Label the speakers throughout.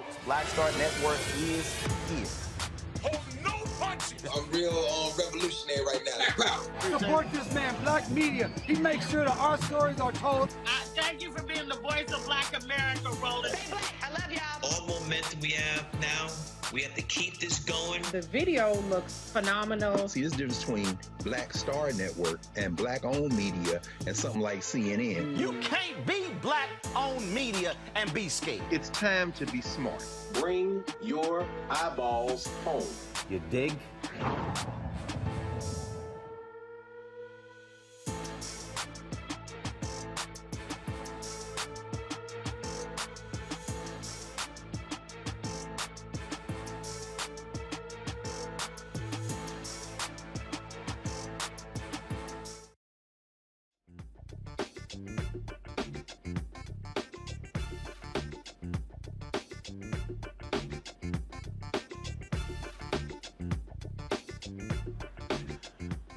Speaker 1: folks, Black Star Network is here.
Speaker 2: Hold no punches.
Speaker 3: I'm real revolutionary right now.
Speaker 4: Support this man, Black Media. He makes sure that our stories are told.
Speaker 5: Thank you for being the voice of Black America, Roland.
Speaker 6: Stay black. I love y'all.
Speaker 7: All momentum we have now, we have to keep this going.
Speaker 8: The video looks phenomenal.
Speaker 9: See, this difference between Black Star Network and black-owned media and something like CNN.
Speaker 1: You can't be black-owned media and be scared.
Speaker 10: It's time to be smart.
Speaker 11: Bring your eyeballs home.
Speaker 1: You dig?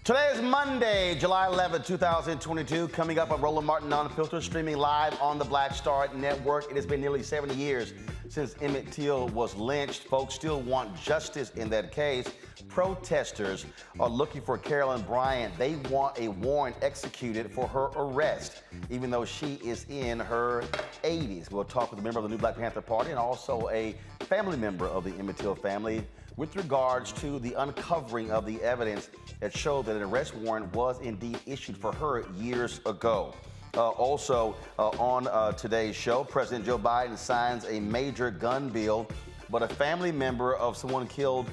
Speaker 1: Today is Monday, July 11, 2022. Coming up on Roland Martin Unfiltered, streaming live on the Black Star Network. It has been nearly 70 years since Emmitt Till was lynched. Folks still want justice in that case. Protesters are looking for Carolyn Bryant. They want a warrant executed for her arrest, even though she is in her 80s. We'll talk with a member of the new Black Panther Party and also a family member of the Emmitt Till family with regards to the uncovering of the evidence that showed that an arrest warrant was indeed issued for her years ago. Also on today's show, President Joe Biden signs a major gun bill, but a family member of someone killed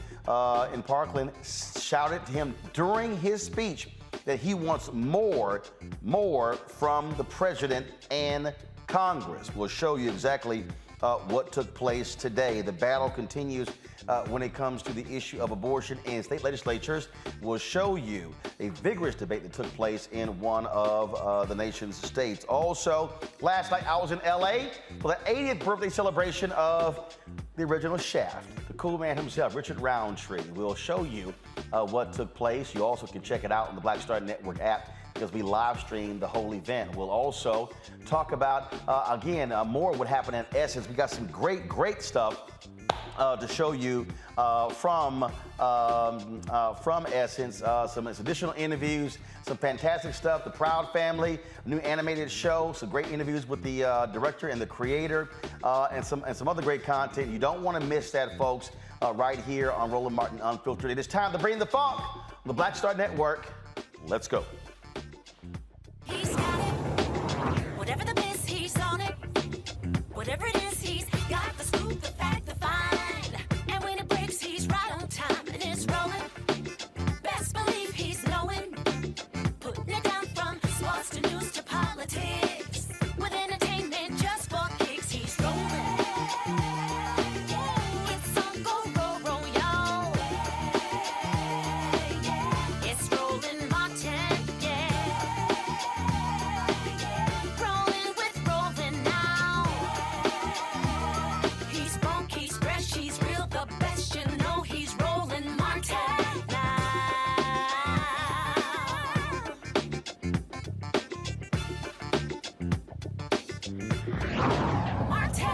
Speaker 1: in Parkland shouted to him during his speech that he wants more from the president and Congress. We'll show you exactly what took place today. The battle continues when it comes to the issue of abortion in state legislatures. We'll show you a vigorous debate that took place in one of the nation's states. Also, last night I was in LA for the 80th birthday celebration of the original Shaft, the cool man himself, Richard Roundtree. We'll show you what took place. You also can check it out on the Black Star Network app because we live stream the whole event. We'll also talk about, again, more of what happened in Essence. We got some great stuff to show you from Essence, some additional interviews, some fantastic stuff. The Proud Family, new animated show, some great interviews with the director and the creator, and some other great content. You don't want to miss that, folks, right here on Roland Martin Unfiltered. It is time to bring the funk on the Black Star Network. Let's go.
Speaker 12: He's got it. Whatever the miss, he's on it. Whatever it is, he's got the scoop, the fact, the find. And when it breaks, he's right on time and it's rolling. Best believe he's knowing. Putting it down from sports to news to politics. With entertainment just for kicks, he's rolling. It's on go, roll, y'all. It's Roland Martin, rolling with Roland now. He's funk, he's fresh, he's real, the best, you know he's Roland Martin now. Martin.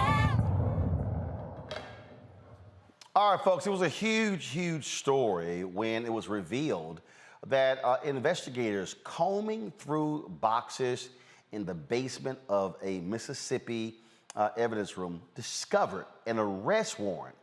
Speaker 1: All right, folks, it was a huge story when it was revealed that investigators combing through boxes in the basement of a Mississippi evidence room discovered an arrest warrant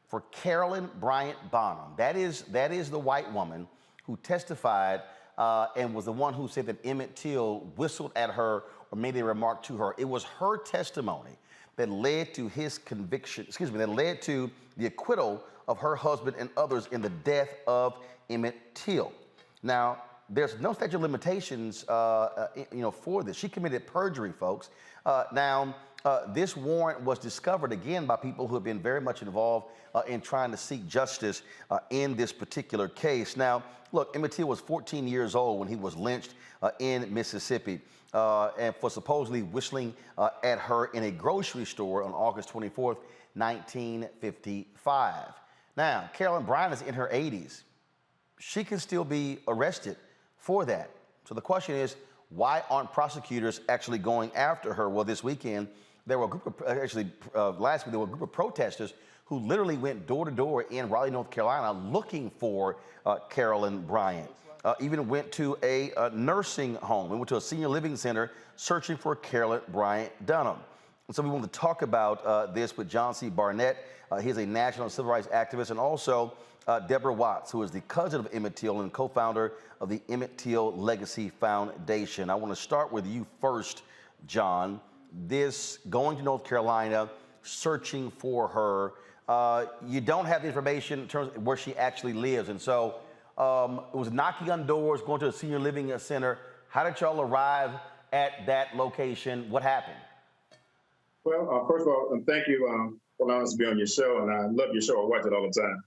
Speaker 1: for Carolyn Bryant Bonham. That is the white woman who testified and was the one who said that Emmitt Till whistled at her or made a remark to her. It was her testimony that led to his conviction, that led to the acquittal of her husband and others in the death of Emmitt Till. Now, there's no statute of limitations, for this. She committed perjury, folks. This warrant was discovered again by people who have been very much involved in trying to seek justice in this particular case. Now, look, Emmitt Till was 14 years old when he was lynched in Mississippi and for supposedly whistling at her in a grocery store on August 24th, 1955. Now, Carolyn Bryant is in her 80s. She can still be arrested for that. So the question is, why aren't prosecutors actually going after her? Well, this weekend, there were a group of, last week, there were a group of protesters who literally went door to door in Raleigh, North Carolina, looking for Carolyn Bryant. Even went to a nursing home. We went to a senior living center searching for Carolyn Bryant Dunham. And so we want to talk about this with John C. Barnett. He's a national civil rights activist, and also Deborah Watts, who is the cousin of Emmitt Till and co-founder of the Emmitt Till Legacy Foundation. I want to start with you first, John. This going to North Carolina, searching for her. You don't have the information in terms of where she actually lives. And so it was knocking on doors, going to a senior living center. How did y'all arrive at that location? What happened?
Speaker 6: Well, first of all, thank you for allowing us to be on your show. And I love your show. I watch it all the time.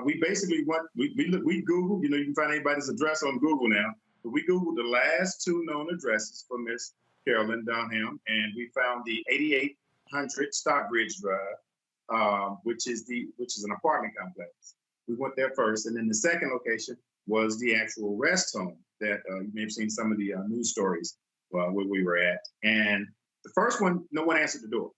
Speaker 6: We basically went, we Googled, you know, you can find anybody's address on Google now. But we Googled the last two known addresses for Miss Carolyn Dunham, and we found the 8800 Stockbridge Drive, which is an apartment complex. We went there first, and then the second location was the actual rest home that you may have seen some of the news stories where we were at. And the first one, no one answered the door.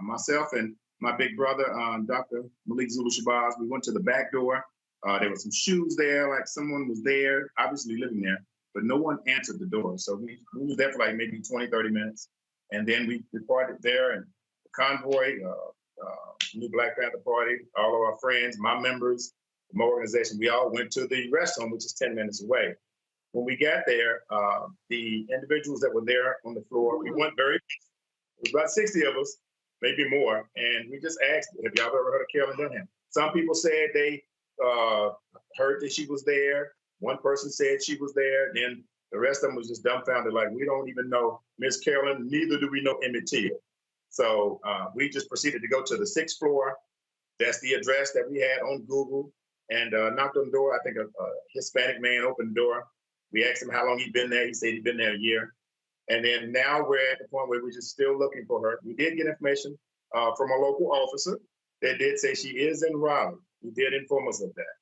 Speaker 6: Myself and my big brother, Dr. Malik Zulu Shabazz, we went to the back door. There were some shoes there, like someone was there, obviously living there, but no one answered the door. So we were there for like maybe 20, 30 minutes. And then we departed there, and the convoy, New Black Panther Party, all of our friends, my members, my organization, we all went to the rest home, which is 10 minutes away. When we got there, the individuals that were there on the floor, we went it was about 60 of us, maybe more, and we just asked, have y'all ever heard of Carolyn Dunham? Some people said they heard that she was there. One person said she was there. Then the rest of them was just dumbfounded, like, we don't even know Miss Carolyn, neither do we know Emmitt Till. So we just proceeded to go to the 6th floor. That's the address that we had on Google, and knocked on the door. I think a Hispanic man opened the door. We asked him how long he'd been there. He said he'd been there a year. And then now we're at the point where we're just still looking for her. We did get information from a local officer that did say she is in Raleigh. He did inform us of that.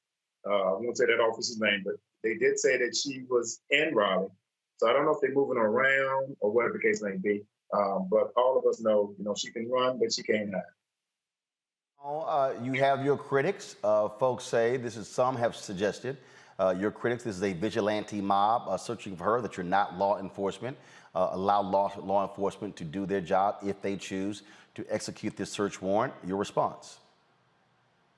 Speaker 6: I won't say that officer's name, but they did say that she was in Raleigh. So I don't know if they're moving her around or whatever the case may be. But all of us know, you know, she can run, but she can't hide.
Speaker 1: You have your critics. Folks say some have suggested, your critics, this is a vigilante mob searching for her, that you're not law enforcement. Allow law enforcement to do their job if they choose to execute this search warrant. Your response?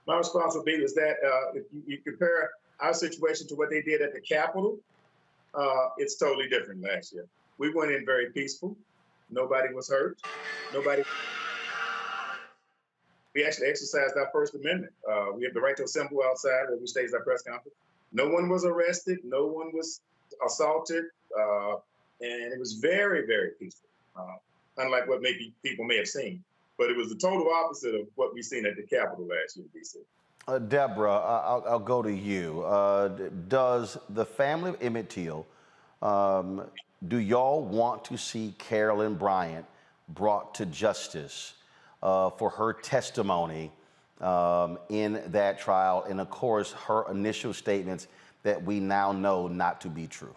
Speaker 6: My response would be is that if you compare our situation to what they did at the Capitol, it's totally different last year. We went in very peaceful. Nobody was hurt. We actually exercised our First Amendment. We have the right to assemble outside where we stage our press conference. No one was arrested. No one was assaulted. And it was very, very peaceful, unlike what maybe people may have seen. But it was the total opposite of what we seen at the Capitol last year in D.C.
Speaker 1: Deborah, I'll go to you. Does the family of Emmitt Till, do y'all want to see Carolyn Bryant brought to justice for her testimony in that trial, and of course her initial statements that we now know not to be true?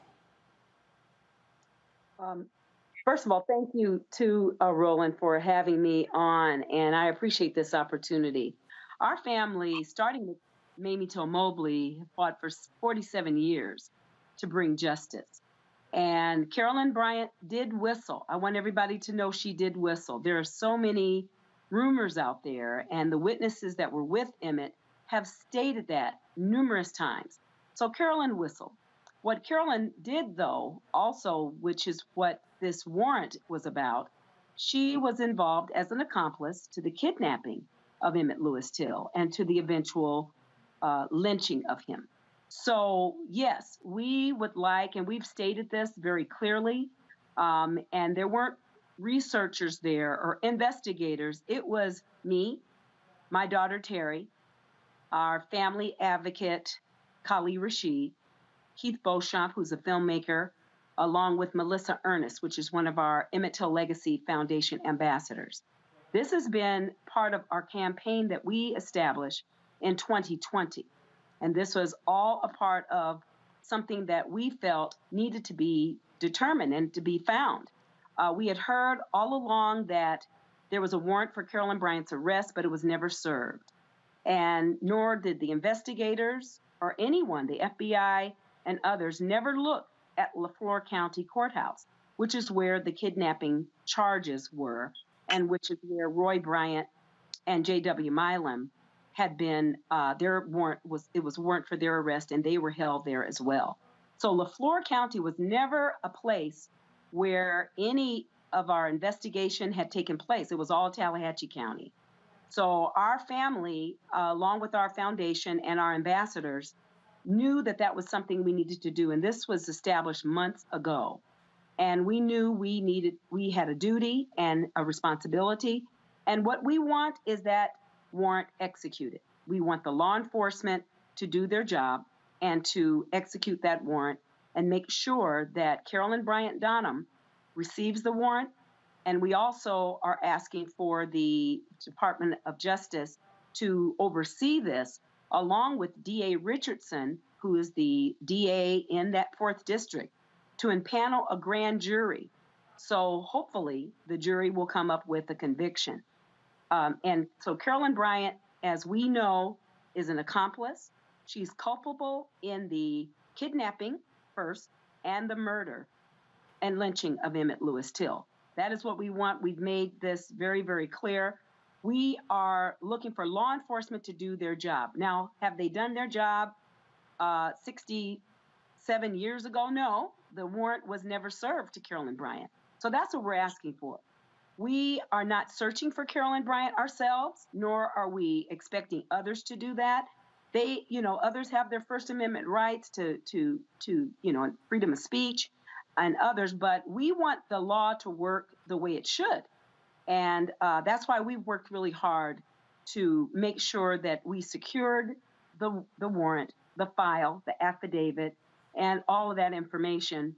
Speaker 10: First of all, thank you to Roland for having me on, and I appreciate this opportunity. Our family, starting with Mamie Till Mobley, fought for 47 years to bring justice. And Carolyn Bryant did whistle. I want everybody to know she did whistle. There are so many rumors out there, and the witnesses that were with Emmett have stated that numerous times. So Carolyn whistled. What Carolyn did, though, also, which is what this warrant was about, she was involved as an accomplice to the kidnapping of Emmitt Lewis Till and to the eventual lynching of him. So, yes, we would like, and we've stated this very clearly, and there weren't researchers there or investigators. It was me, my daughter Terry, our family advocate, Kali Rashid, Keith Beauchamp, who's a filmmaker, along with Melissa Ernest, which is one of our Emmitt Till Legacy Foundation ambassadors. This has been part of our campaign that we established in 2020. And this was all a part of something that we felt needed to be determined and to be found. We had heard all along that there was a warrant for Carolyn Bryant's arrest, but it was never served. And nor did the investigators or anyone, the FBI and others, never looked at Lafleur County Courthouse, which is where the kidnapping charges were, and which is where Roy Bryant and J.W. Milam had been, their warrant was warrant for their arrest, and they were held there as well. So Lafleur County was never a place where any of our investigation had taken place. It was all Tallahatchie County. So our family, along with our foundation and our ambassadors, knew that that was something we needed to do. And this was established months ago. And we knew we had a duty and a responsibility. And what we want is that warrant executed. We want the law enforcement to do their job and to execute that warrant and make sure that Carolyn Bryant Donham receives the warrant. And we also are asking for the Department of Justice to oversee this, along with DA Richardson, who is the DA in that 4th district, to impanel a grand jury. So hopefully the jury will come up with a conviction. And so Carolyn Bryant, as we know, is an accomplice. She's culpable in the kidnapping first and the murder and lynching of Emmitt Till. That is what we want. We've made this very, very clear. We are looking for law enforcement to do their job. Now, have they done their job 67 years ago? No, the warrant was never served to Carolyn Bryant. So that's what we're asking for. We are not searching for Carolyn Bryant ourselves, nor are we expecting others to do that. They, others have their First Amendment rights to freedom of speech and others, but we want the law to work the way it should. And that's why we've worked really hard to make sure that we secured the warrant, the file, the affidavit, and all of that information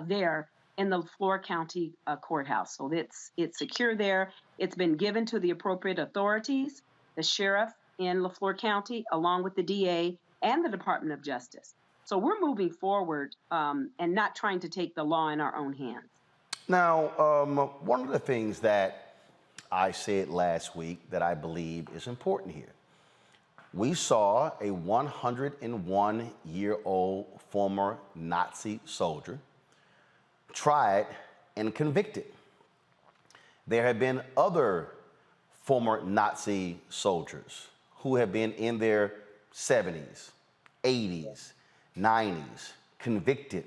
Speaker 10: there in the Lafleur County Courthouse. So it's secure there. It's been given to the appropriate authorities, the sheriff in Lafleur County, along with the DA and the Department of Justice. So we're moving forward and not trying to take the law in our own hands.
Speaker 1: Now, one of the things that I said last week that I believe is important here, we saw a 101-year-old former Nazi soldier tried and convicted. There have been other former Nazi soldiers who have been in their 70s, 80s, 90s, convicted,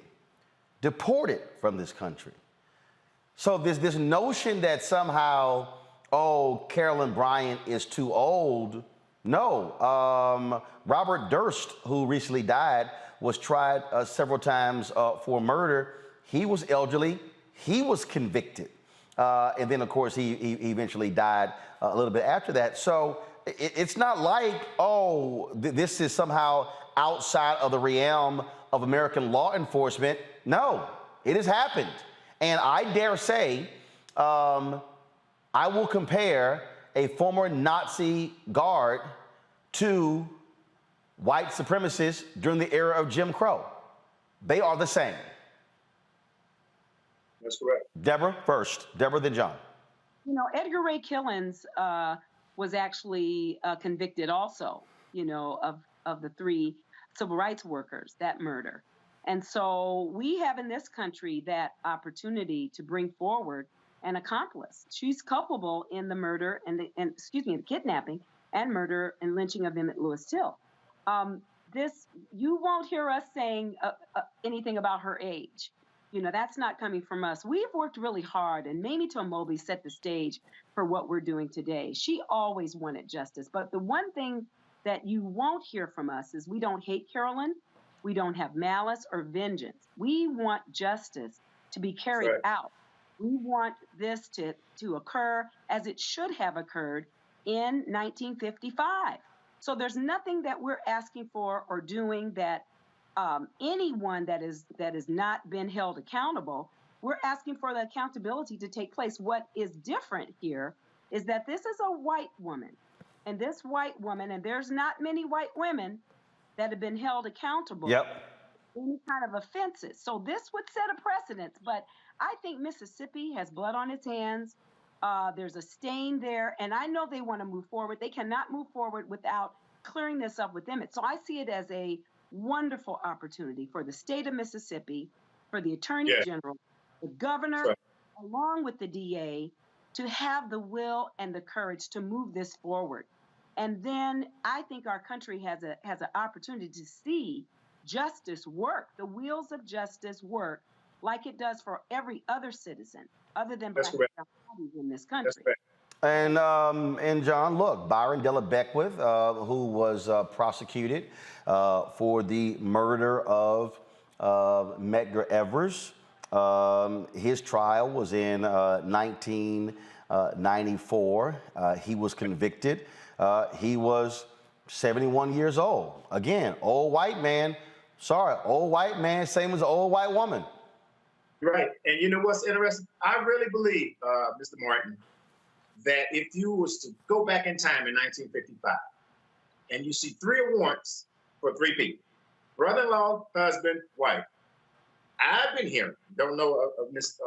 Speaker 1: deported from this country. So this notion that somehow, Carolyn Bryant is too old. No, Robert Durst, who recently died, was tried several times for murder. He was elderly. He was convicted. And then, of course, he eventually died a little bit after that. So it's not like, this is somehow outside of the realm of American law enforcement. No, it has happened. And I dare say, I will compare a former Nazi guard to white supremacists during the era of Jim Crow. They are the same.
Speaker 6: That's correct.
Speaker 1: Deborah first. Deborah, then John.
Speaker 10: Edgar Ray Killens was actually convicted also, of the 3 civil rights workers, that murder. And so we have in this country that opportunity to bring forward an accomplice. She's culpable in the murder and the kidnapping and murder and lynching of Emmitt Till. You won't hear us saying anything about her age. That's not coming from us. We've worked really hard, and Emmitt Till set the stage for what we're doing today. She always wanted justice. But the one thing that you won't hear from us is we don't hate Carolyn. We don't have malice or vengeance. We want justice to be carried out. We want this to occur as it should have occurred in 1955. So there's nothing that we're asking for or doing that anyone that is not been held accountable, we're asking for the accountability to take place. What is different here is that this is a white woman, and this white woman, and there's not many white women that have been held accountable.
Speaker 1: Yep.
Speaker 10: any kind of offenses. So this would set a precedent. But I think Mississippi has blood on its hands. There's a stain there, and I know they want to move forward. They cannot move forward without clearing this up with Emmett. So I see it as a wonderful opportunity for the state of Mississippi, for the Attorney General, the governor, along with the DA, to have the will and the courage to move this forward. And then I think our country has an opportunity to see justice work, the wheels of justice work, like it does for every other citizen, other than Black bodies in this country.
Speaker 1: And John, look, Byron Della Beckwith, who was prosecuted for the murder of Medgar Evers. His trial was in 1994. He was convicted. He was 71 years old. Again, old white man. Sorry, old white man, same as an old white woman.
Speaker 6: Right. And you know what's interesting? I really believe, Mr. Martin, that if you was to go back in time in 1955 and you see 3 warrants for 3 people, brother-in-law, husband, wife, I've been hearing, don't know if Miss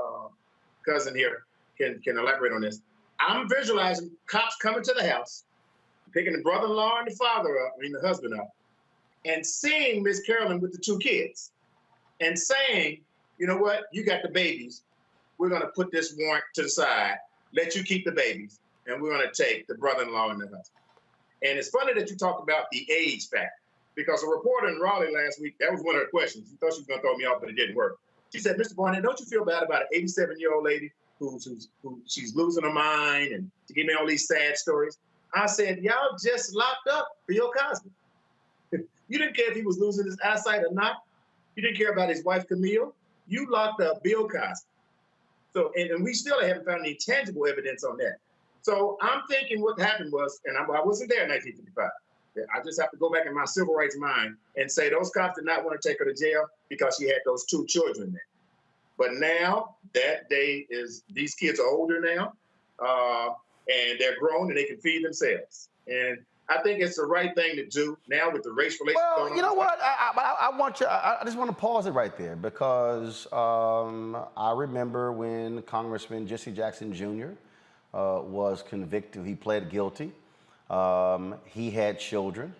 Speaker 6: Cousin here can elaborate on this. I'm visualizing cops coming to the house, picking the brother-in-law and the father up, the husband up, and seeing Miss Carolyn with the 2 kids and saying, you know what, you got the babies. We're going to put this warrant to the side, let you keep the babies, and we're going to take the brother-in-law and the husband. And it's funny that you talked about the age factor, because a reporter in Raleigh last week, that was one of her questions. She thought she was going to throw me off, but it didn't work. She said, Mr. Barnett, don't you feel bad about an 87-year-old lady who she's losing her mind and to give me all these sad stories? I said, y'all just locked up Bill Cosby. You didn't care if he was losing his eyesight or not. You didn't care about his wife, Camille. You locked up Bill Cosby. So, and we still haven't found any tangible evidence on that. So I'm thinking what happened was, and I wasn't there in 1955. I just have to go back in my civil rights mind and say those cops did not want to take her to jail because she had those 2 children there. But now that day is, these kids are older now, and they're grown and they can feed themselves. And I think it's the right thing to do now with the race relations.
Speaker 1: Well, you know what? I just want to pause it right there because I remember when Congressman Jesse Jackson Jr. Was convicted. He pled guilty. He had children.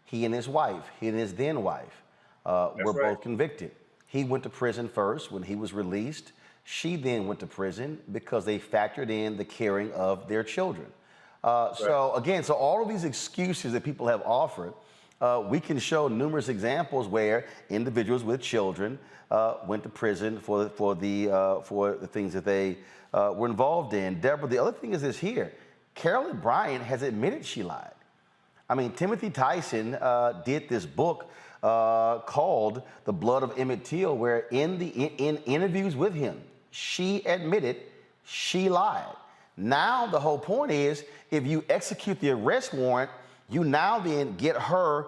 Speaker 1: He and his wife, he and his then wife, were both convicted. He went to prison first. When he was released, she then went to prison because they factored in the caring of their children. So again, so all of these excuses that people have offered, we can show numerous examples where individuals with children went to prison for the things that they were involved in. Deborah, the other thing is this here. Carolyn Bryant has admitted she lied. I mean, Timothy Tyson did this book called The Blood of Emmitt Till, where in interviews with him, she admitted she lied. Now the whole point is, if you execute the arrest warrant, you now then get her,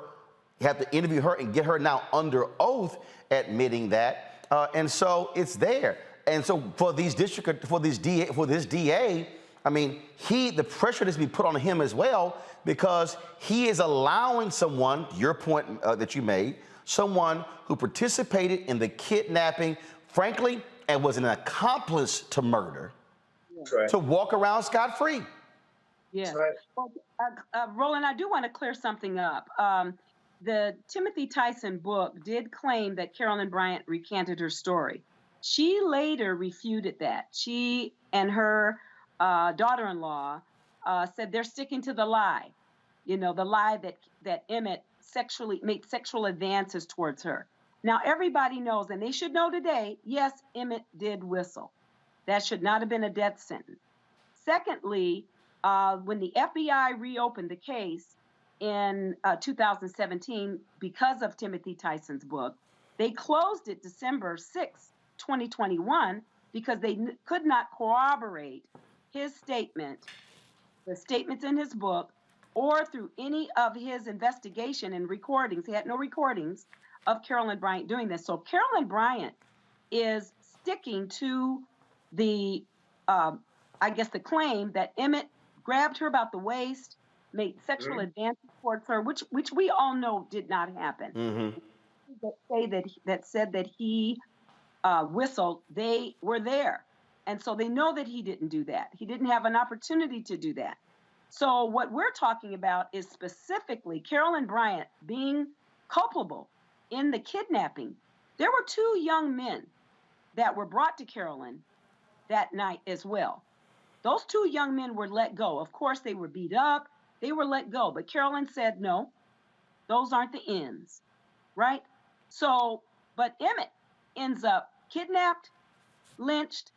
Speaker 1: you have to interview her and get her now under oath admitting that, and so it's there. And so for this DA, I mean, the pressure needs to be put on him as well, because he is allowing someone, your point that you made, someone who participated in the kidnapping, frankly, and was an accomplice to murder, to walk around scot-free.
Speaker 10: Yeah. Well, Roland, I do want to clear something up. The Timothy Tyson book did claim that Carolyn Bryant recanted her story. She later refuted that. She and her daughter-in-law said they're sticking to the lie. You know, the lie that Emmett made sexual advances towards her. Now, everybody knows, and they should know today, yes, Emmett did whistle. That should not have been a death sentence. Secondly, when the FBI reopened the case in 2017 because of Timothy Tyson's book, they closed it December 6, 2021, because they could not corroborate his statement, the statements in his book, or through any of his investigation and recordings. He had no recordings of Carolyn Bryant doing this. So Carolyn Bryant is sticking to the, I guess, the claim that Emmett grabbed her about the waist, made sexual advances towards her, which we all know did not happen. that said that he whistled, they were there. And so they know that he didn't do that. He didn't have an opportunity to do that. So what we're talking about is specifically Carolyn Bryant being culpable in the kidnapping. There were 2 young men that were brought to Carolyn that night as well. Those 2 young men were let go. Of course, they were beat up. They were let go. But Carolyn said, no, those aren't the ends, right? So, but Emmett ends up kidnapped, lynched,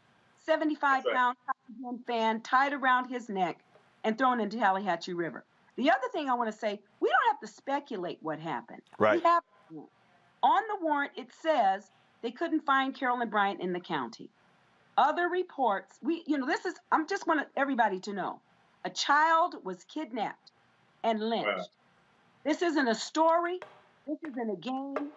Speaker 10: 75-pound oxygen fan tied around his neck and thrown into Tallahatchie River. The other thing I want to say, we don't have to speculate what happened.
Speaker 1: Right.
Speaker 10: We have on the warrant, it says they couldn't find Carolyn Bryant in the county. Other reports, I just want everybody to know, a child was kidnapped and lynched. Wow. This isn't a story. This isn't a game.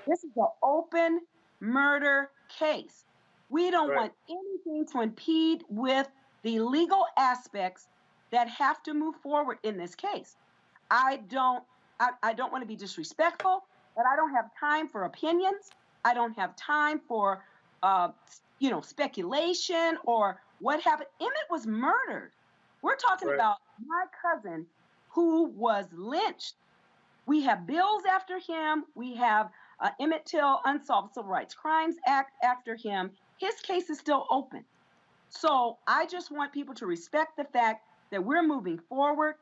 Speaker 10: This is an open murder case. We don't want anything to impede with the legal aspects that have to move forward in this case. I don't want to be disrespectful, but I don't have time for opinions. I don't have time for speculation or what happened. Emmitt was murdered. We're talking about my cousin who was lynched. We have bills after him. We have Emmitt Till Unsolved Civil Rights Crimes Act after him. His case is still open. So I just want people to respect the fact that we're moving forward.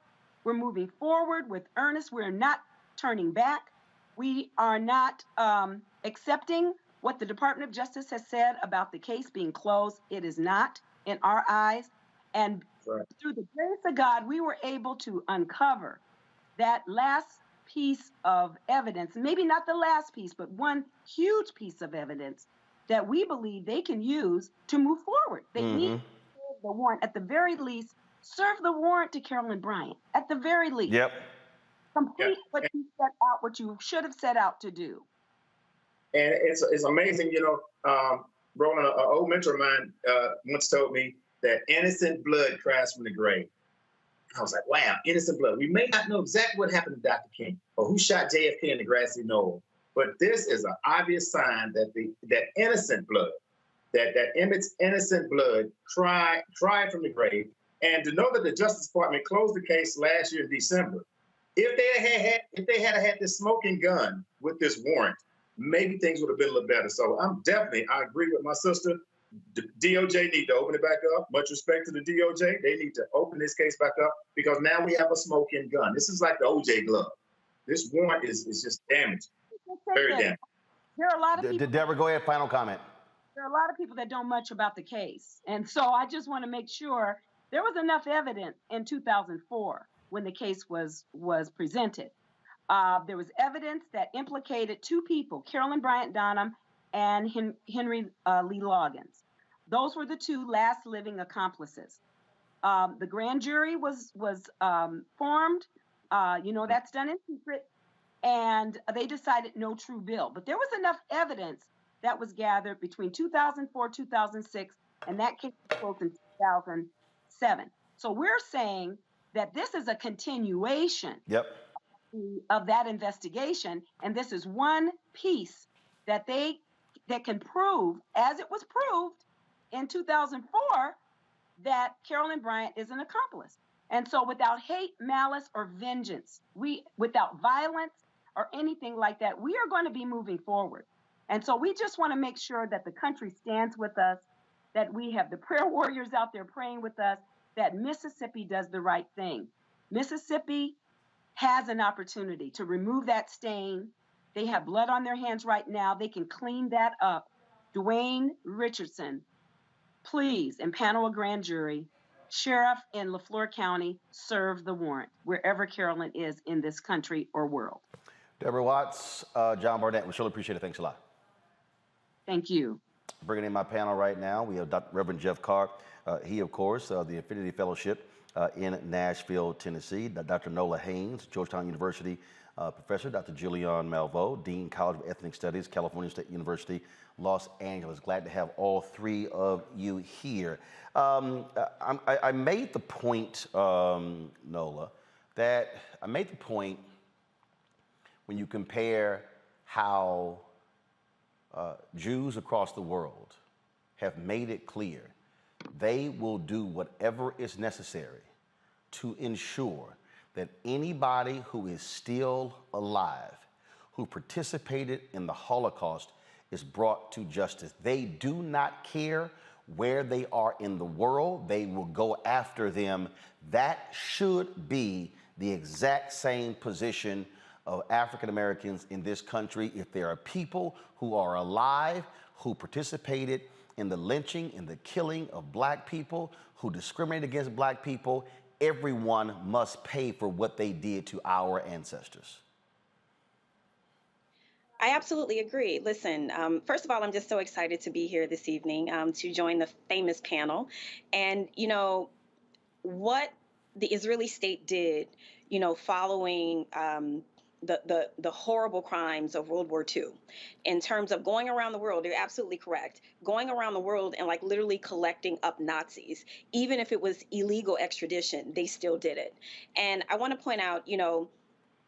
Speaker 10: We're moving forward with earnest. We're not turning back. We are not accepting what the Department of Justice has said about the case being closed. It is not in our eyes. And through the grace of God, we were able to uncover that last piece of evidence, maybe not the last piece, but one huge piece of evidence that we believe they can use to move forward. They need to serve the warrant. At the very least, serve the warrant to Carolyn Bryant. At the very least.
Speaker 1: Yep.
Speaker 10: Complete what you set out, what you should have set out to do.
Speaker 6: And it's amazing, Roland, an old mentor of mine once told me that innocent blood cries from the grave. I was like, wow, innocent blood. We may not know exactly what happened to Dr. King or who shot JFK in the grassy knoll, but this is an obvious sign that that innocent blood, that Emmett's innocent blood cried from the grave. And to know that the Justice Department closed the case last year in December, if they had had this smoking gun with this warrant, maybe things would have been a little better. So I agree with my sister. The DOJ need to open it back up. Much respect to the DOJ. They need to open this case back up because now we have a smoking gun. This is like the OJ glove. This warrant is just damaged. Very damaged.
Speaker 10: There are a lot of people.
Speaker 1: Deborah, go ahead. Final comment.
Speaker 10: There are a lot of people that don't much about the case. And so I just want to make sure there was enough evidence in 2004 when the case was presented. There was evidence that implicated 2 people, Carolyn Bryant Donham and Henry Lee Loggins. Those were the 2 last living accomplices. The grand jury was formed. That's done in secret. And they decided no true bill. But there was enough evidence that was gathered between 2004, 2006, and that case was closed in 2007. So we're saying that this is a continuation of that investigation, and this is one piece that can prove, as it was proved in 2004, that Carolyn Bryant is an accomplice. And so without hate, malice, or vengeance, without violence or anything like that, we are going to be moving forward. And so we just want to make sure that the country stands with us, that we have the prayer warriors out there praying with us, that Mississippi does the right thing. Mississippi has an opportunity to remove that stain. They have blood on their hands right now. They can clean that up. Dwayne Richardson, please, impanel a grand jury. Sheriff in LaFleur County, serve the warrant wherever Carolyn is in this country or world.
Speaker 1: Deborah Watts, John Barnett, we surely appreciate it. Thanks a lot.
Speaker 10: Thank you.
Speaker 1: Bringing in my panel right now, we have Reverend Jeff Carr. He, of course, the Infinity Fellowship in Nashville, Tennessee. Dr. Nola Haynes, Georgetown University professor. Dr. Julian Malveaux, Dean, College of Ethnic Studies, California State University, Los Angeles. Glad to have all 3 of you here. I made the point, Nola, when you compare how Jews across the world have made it clear they will do whatever is necessary to ensure that anybody who is still alive, who participated in the Holocaust, is brought to justice. They do not care where they are in the world. They will go after them. That should be the exact same position of African Americans in this country. If there are people who are alive, who participated in the lynching, in the killing of black people, who discriminated against black people, everyone must pay for what they did to our ancestors.
Speaker 13: I absolutely agree. Listen, first of all, I'm just so excited to be here this evening to join the famous panel. And, you know, what the Israeli state did, you know, following the horrible crimes of World War II, in terms of going around the world, you're absolutely correct, going around the world and like literally collecting up Nazis, even if it was illegal extradition, they still did it. And I want to point out, you know,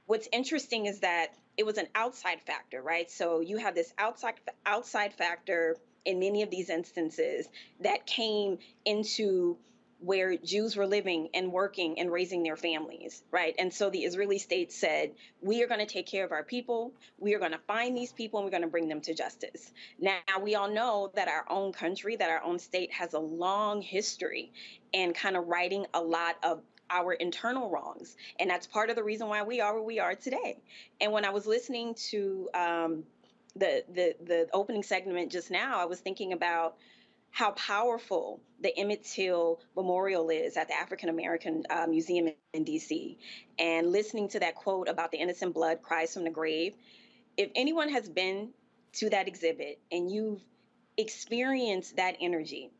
Speaker 13: what's interesting is that it was an outside factor, right? So you have this outside factor in many of these instances that came into where Jews were living and working and raising their families, right? And so the Israeli state said, we are going to take care of our people. We are going to find these people and we're going to bring them to justice. Now, we all know that our own country, that our own state has a long history in kind of righting a lot of our internal wrongs. And that's part of the reason why we are where we are today. And when I was listening to the opening segment just now, I was thinking about how powerful the Emmitt Till Memorial is at the African American Museum in DC. And listening to that quote about the innocent blood cries from the grave, if anyone has been to that exhibit and you've experienced that energy,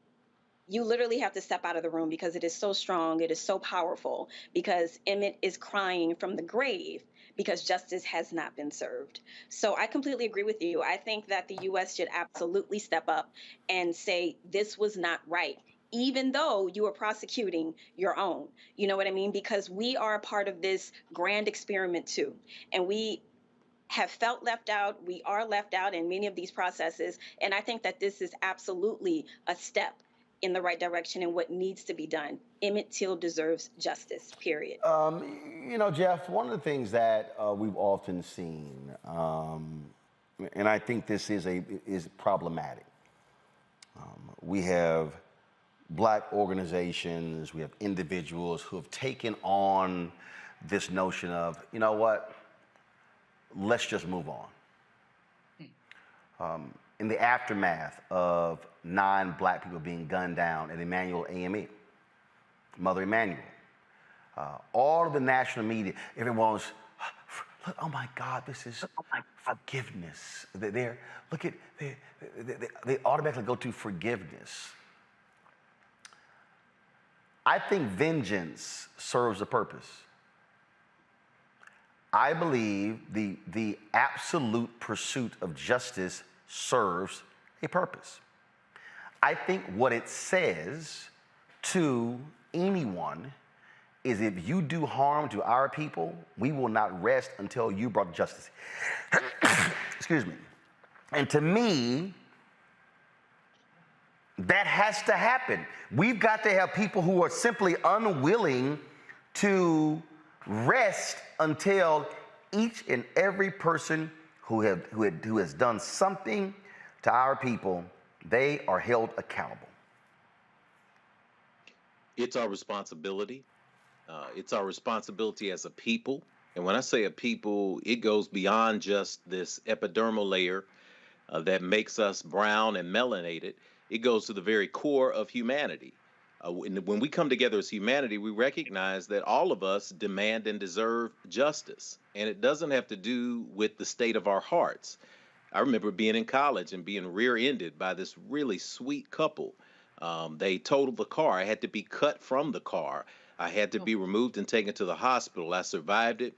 Speaker 13: you literally have to step out of the room because it is so strong, it is so powerful, because Emmett is crying from the grave because justice has not been served. So I completely agree with you. I think that the U.S. should absolutely step up and say this was not right, even though you are prosecuting your own. You know what I mean? Because we are a part of this grand experiment too. And we have felt left out. We are left out in many of these processes. And I think that this is absolutely a step in the right direction and what needs to be done. Emmitt Till deserves justice, period.
Speaker 1: You know, Jeff, one of the things that we've often seen, and I think this is problematic. We have black organizations, we have individuals who have taken on this notion of, you know what, let's just move on. In the aftermath of 9 black people being gunned down at Emmanuel AME, Mother Emanuel, all of the national media, everyone was, look, oh my God, this is forgiveness. They automatically go to forgiveness. I think vengeance serves a purpose. I believe the absolute pursuit of justice serves a purpose. I think what it says to anyone is if you do harm to our people, we will not rest until you brought justice. Excuse me. And to me, that has to happen. We've got to have people who are simply unwilling to rest until each and every person who has done something to our people, they are held accountable.
Speaker 14: It's our responsibility. It's our responsibility as a people. And when I say a people, it goes beyond just this epidermal layer that makes us brown and melanated. It goes to the very core of humanity. When we come together as humanity, we recognize that all of us demand and deserve justice. And it doesn't have to do with the state of our hearts. I remember being in college and being rear-ended by this really sweet couple. They totaled the car. I had to be cut from the car. I had to be removed and taken to the hospital. I survived it.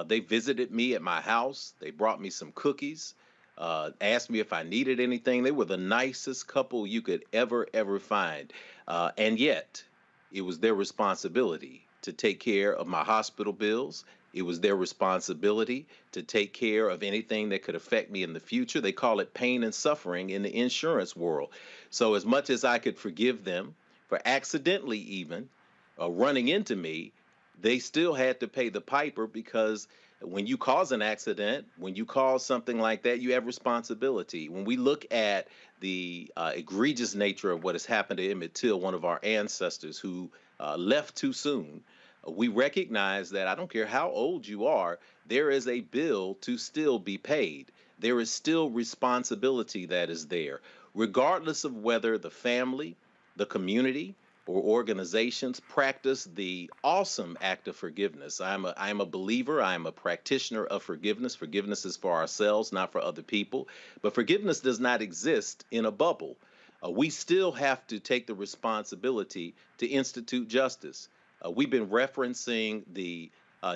Speaker 14: They visited me at my house. They brought me some cookies, asked me if I needed anything. They were the nicest couple you could ever find. And yet, it was their responsibility to take care of my hospital bills, It was their responsibility to take care of anything that could affect me in the future. They call it pain and suffering in the insurance world. So as much as I could forgive them for accidentally even running into me, they still had to pay the piper, because when you cause an accident, when you cause something like that, you have responsibility. When we look at the egregious nature of what has happened to Emmitt Till, one of our ancestors who left too soon, we recognize that I don't care how old you are, there is a bill to still be paid. There is still responsibility that is there, regardless of whether the family, the community, or organizations practice the awesome act of forgiveness. I am a believer. I am a practitioner of forgiveness. Forgiveness is for ourselves, not for other people. But forgiveness does not exist in a bubble. We still have to take the responsibility to institute justice. We've been referencing the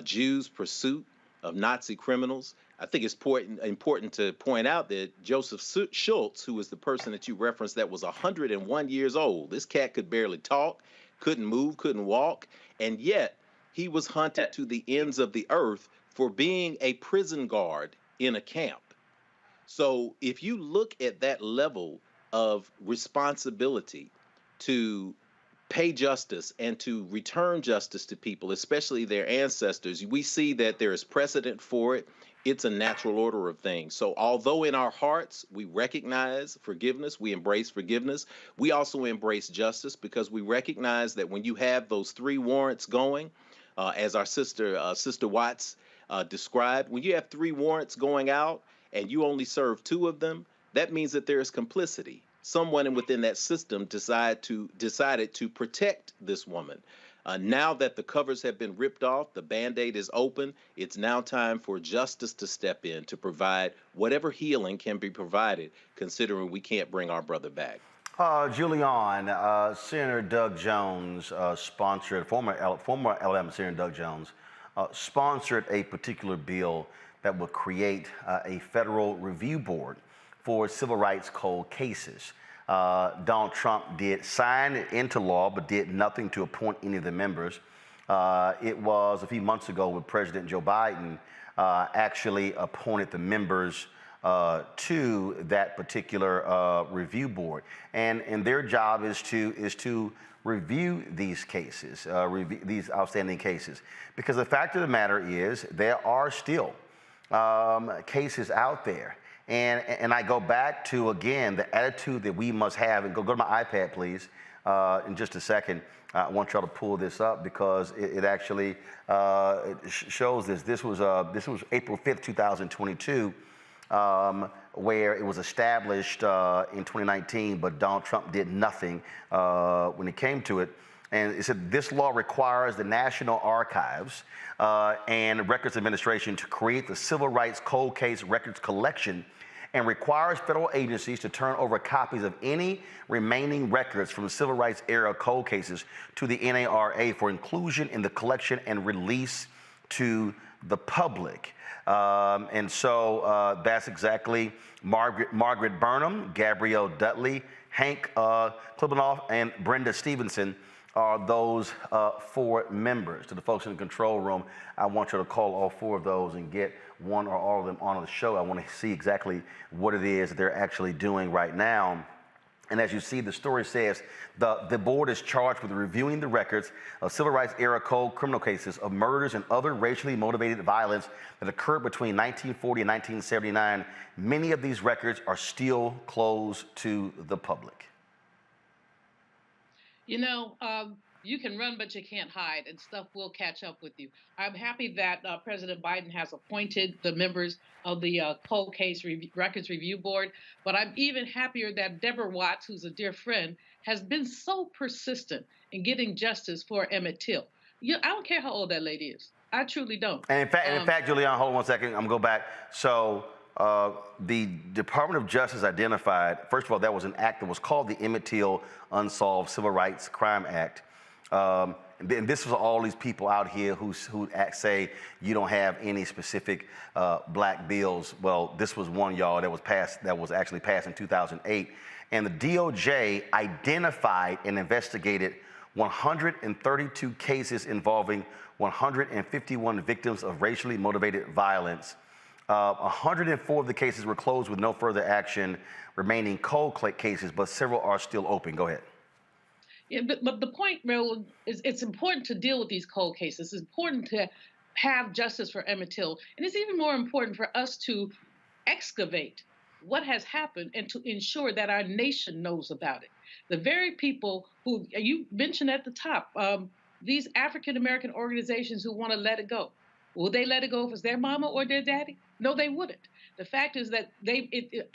Speaker 14: Jews' pursuit of Nazi criminals. I think it's important to point out that Joseph Schultz, who was the person that you referenced that was 101 years old, this cat could barely talk, couldn't move, couldn't walk, and yet he was hunted to the ends of the earth for being a prison guard in a camp. So if you look at that level of responsibility to pay justice and to return justice to people, especially their ancestors, we see that there is precedent for it. It's a natural order of things. So although in our hearts we recognize forgiveness, we embrace forgiveness, we also embrace justice, because we recognize that when you have those 3 warrants going, as our sister Watts described, when you have 3 warrants going out and you only serve 2 of them, that means that there is complicity. Someone within that system decided to protect this woman. Now that the covers have been ripped off, the Band-Aid is open, it's now time for justice to step in to provide whatever healing can be provided, considering we can't bring our brother back.
Speaker 1: Julian, Senator Doug Jones sponsored, former Alabama Senator Doug Jones sponsored a particular bill that would create a federal review board for civil rights cold cases. Donald Trump did sign it into law, but did nothing to appoint any of the members. It was a few months ago when President Joe Biden actually appointed the members to that particular review board, and their job is to review these cases, these outstanding cases, because the fact of the matter is there are still cases out there. And I go back to, again, the attitude that we must have, and go to my iPad, please, in just a second. I want y'all to pull this up because it actually shows this. This was April 5th, 2022, where it was established in 2019, but Donald Trump did nothing when it came to it. And it said this law requires the National Archives and Records Administration to create the Civil Rights Cold Case Records Collection, and requires federal agencies to turn over copies of any remaining records from civil rights era cold cases to the NARA for inclusion in the collection and release to the public. And so that's exactly Margaret Burnham, Gabrielle Dudley, Hank Klibanoff, and Brenda Stevenson are those 4 members. To the folks in the control room, I want you to call all 4 of those and get one or all of them on the show. I want to see exactly what it is that they're actually doing right now. And as you see, the story says the board is charged with reviewing the records of civil rights era cold criminal cases of murders and other racially motivated violence that occurred between 1940 and 1979. Many of these records are still closed to the public.
Speaker 8: You know, you can run, but you can't hide, and stuff will catch up with you. I'm happy that President Biden has appointed the members of the Cold Case Records Review Board, but I'm even happier that Deborah Watts, who's a dear friend, has been so persistent in getting justice for Emmitt Till. I don't care how old that lady is. I truly don't.
Speaker 1: And in fact, Julian, hold on one second. I'm going to go back. So the Department of Justice identified, first of all, that was an act that was called the Emmitt Till Unsolved Civil Rights Crime Act. And this was all these people out here who say you don't have any specific black bills. Well, this was one, y'all, that was actually passed in 2008. And the DOJ identified and investigated 132 cases involving 151 victims of racially motivated violence. 104 of the cases were closed with no further action, remaining cold cases, but several are still open. Go ahead.
Speaker 8: Yeah, but the point, Raul, is it's important to deal with these cold cases. It's important to have justice for Emmitt Till, and it's even more important for us to excavate what has happened and to ensure that our nation knows about it. The very people who you mentioned at the top, these African-American organizations who want to let it go, will they let it go if it's their mama or their daddy? No, they wouldn't. The fact is that it's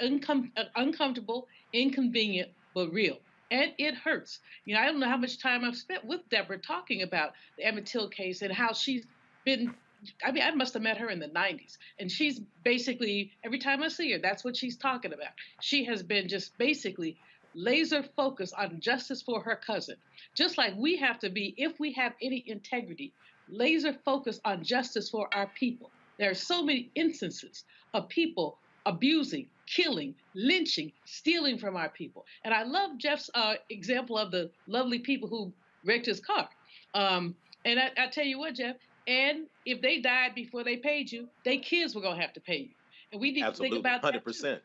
Speaker 8: uncomfortable, inconvenient, but real. And it hurts. You know, I don't know how much time I've spent with Deborah talking about the Emmitt Till case and how she's been, I mean, I must have met her in the 90s. And she's basically, every time I see her, that's what she's talking about. She has been just basically laser focused on justice for her cousin. Just like we have to be, if we have any integrity, laser focused on justice for our people. There are so many instances of people abusing, killing, lynching, stealing from our people. And I love Jeff's example of the lovely people who wrecked his car. And I tell you what, Jeff, and if they died before they paid you, their kids were going to have to pay you. And we need to think about
Speaker 14: 100%.
Speaker 8: that.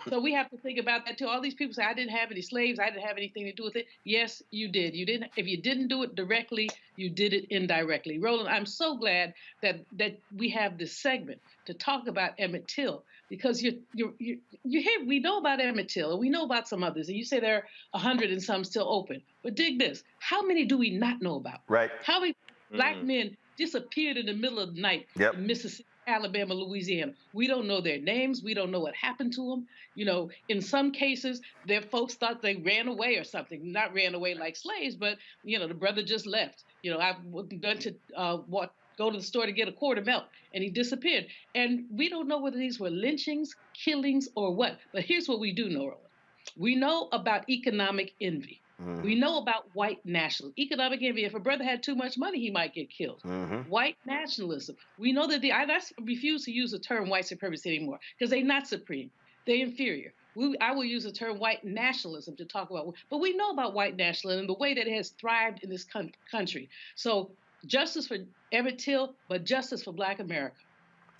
Speaker 8: So we have to think about that too. All these people say, I didn't have any slaves. I didn't have anything to do with it. Yes, you did. You didn't. If you didn't do it directly, you did it indirectly. Roland, I'm so glad that we have this segment to talk about Emmitt Till, because you hear, we know about Emmitt Till and we know about some others. And you say there are 100 and some still open. But dig this. How many do we not know about?
Speaker 1: Right.
Speaker 8: How many black men disappeared in the middle of the night in Mississippi, Alabama, Louisiana? We don't know their names. We don't know what happened to them. You know, in some cases, their folks thought they ran away or something. Not ran away like slaves, but, you know, the brother just left. You know, I went to go to the store to get a quart of milk, and he disappeared. And we don't know whether these were lynchings, killings, or what. But here's what we do know, Roland. We know about economic envy. We know about white nationalism. Economic envy. If a brother had too much money, he might get killed. White nationalism. We know that I refuse to use the term white supremacy anymore, because they're not supreme. They're inferior. I will use the term white nationalism to talk about, but we know about white nationalism and the way that it has thrived in this country. So justice for Emmitt Till, but justice for Black America.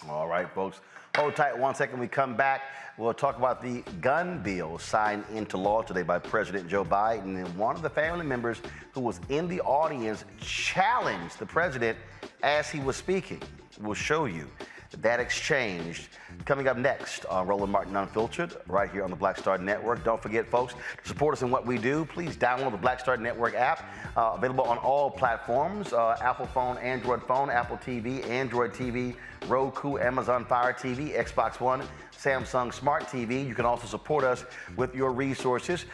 Speaker 1: All right, folks. Hold tight 1 second. We come back. We'll talk about the gun bill signed into law today by President Joe Biden. And one of the family members who was in the audience challenged the president as he was speaking. We'll show you that exchange coming up next on Roland Martin Unfiltered, right here on the Black Star Network. Don't forget, folks, to support us in what we do, please download the Black Star Network app, available on all platforms, Apple phone, Android phone, Apple TV, Android TV, Roku, Amazon Fire TV, Xbox One, Samsung Smart TV. You can also support us with your resources.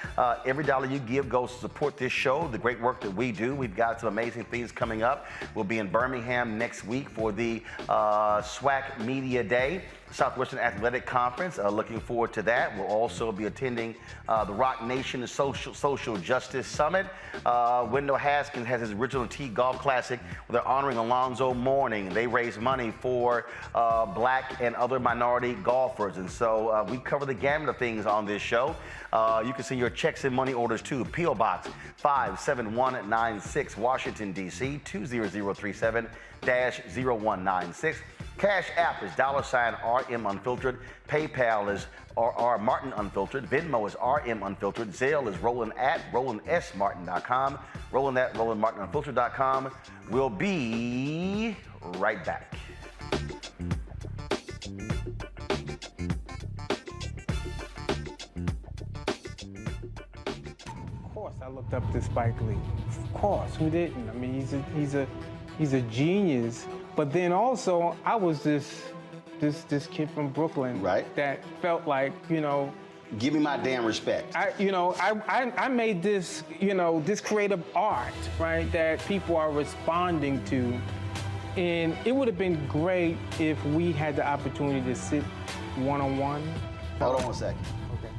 Speaker 1: Every dollar you give goes to support this show, the great work that we do. We've got some amazing things coming up. We'll be in Birmingham next week for the SWAC Media Day, Southwestern Athletic Conference. Looking forward to that. We'll also be attending the Rock Nation Social Justice Summit. Wendell Haskins has his Original T Golf Classic where they're honoring Alonzo Mourning. They raise money for Black and other minority golfers. And so we cover the gamut of things on this show. You can send your checks and money orders to P.O. Box 57196, Washington, D.C. 20037-0196. Cash App is $RM Unfiltered. PayPal is RR Martin Unfiltered. Venmo is RM Unfiltered. Zelle is Roland at RolandSMartin.com. Roland at RolandMartinUnfiltered.com. We'll be right back.
Speaker 15: Of course, I looked up to Spike Lee. Of course, who didn't? I mean, he's a genius. But then also, I was this kid from Brooklyn, right? That felt like, you know,
Speaker 1: give me my damn respect.
Speaker 15: I made this, you know, this creative art, right, that people are responding to, and it would have been great if we had the opportunity to sit one-on-one.
Speaker 1: Hold on 1 second.
Speaker 15: Okay.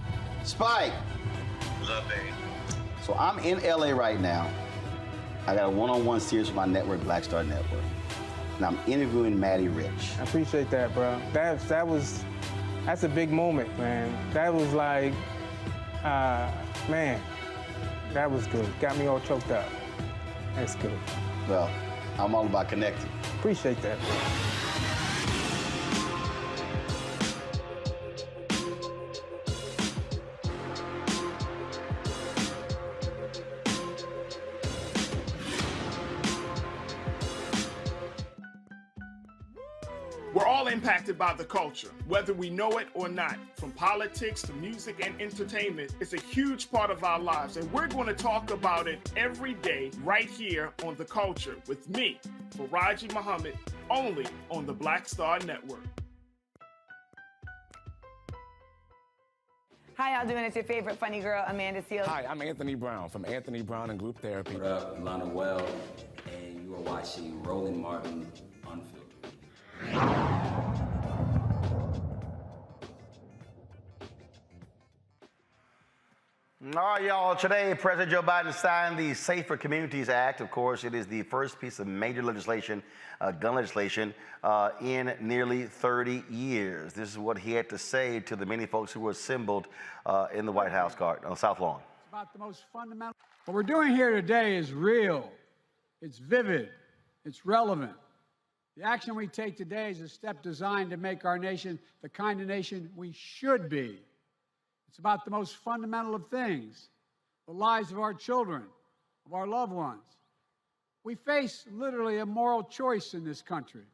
Speaker 1: Spike.
Speaker 14: Love it.
Speaker 1: So I'm in LA right now. I got a one-on-one series with my network, Black Star Network. And I'm interviewing Maddie Rich.
Speaker 15: I appreciate that, bro. That's a big moment, man. That was like, man, That was good. Got me all choked up. That's good.
Speaker 1: Well, I'm all about connecting.
Speaker 15: Appreciate that.
Speaker 2: We're all impacted by the culture, whether we know it or not. From politics to music and entertainment, it's a huge part of our lives, and we're going to talk about it every day right here on The Culture with me, Faraji Muhammad, only on the Black Star Network.
Speaker 16: How y'all doing? It's your favorite funny girl, Emmitt Till.
Speaker 17: Hi, I'm Anthony Brown from Anthony Brown and Group Therapy.
Speaker 18: What up, Lana Well, and you are watching Roland Martin Unfiltered.
Speaker 1: All right, y'all. Today, President Joe Biden signed the Safer Communities Act. Of course, it is the first piece of major legislation, gun legislation, in nearly 30 years. This is what he had to say to the many folks who were assembled in the White House on the South Lawn.
Speaker 4: It's about the most fundamental. What we're doing here today is real. It's vivid. It's relevant. The action we take today is a step designed to make our nation the kind of nation we should be. It's about the most fundamental of things, the lives of our children, of our loved ones. We face literally a moral choice in this country,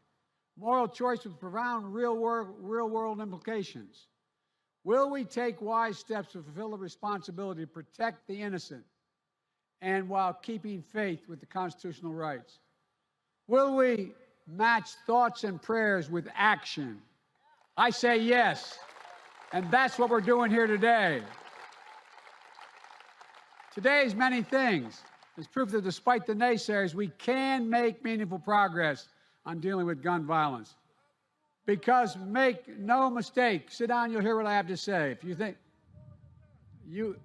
Speaker 4: moral choice with profound real-world implications. Will we take wise steps to fulfill the responsibility to protect the innocent and while keeping faith with the constitutional rights? Will we match thoughts and prayers with action? I say yes. And that's what we're doing here today. Today is many things. It's proof that despite the naysayers, we can make meaningful progress on dealing with gun violence. Because make no mistake, sit down, you'll hear what I have to say. If you think you...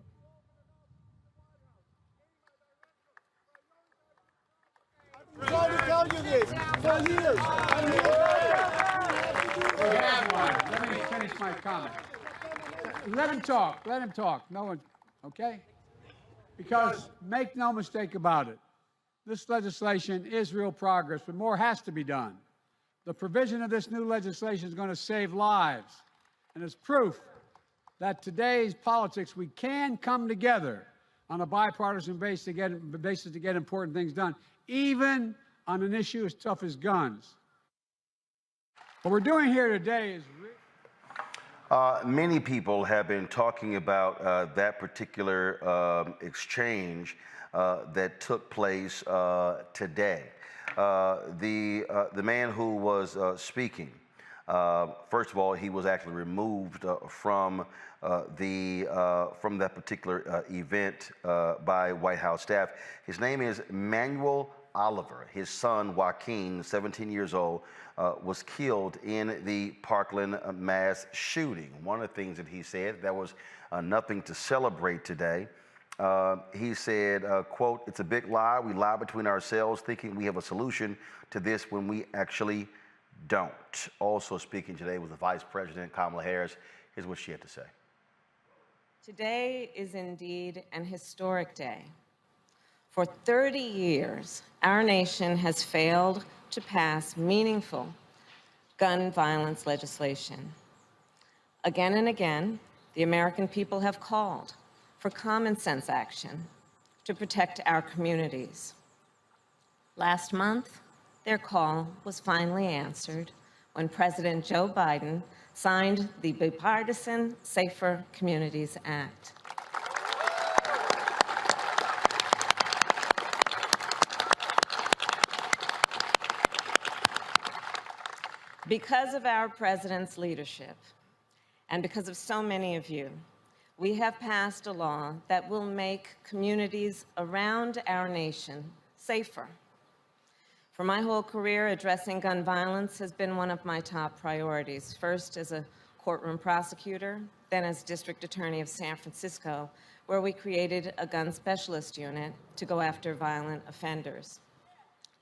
Speaker 4: I'm trying to tell you this for years. Let me finish my comment. Let him talk. Let him talk. No one, okay? Because make no mistake about it, this legislation is real progress, but more has to be done. The provision of this new legislation is going to save lives, and it's proof that today's politics, we can come together on a bipartisan basis to get important things done, even on an issue as tough as guns. What we're doing here today is...
Speaker 1: Many people have been talking about that particular exchange that took place today. The man who was speaking, first of all, he was actually removed from that particular event by White House staff. His name is Manuel Oliver. His son, Joaquin, 17 years old, was killed in the Parkland mass shooting. One of the things that he said, that was nothing to celebrate today. He said, quote, "It's a big lie. We lie between ourselves thinking we have a solution to this when we actually don't." Also speaking today was the Vice President, Kamala Harris. Here's what she had to say.
Speaker 19: Today is indeed an historic day. For 30 years, our nation has failed to pass meaningful gun violence legislation. Again and again, the American people have called for common sense action to protect our communities. Last month, their call was finally answered when President Joe Biden signed the bipartisan Safer Communities Act. Because of our president's leadership, and because of so many of you, we have passed a law that will make communities around our nation safer. For my whole career, addressing gun violence has been one of my top priorities, first as a courtroom prosecutor, then as district attorney of San Francisco, where we created a gun specialist unit to go after violent offenders.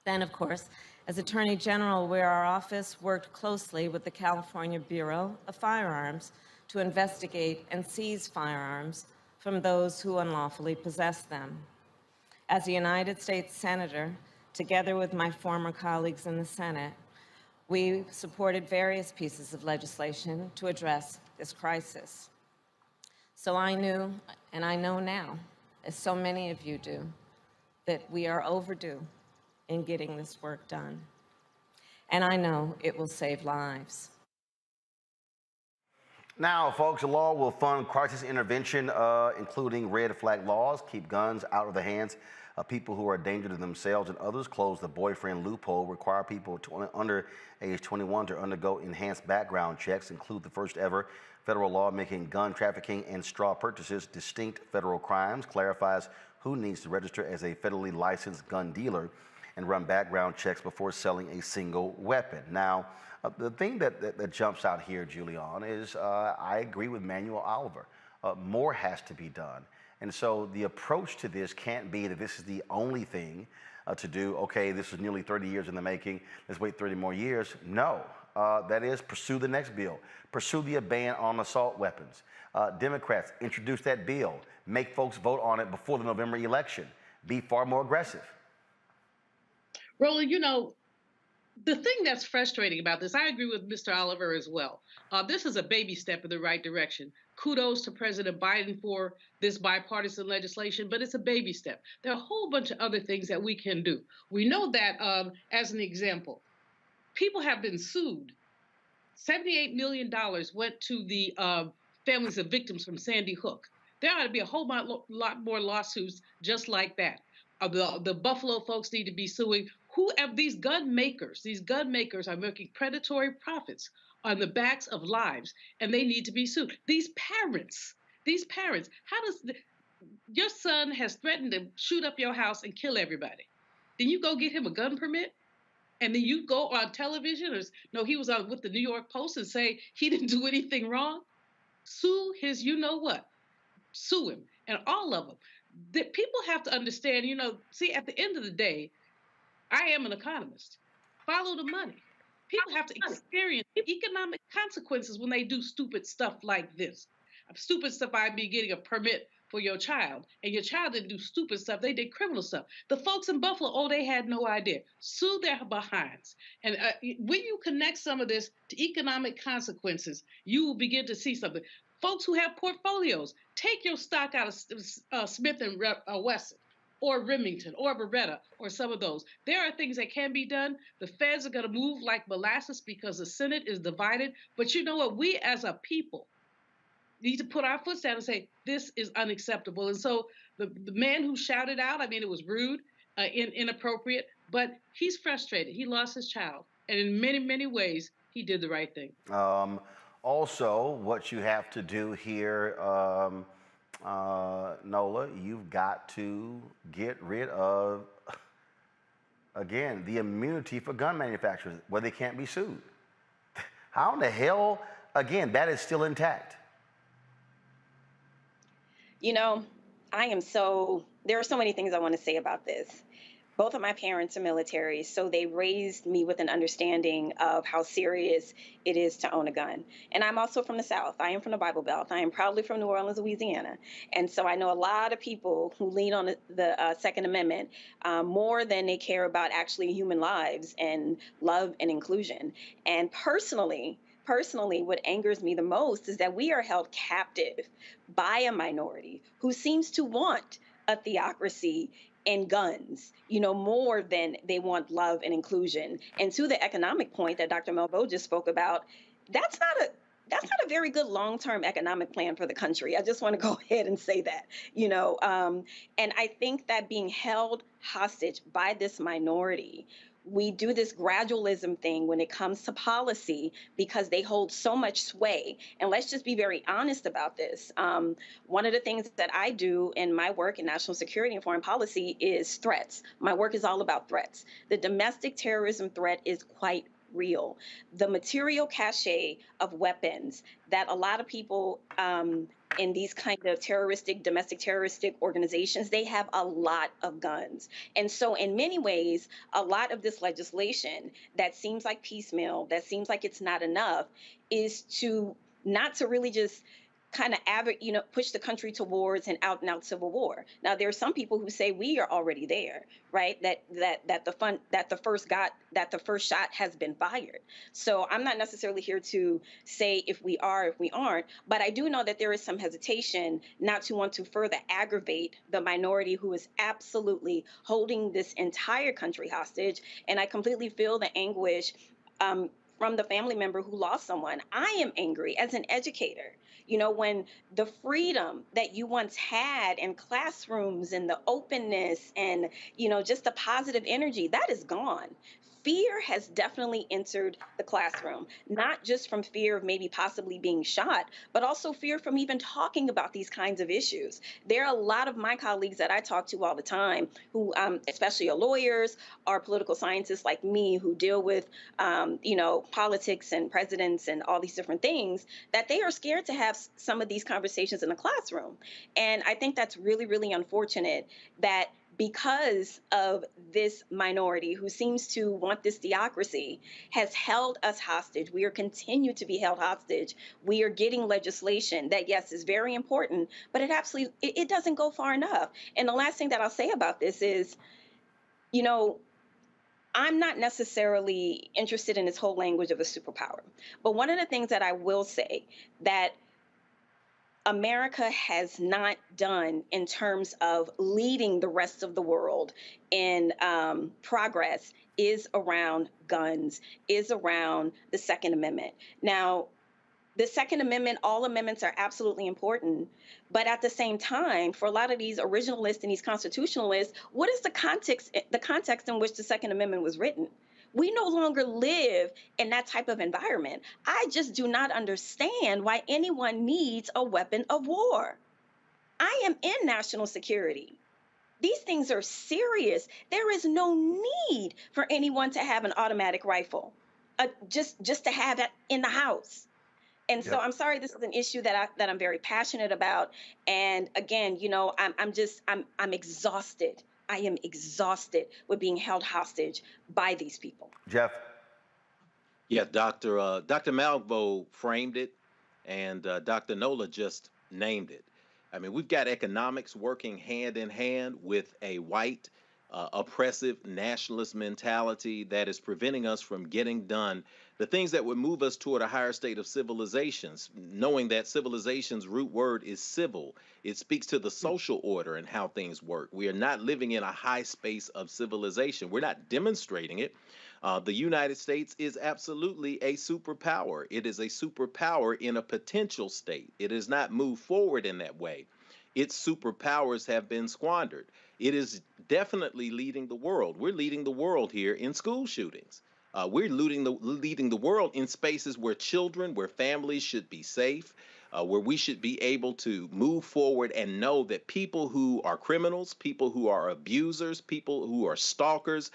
Speaker 19: Then, of course, as Attorney General, where our office worked closely with the California Bureau of Firearms to investigate and seize firearms from those who unlawfully possess them. As a United States Senator, together with my former colleagues in the Senate, we supported various pieces of legislation to address this crisis. So I knew, and I know now, as so many of you do, that we are overdue in getting this work done. And I know it will save lives.
Speaker 1: Now, folks, the law will fund crisis intervention, including red flag laws, keep guns out of the hands of people who are a danger to themselves and others, close the boyfriend loophole, require people under age 21 to undergo enhanced background checks, include the first ever federal law making gun trafficking and straw purchases distinct federal crimes, clarifies who needs to register as a federally licensed gun dealer, and run background checks before selling a single weapon. Now, the thing that jumps out here, Julian, is I agree with Manuel Oliver. More has to be done. And so the approach to this can't be that this is the only thing to do. Okay, this is nearly 30 years in the making. Let's wait 30 more years. No, that is pursue the next bill. Pursue the ban on assault weapons. Democrats, introduce that bill. Make folks vote on it before the November election. Be far more aggressive.
Speaker 8: Roland, the thing that's frustrating about this, I agree with Mr. Oliver as well. This is a baby step in the right direction. Kudos to President Biden for this bipartisan legislation, but it's a baby step. There are a whole bunch of other things that we can do. We know that, as an example, people have been sued. $78 million went to the families of victims from Sandy Hook. There ought to be a whole lot more lawsuits just like that. The Buffalo folks need to be suing. Whoever these gun makers are making predatory profits on the backs of lives, and they need to be sued. These parents, how does your son has threatened to shoot up your house and kill everybody? Then you go get him a gun permit? And then you go on television, or no, he was on with the New York Post and say he didn't do anything wrong? Sue his you-know-what. Sue him, and all of them. That people have to understand, see, at the end of the day, I am an economist. Follow the money. People have to experience economic consequences when they do stupid stuff like this. Stupid stuff, I'd be getting a permit for your child, and your child didn't do stupid stuff, they did criminal stuff. The folks in Buffalo, they had no idea. Sue their behinds. And when you connect some of this to economic consequences, you will begin to see something. Folks who have portfolios, take your stock out of Smith & Wesson, or Remington, or Beretta, or some of those. There are things that can be done. The feds are going to move like molasses because the Senate is divided. But you know what? We as a people need to put our foot down and say, this is unacceptable. And so the man who shouted out, it was rude, inappropriate, but he's frustrated. He lost his child. And in many, many ways, he did the right thing.
Speaker 1: Also, what you have to do here, Nola, you've got to get rid of, again, the immunity for gun manufacturers where they can't be sued. How in the hell, again, that is still intact?
Speaker 13: There are so many things I want to say about this. Both of my parents are military, so they raised me with an understanding of how serious it is to own a gun. And I'm also from the South. I am from the Bible Belt. I am proudly from New Orleans, Louisiana. And so I know a lot of people who lean on the Second Amendment more than they care about actually human lives and love and inclusion. And personally, what angers me the most is that we are held captive by a minority who seems to want a theocracy and guns, more than they want love and inclusion. And to the economic point that Dr. Melville just spoke about, that's not a very good long-term economic plan for the country. I just want to go ahead and say that, and I think that being held hostage by this minority, we do this gradualism thing when it comes to policy because they hold so much sway. And let's just be very honest about this. One of the things that I do in my work in national security and foreign policy is threats. My work is all about threats. The domestic terrorism threat is quite real. The material cachet of weapons that a lot of people in these kind of domestic terroristic organizations, they have a lot of guns. And so in many ways, a lot of this legislation that seems like piecemeal, that seems like it's not enough, is not to really just kind of push the country towards an out and out civil war. Now there are some people who say we are already there, right? That the first shot has been fired. So I'm not necessarily here to say if we are, if we aren't, but I do know that there is some hesitation not to want to further aggravate the minority who is absolutely holding this entire country hostage. And I completely feel the anguish from the family member who lost someone. I am angry as an educator. You know, when the freedom that you once had in classrooms and the openness and, you know, just the positive energy, that is gone. Fear has definitely entered the classroom, not just from fear of maybe possibly being shot, but also fear from even talking about these kinds of issues. There are a lot of my colleagues that I talk to all the time who, especially are lawyers, are political scientists like me, who deal with, you know, politics and presidents and all these different things, that they are scared to have some of these conversations in the classroom. And I think that's really, really unfortunate that because of this minority who seems to want this theocracy has held us hostage. We are continued to be held hostage. We are getting legislation that, yes, is very important, but it doesn't go far enough. And the last thing that I'll say about this is, you know, I'm not necessarily interested in this whole language of a superpower. But one of the things that I will say that America has not done in terms of leading the rest of the world in progress is around guns, is around the Second Amendment. Now, the Second Amendment, all amendments are absolutely important. But at the same time, for a lot of these originalists and these constitutionalists, what is the context in which the Second Amendment was written? We no longer live in that type of environment. I just do not understand why anyone needs a weapon of war. I am in national security. These things are serious. There is no need for anyone to have an automatic rifle, just to have it in the house. And so I'm sorry, this is an issue that I'm very passionate about. And again, you know, I'm exhausted. I am exhausted with being held hostage by these people.
Speaker 1: Jeff?
Speaker 14: Yeah, Dr. Malvo framed it, and Dr. Nola just named it. I mean, we've got economics working hand in hand with a white, oppressive nationalist mentality that is preventing us from getting done the things that would move us toward a higher state of civilizations, knowing that civilization's root word is civil. It speaks to the social order and how things work. We are not living in a high space of civilization. We're not demonstrating it. The United States is absolutely a superpower. It is a superpower in a potential state. It has not moved forward in that way. Its superpowers have been squandered. It is definitely leading the world. We're leading the world here in school shootings. We're leading the world in spaces where children, where families should be safe, where we should be able to move forward and know that people who are criminals, people who are abusers, people who are stalkers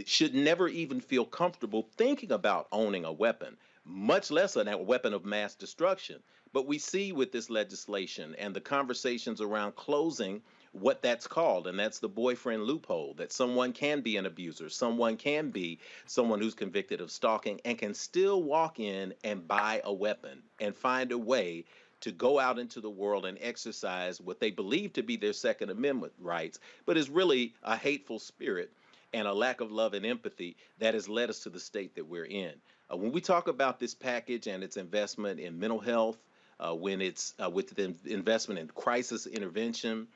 Speaker 14: should never even feel comfortable thinking about owning a weapon, much less a weapon of mass destruction. But we see with this legislation and the conversations around closing what that's called, and that's the boyfriend loophole, that someone can be an abuser, someone can be someone who's convicted of stalking and can still walk in and buy a weapon and find a way to go out into the world and exercise what they believe to be their Second Amendment rights, but is really a hateful spirit and a lack of love and empathy that has led us to the state that we're in. When we talk about this package and its investment in mental health, when it's with the investment in crisis intervention,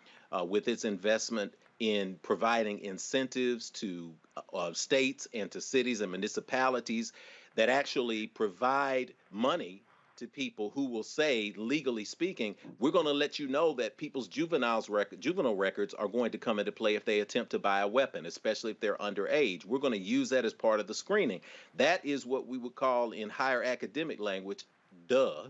Speaker 14: with its investment in providing incentives to states and to cities and municipalities that actually provide money to people who will say, legally speaking, we're going to let you know that people's juvenile records are going to come into play if they attempt to buy a weapon, especially if they're underage. We're going to use that as part of the screening. That is what we would call in higher academic language, duh.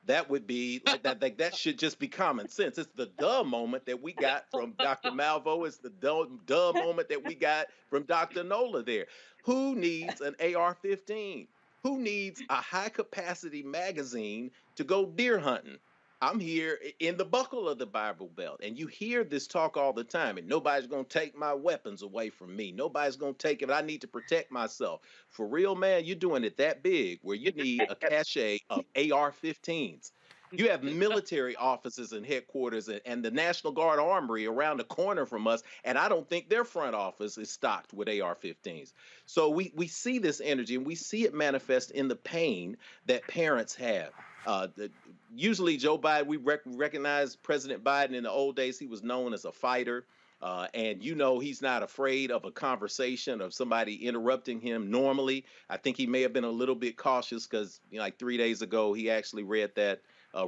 Speaker 14: That would be like that. Like that should just be common sense. It's the duh moment that we got from Dr. Malvo. It's the duh moment that we got from Dr. Nola there. Who needs an AR-15? Who needs a high-capacity magazine to go deer hunting? I'm here in the buckle of the Bible Belt, and you hear this talk all the time, and nobody's going to take my weapons away from me. Nobody's going to take it. I need to protect myself. For real, man, you're doing it that big where you need a cache of AR-15s. You have military offices and headquarters and the National Guard Armory around the corner from us, and I don't think their front office is stocked with AR-15s. So we see this energy, and we see it manifest in the pain that parents have. Usually, Joe Biden, we recognize President Biden in the old days. He was known as a fighter. And he's not afraid of a conversation of somebody interrupting him normally. I think he may have been a little bit cautious because like 3 days ago, he actually read that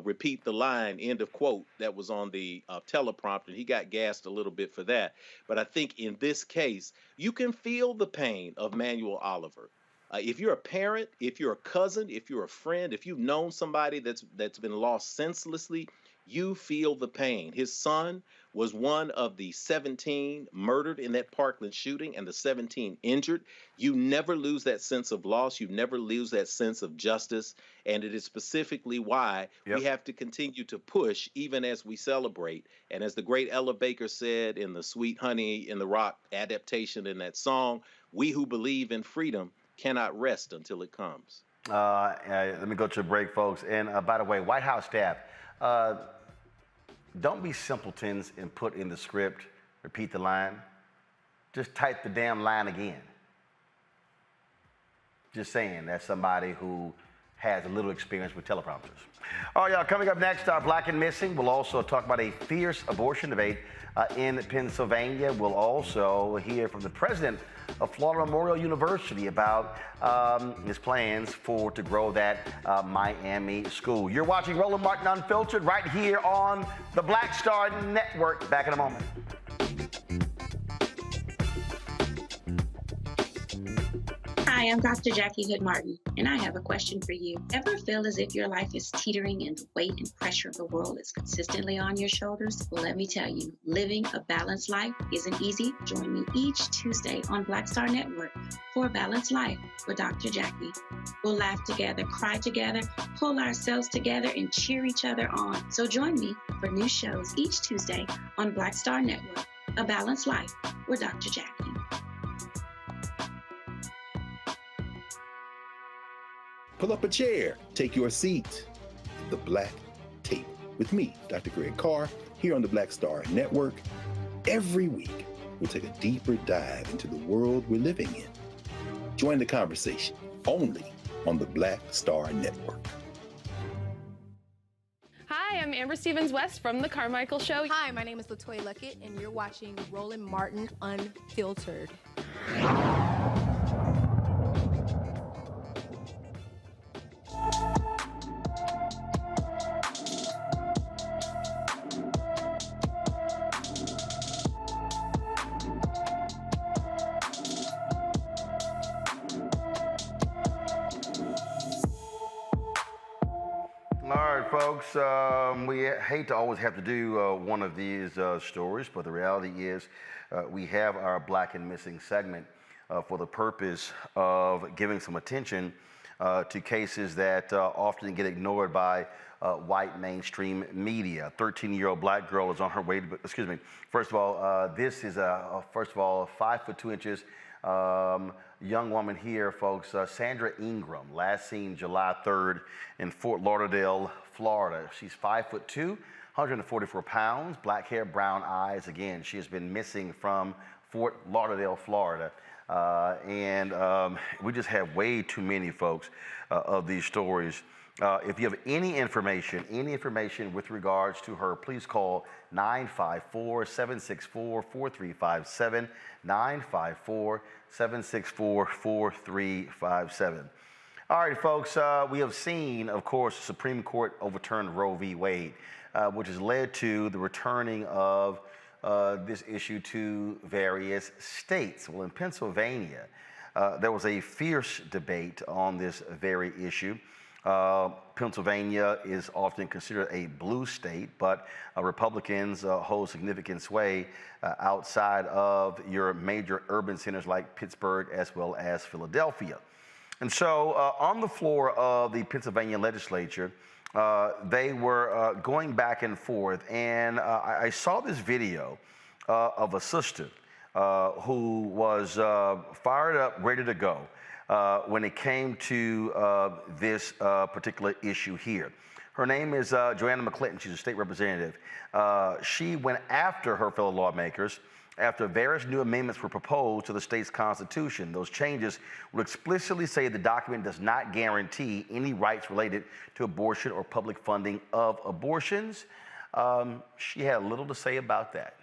Speaker 14: repeat the line, end of quote, that was on the teleprompter. He got gassed a little bit for that. But I think in this case, you can feel the pain of Manuel Oliver. If you're a parent, if you're a cousin, if you're a friend, if you've known somebody that's been lost senselessly, you feel the pain. His son was one of the 17 murdered in that Parkland shooting and the 17 injured. You never lose that sense of loss. You never lose that sense of justice. And it is specifically why we have to continue to push even as we celebrate. And as the great Ella Baker said in the Sweet Honey in the Rock adaptation in that song, we who believe in freedom cannot rest until it comes.
Speaker 1: Let me go to a break, folks. And by the way, White House staff, don't be simpletons and put in the script, repeat the line. Just type the damn line again. Just saying, that's somebody who has a little experience with teleprompters. All right, y'all, coming up next, our Black and Missing. We'll also talk about a fierce abortion debate in Pennsylvania. We'll also hear from the president of Florida Memorial University about his plans to grow that Miami school. You're watching Roland Martin Unfiltered right here on the Black Star Network. Back in a moment.
Speaker 20: Hi, I'm Dr. Jackie Hood Martin, and I have a question for you. Ever feel as if your life is teetering and the weight and pressure of the world is consistently on your shoulders? Well, let me tell you, living a balanced life isn't easy. Join me each Tuesday on Black Star Network for A Balanced Life with Dr. Jackie. We'll laugh together, cry together, pull ourselves together, and cheer each other on. So join me for new shows each Tuesday on Black Star Network, A Balanced Life with Dr. Jackie.
Speaker 21: Pull up a chair, take your seat at the Black Table with me, Dr. Greg Carr, here on the Black Star Network. Every week, we'll take a deeper dive into the world we're living in. Join the conversation only on the Black Star Network.
Speaker 22: Hi, I'm Amber Stevens-West from The Carmichael Show.
Speaker 23: Hi, my name is LaToya Luckett, and you're watching Roland Martin Unfiltered.
Speaker 1: Folks, we hate to always have to do one of these stories, but the reality is we have our Black and Missing segment for the purpose of giving some attention to cases that often get ignored by white mainstream media. A 13-year-old black girl is on her way to, excuse me, first of all, this is a 5'2" young woman here, folks, Sandra Ingram, last seen July 3rd in Fort Lauderdale, Florida. She's 5'2", 144 pounds, black hair, brown eyes. Again, she has been missing from Fort Lauderdale, Florida. And we just have way too many, folks, of these stories. If you have any information with regards to her, please call 954-764-4357, 954-764-4357. All right, folks, we have seen, of course, the Supreme Court overturned Roe v. Wade, which has led to the returning of this issue to various states. Well, in Pennsylvania, there was a fierce debate on this very issue. Pennsylvania is often considered a blue state, but Republicans hold significant sway outside of your major urban centers like Pittsburgh as well as Philadelphia. And so on the floor of the Pennsylvania legislature, they were going back and forth, and I saw this video of a sister who was fired up, ready to go. When it came to this particular issue here. Her name is Joanna McClinton. She's a state representative. She went after her fellow lawmakers after various new amendments were proposed to the state's constitution. Those changes would explicitly say the document does not guarantee any rights related to abortion or public funding of abortions. She had little to say about that.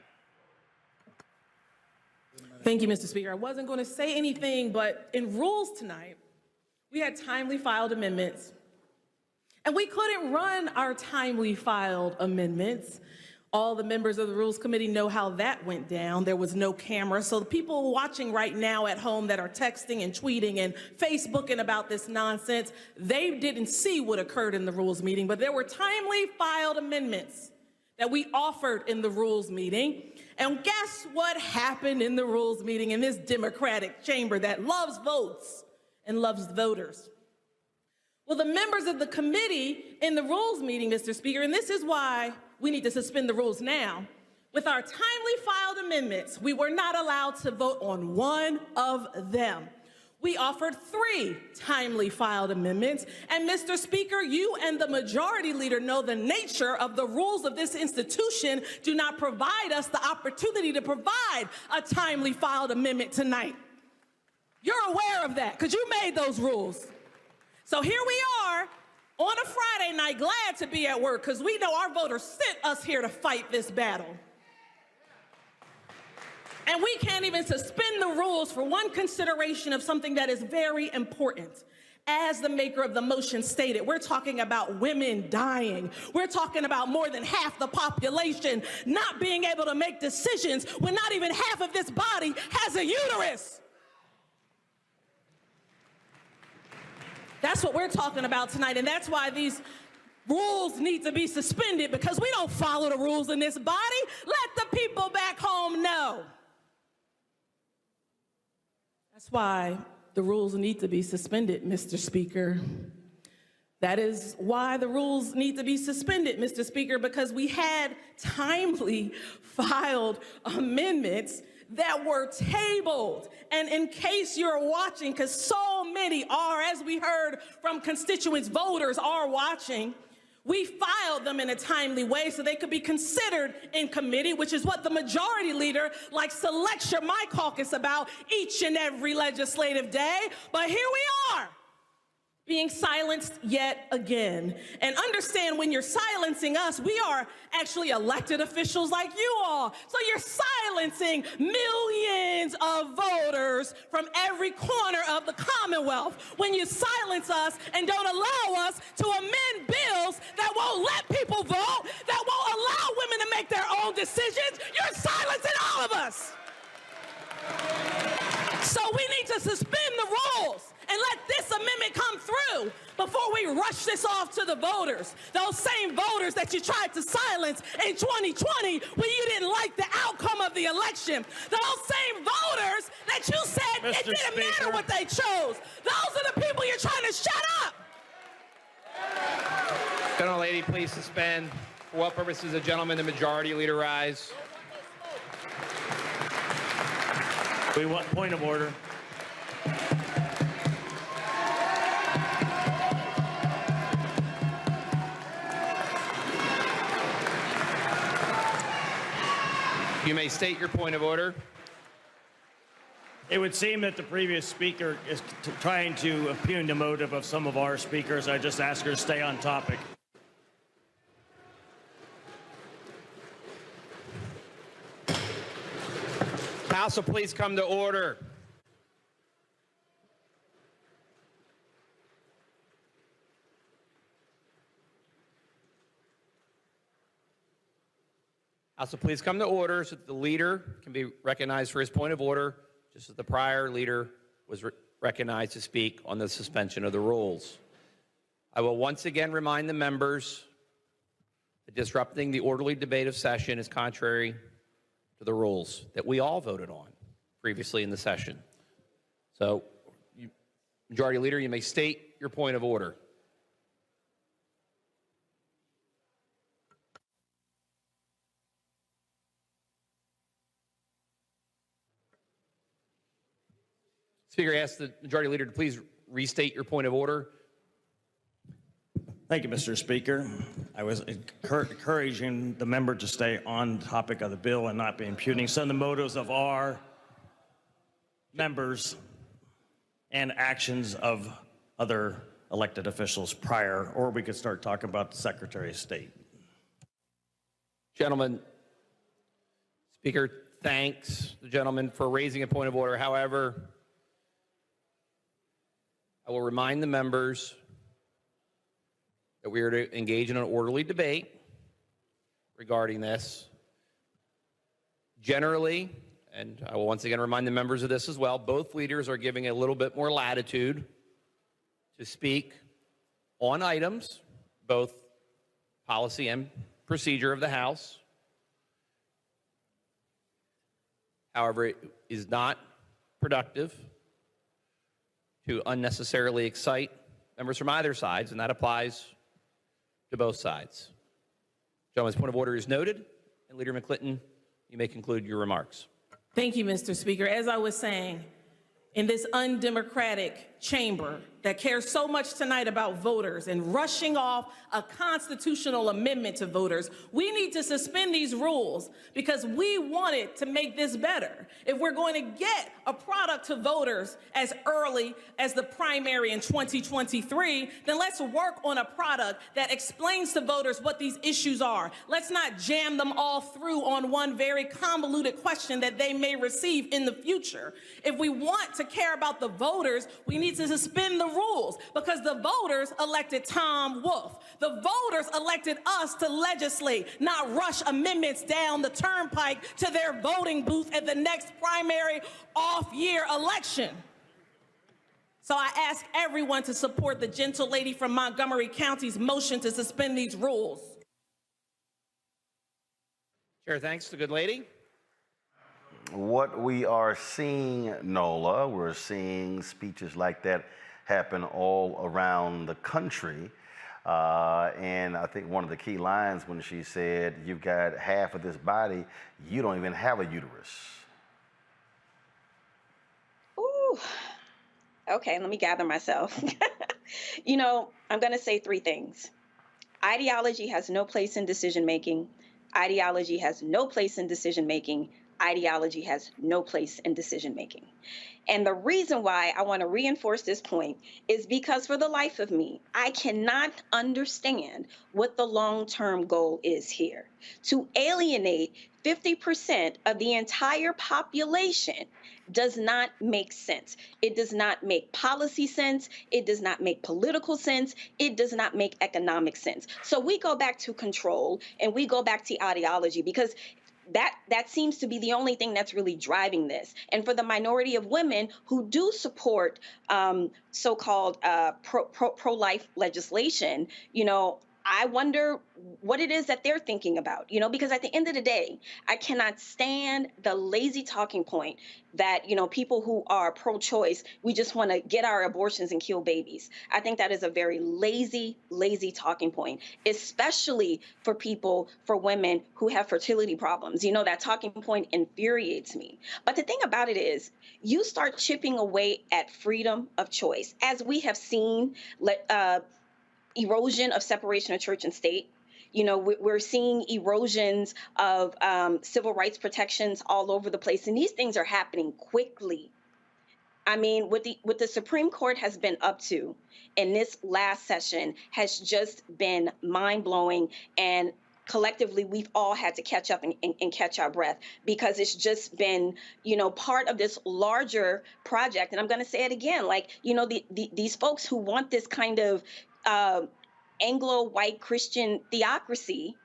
Speaker 3: Thank you, Mr. Speaker. I wasn't going to say anything, but in rules tonight, we had timely filed amendments, and we couldn't run our timely filed amendments. All the members of the Rules Committee know how that went down. There was no camera. So the people watching right now at home that are texting and tweeting and Facebooking about this nonsense, they didn't see what occurred in the Rules meeting, but there were timely filed amendments that we offered in the Rules meeting. And guess what happened in the Rules meeting in this Democratic chamber that loves votes and loves voters? Well, the members of the committee in the Rules meeting, Mr. Speaker, and this is why we need to suspend the rules now. With our timely filed amendments, we were not allowed to vote on one of them. We offered 3 timely filed amendments, and Mr. Speaker, you and the majority leader know the nature of the rules of this institution do not provide us the opportunity to provide a timely filed amendment tonight. You're aware of that, because you made those rules. So here we are, on a Friday night, glad to be at work because we know our voters sent us here to fight this battle. And we can't even suspend the rules for one consideration of something that is very important. As the maker of the motion stated, we're talking about women dying. We're talking about more than half the population not being able to make decisions when not even half of this body has a uterus. That's what we're talking about tonight, and that's why these rules need to be suspended, because we don't follow the rules in this body. Let the people back home know. That's why the rules need to be suspended, Mr. Speaker. That is why the rules need to be suspended, Mr. Speaker, because we had timely filed amendments that were tabled. And in case you're watching, because so many are, as we heard from constituents, voters are watching, we filed them in a timely way so they could be considered in committee, which is what the majority leader likes to lecture my caucus about each and every legislative day. But here we are, being silenced yet again. And understand, when you're silencing us, we are actually elected officials like you all. So you're silencing millions of voters from every corner of the Commonwealth when you silence us and don't allow us to amend bills that won't let people vote, that won't allow women to make their own decisions. You're silencing all of us. So we need to suspend the rules and let this amendment come through before we rush this off to the voters. Those same voters that you tried to silence in 2020 when you didn't like the outcome of the election. Those same voters that you said it didn't matter what they chose. Those are the people you're trying to shut up.
Speaker 5: Gentlelady, please suspend. For what purposes the gentleman, the majority leader, rise?
Speaker 7: We want point of order.
Speaker 5: You may state your point of order.
Speaker 7: It would seem that the previous speaker is trying to impugn the motive of some of our speakers. I just ask her to stay on topic.
Speaker 5: House will please come to order. House will please come to order so that the leader can be recognized for his point of order, just as the prior leader was recognized to speak on the suspension of the rules. I will once again remind the members that disrupting the orderly debate of session is contrary to the rules that we all voted on previously in the session. So, Majority Leader, you may state your point of order. Speaker, I ask the Majority Leader to please restate your point of order.
Speaker 7: Thank you, Mr. Speaker. I was encouraging the member to stay on topic of the bill and not be impugning some of the motives of our members and actions of other elected officials prior, or we could start talking about the Secretary of State.
Speaker 5: Gentlemen, Speaker thanks the gentleman for raising a point of order. However, I will remind the members that we are to engage in an orderly debate regarding this. Generally, and I will once again remind the members of this as well, both leaders are giving a little bit more latitude to speak on items, both policy and procedure of the House. However, it is not productive to unnecessarily excite members from either sides, and that applies to both sides. Gentleman's point of order is noted, and Leader McClinton, you may conclude your remarks.
Speaker 3: Thank you, Mr. Speaker. As I was saying, in this undemocratic chamber that cares so much tonight about voters and rushing off a constitutional amendment to voters, we need to suspend these rules because we wanted to make this better. If we're going to get a product to voters as early as the primary in 2023, then let's work on a product that explains to voters what these issues are. Let's not jam them all through on one very convoluted question that they may receive in the future. If we want to care about the voters, we need to suspend the rules because the voters elected Tom Wolf. The voters elected us to legislate, not rush amendments down the turnpike to their voting booth at the next primary off-year election. So I ask everyone to support the gentle lady from Montgomery County's motion to suspend these rules.
Speaker 5: Chair, thanks. The good lady.
Speaker 1: What we are seeing, Nola, we're seeing speeches like that happen all around the country. And I think one of the key lines when she said, you've got half of this body, you don't even have a uterus.
Speaker 13: Ooh. Okay, let me gather myself. You know, I'm going to say three things. Ideology has no place in decision-making. Ideology has no place in decision-making. Ideology has no place in decision-making. And the reason why I want to reinforce this point is because for the life of me, I cannot understand what the long-term goal is here. To alienate 50% of the entire population does not make sense. It does not make policy sense. It does not make political sense. It does not make economic sense. So we go back to control and we go back to ideology because that seems to be the only thing that's really driving this. And for the minority of women who do support so-called pro-life legislation, you know, I wonder what it is that they're thinking about, you know, because at the end of the day, I cannot stand the lazy talking point that, you know, people who are pro-choice, we just want to get our abortions and kill babies. I think that is a very lazy talking point, especially for people, for women who have fertility problems. You know, that talking point infuriates me. But the thing about it is, you start chipping away at freedom of choice, as we have seen, erosion of separation of church and state. You know, we're seeing erosions of civil rights protections all over the place, and these things are happening quickly. I mean, what the Supreme Court has been up to in this last session has just been mind-blowing, and collectively, we've all had to catch up and catch our breath because it's just been, you know, part of this larger project. And I'm going to say it again, like, you know, these folks who want this kind of Anglo-white Christian theocracy,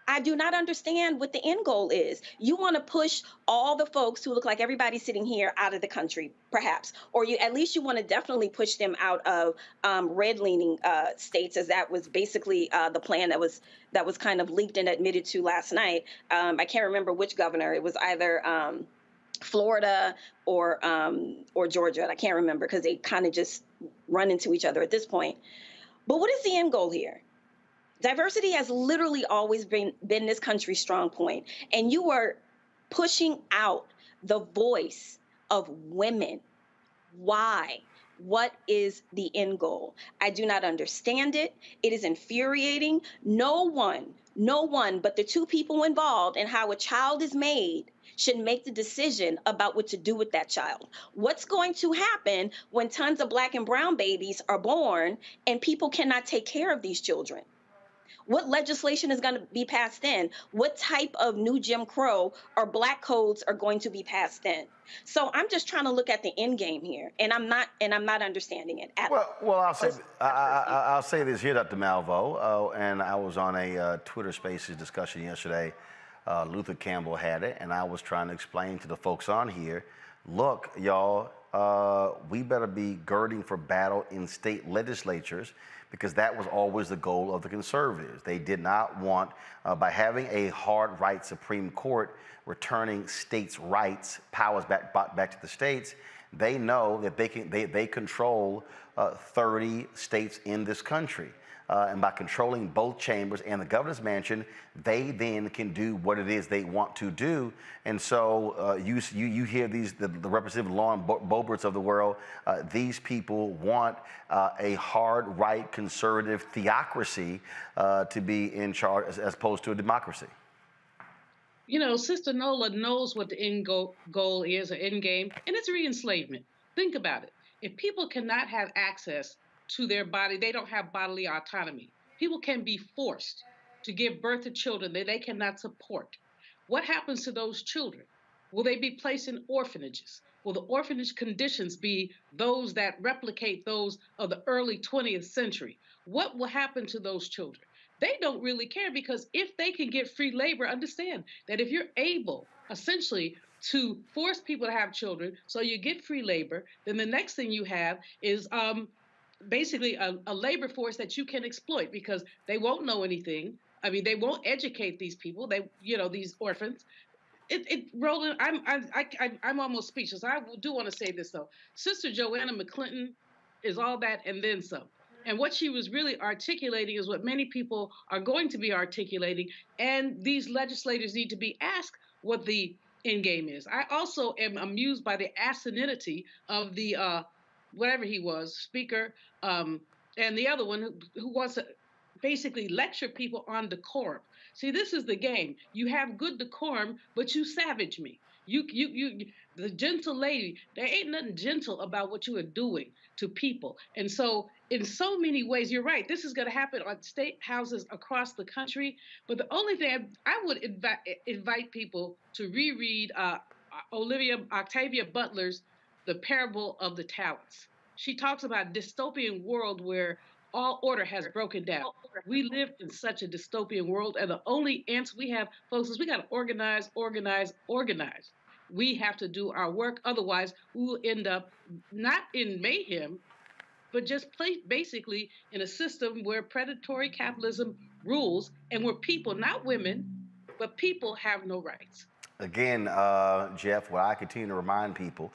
Speaker 13: I do not understand what the end goal is. You want to push all the folks who look like everybody sitting here out of the country, perhaps, or at least you want to definitely push them out of red-leaning states, as that was basically the plan that was kind of leaked and admitted to last night. I can't remember which governor. It was either Florida or Georgia. I can't remember because they kind of just run into each other at this point. But what is the end goal here? Diversity has literally always been this country's strong point. And you are pushing out the voice of women. Why? What is the end goal? I do not understand it. It is infuriating. No one but the two people involved in how a child is made should make the decision about what to do with that child. What's going to happen when tons of Black and brown babies are born and people cannot take care of these children? What legislation is going to be passed in? What type of new Jim Crow or Black codes are going to be passed in? So I'm just trying to look at the end game here, and I'm not understanding it at all.
Speaker 1: Well, I'll say this here, Dr. Malvo, and I was on a Twitter Spaces discussion yesterday. Luther Campbell had it, and I was trying to explain to the folks on here, look, y'all, we better be girding for battle in state legislatures, because that was always the goal of the conservatives. They did not want, by having a hard right Supreme Court returning states' rights, powers back to the states, they know that they control 30 states in this country. And by controlling both chambers and the governor's mansion, they then can do what it is they want to do. And so you hear the Representative Lauren Boeberts of the world. These people want a hard right conservative theocracy to be in charge as opposed to a democracy.
Speaker 8: You know, Sister Nola knows what the end goal is, or end game, and it's re-enslavement. Think about it. If people cannot have access to their body, they don't have bodily autonomy. People can be forced to give birth to children that they cannot support. What happens to those children? Will they be placed in orphanages? Will the orphanage conditions be those that replicate those of the early 20th century? What will happen to those children? They don't really care, because if they can get free labor, understand that if you're able essentially to force people to have children so you get free labor, then the next thing you have is basically a labor force that you can exploit, because they won't know anything. I mean, they won't educate these people. These orphans. Roland, I'm almost speechless. I do want to say this though. Sister Joanna McClinton is all that and then some. And what she was really articulating is what many people are going to be articulating. And these legislators need to be asked what the end game is. I also am amused by the asininity of the whatever he was, speaker, and the other one who wants to basically lecture people on decorum. See, this is the game. You have good decorum, but you savage me. The gentle lady, there ain't nothing gentle about what you are doing to people. And so in so many ways, you're right, this is going to happen on state houses across the country. But the only thing I would invite people to reread Octavia Butler's The Parable of the Talents. She talks about a dystopian world where all order has broken down. We live in such a dystopian world, and the only answer we have, folks, is we got to organize. We have to do our work. Otherwise, we will end up not in mayhem, but just basically in a system where predatory capitalism rules and where people, not women, but people have no rights.
Speaker 1: Again, Jeff, what I continue to remind people,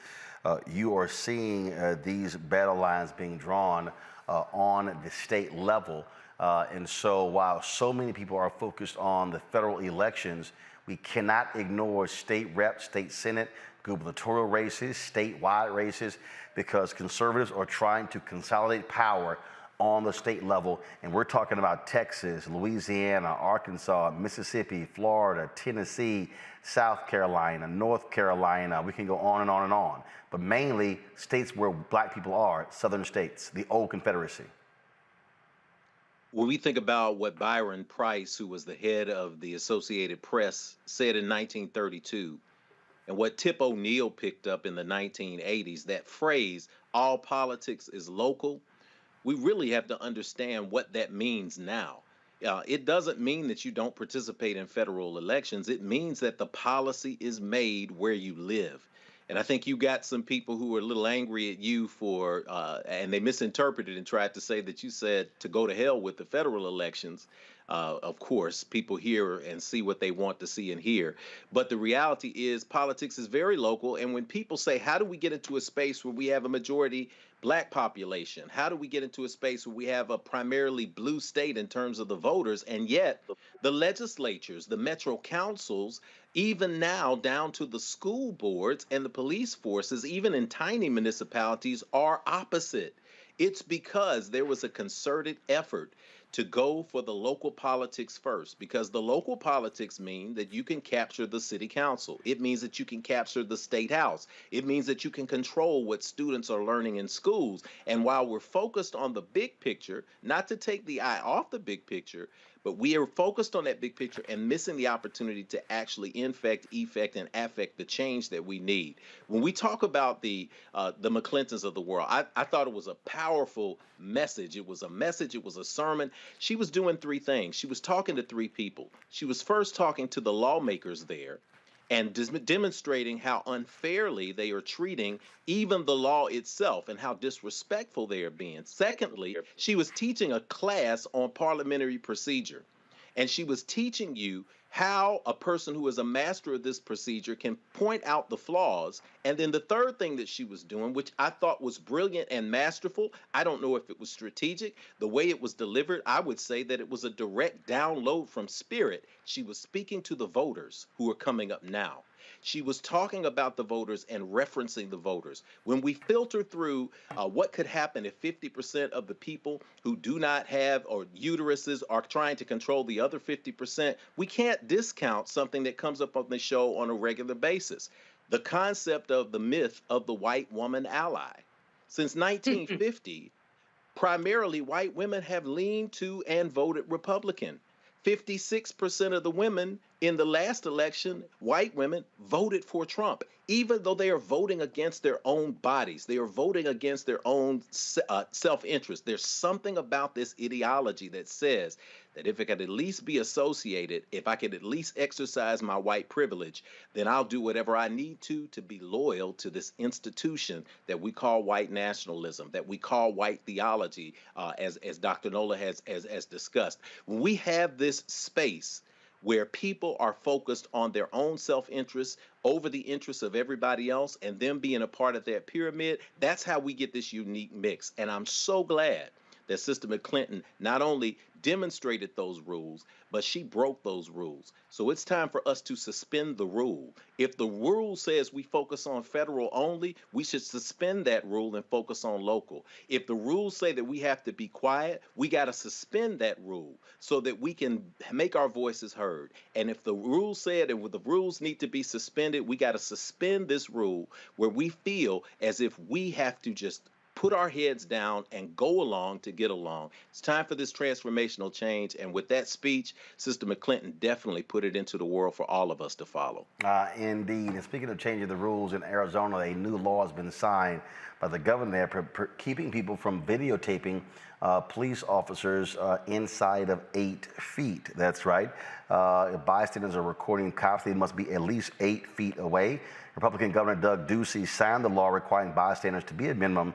Speaker 1: you are seeing these battle lines being drawn on the state level. And so while so many people are focused on the federal elections, we cannot ignore state rep, state senate, gubernatorial races, statewide races, because conservatives are trying to consolidate power on the state level. And we're talking about Texas, Louisiana, Arkansas, Mississippi, Florida, Tennessee, South Carolina, North Carolina. We can go on and on and on. But mainly states where Black people are, southern states, the old Confederacy.
Speaker 14: When we think about what Byron Price, who was the head of the Associated Press, said in 1932, and what Tip O'Neill picked up in the 1980s, that phrase, all politics is local, we really have to understand what that means now. It doesn't mean that you don't participate in federal elections. It means that the policy is made where you live. And I think you got some people who were a little angry at you for, and they misinterpreted and tried to say that you said to go to hell with the federal elections. Of course, people hear and see what they want to see and hear. But the reality is politics is very local. And when people say, how do we get into a space where we have a majority Black population? How do we get into a space where we have a primarily blue state in terms of the voters? And yet the legislatures, the metro councils, even now down to the school boards and the police forces, even in tiny municipalities, are opposite. It's because there was a concerted effort to go for the local politics first, because the local politics mean that you can capture the city council. It means that you can capture the state house. It means that you can control what students are learning in schools. And while we're focused on the big picture, not to take the eye off the big picture, but we are focused on that big picture and missing the opportunity to actually effect, and affect the change that we need. When we talk about the McClintons of the world, I thought it was a powerful message. It was a message. It was a sermon. She was doing three things. She was talking to three people. She was first talking to the lawmakers there and demonstrating how unfairly they are treating even the law itself and how disrespectful they are being. Secondly, she was teaching a class on parliamentary procedure, and she was teaching you how a person who is a master of this procedure can point out the flaws. And then the third thing that she was doing, which I thought was brilliant and masterful, I don't know if it was strategic, the way it was delivered, I would say that it was a direct download from spirit. She was speaking to the voters who are coming up now. She was talking about the voters and referencing the voters. When we filter through what could happen if 50% of the people who do not have or uteruses are trying to control the other 50%, we can't discount something that comes up on the show on a regular basis. The concept of the myth of the white woman ally. Since 1950, primarily white women have leaned to and voted Republican. 56% of the women in the last election, white women, voted for Trump, even though they are voting against their own bodies. They are voting against their own self-interest. There's something about this ideology that says that if it could at least be associated, if I could at least exercise my white privilege, then I'll do whatever I need to be loyal to this institution that we call white nationalism, that we call white theology, as Dr. Nola has discussed. When we have this space where people are focused on their own self-interest over the interests of everybody else and them being a part of that pyramid, that's how we get this unique mix. And I'm so glad that Sister McClinton not only demonstrated those rules, but she broke those rules. So it's time for us to suspend the rule. If the rule says we focus on federal only, we should suspend that rule and focus on local. If the rules say that we have to be quiet, we got to suspend that rule so that we can make our voices heard. And if the rule said that the rules need to be suspended, we got to suspend this rule where we feel as if we have to just put our heads down and go along to get along. It's time for this transformational change. And with that speech, Sister McClinton definitely put it into the world for all of us to follow.
Speaker 1: Indeed. And speaking of changing the rules in Arizona, a new law has been signed by the governor there, keeping people from videotaping police officers inside of 8 feet. That's right. If bystanders are recording cops, they must be at least 8 feet away. Republican Governor Doug Ducey signed the law requiring bystanders to be at minimum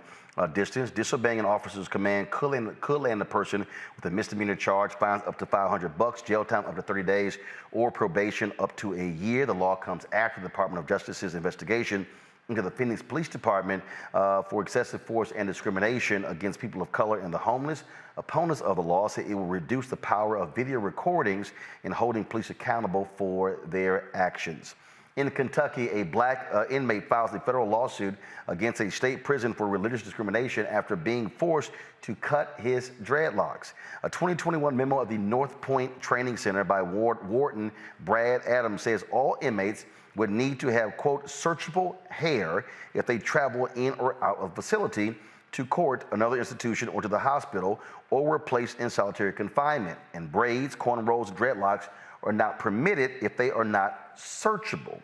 Speaker 1: distance. Disobeying an officer's command could land the person with a misdemeanor charge, fines up to $500, jail time up to 30 days, or probation up to a year. The law comes after the Department of Justice's investigation into the Phoenix Police Department for excessive force and discrimination against people of color and the homeless. Opponents of the law say it will reduce the power of video recordings in holding police accountable for their actions. In Kentucky, a black inmate files a federal lawsuit against a state prison for religious discrimination after being forced to cut his dreadlocks. A 2021 memo of the North Point Training Center by Warden Brad Adams says all inmates would need to have, quote, searchable hair if they travel in or out of facility, to court, another institution, or to the hospital, or were placed in solitary confinement. And braids, cornrows, dreadlocks are not permitted if they are not searchable.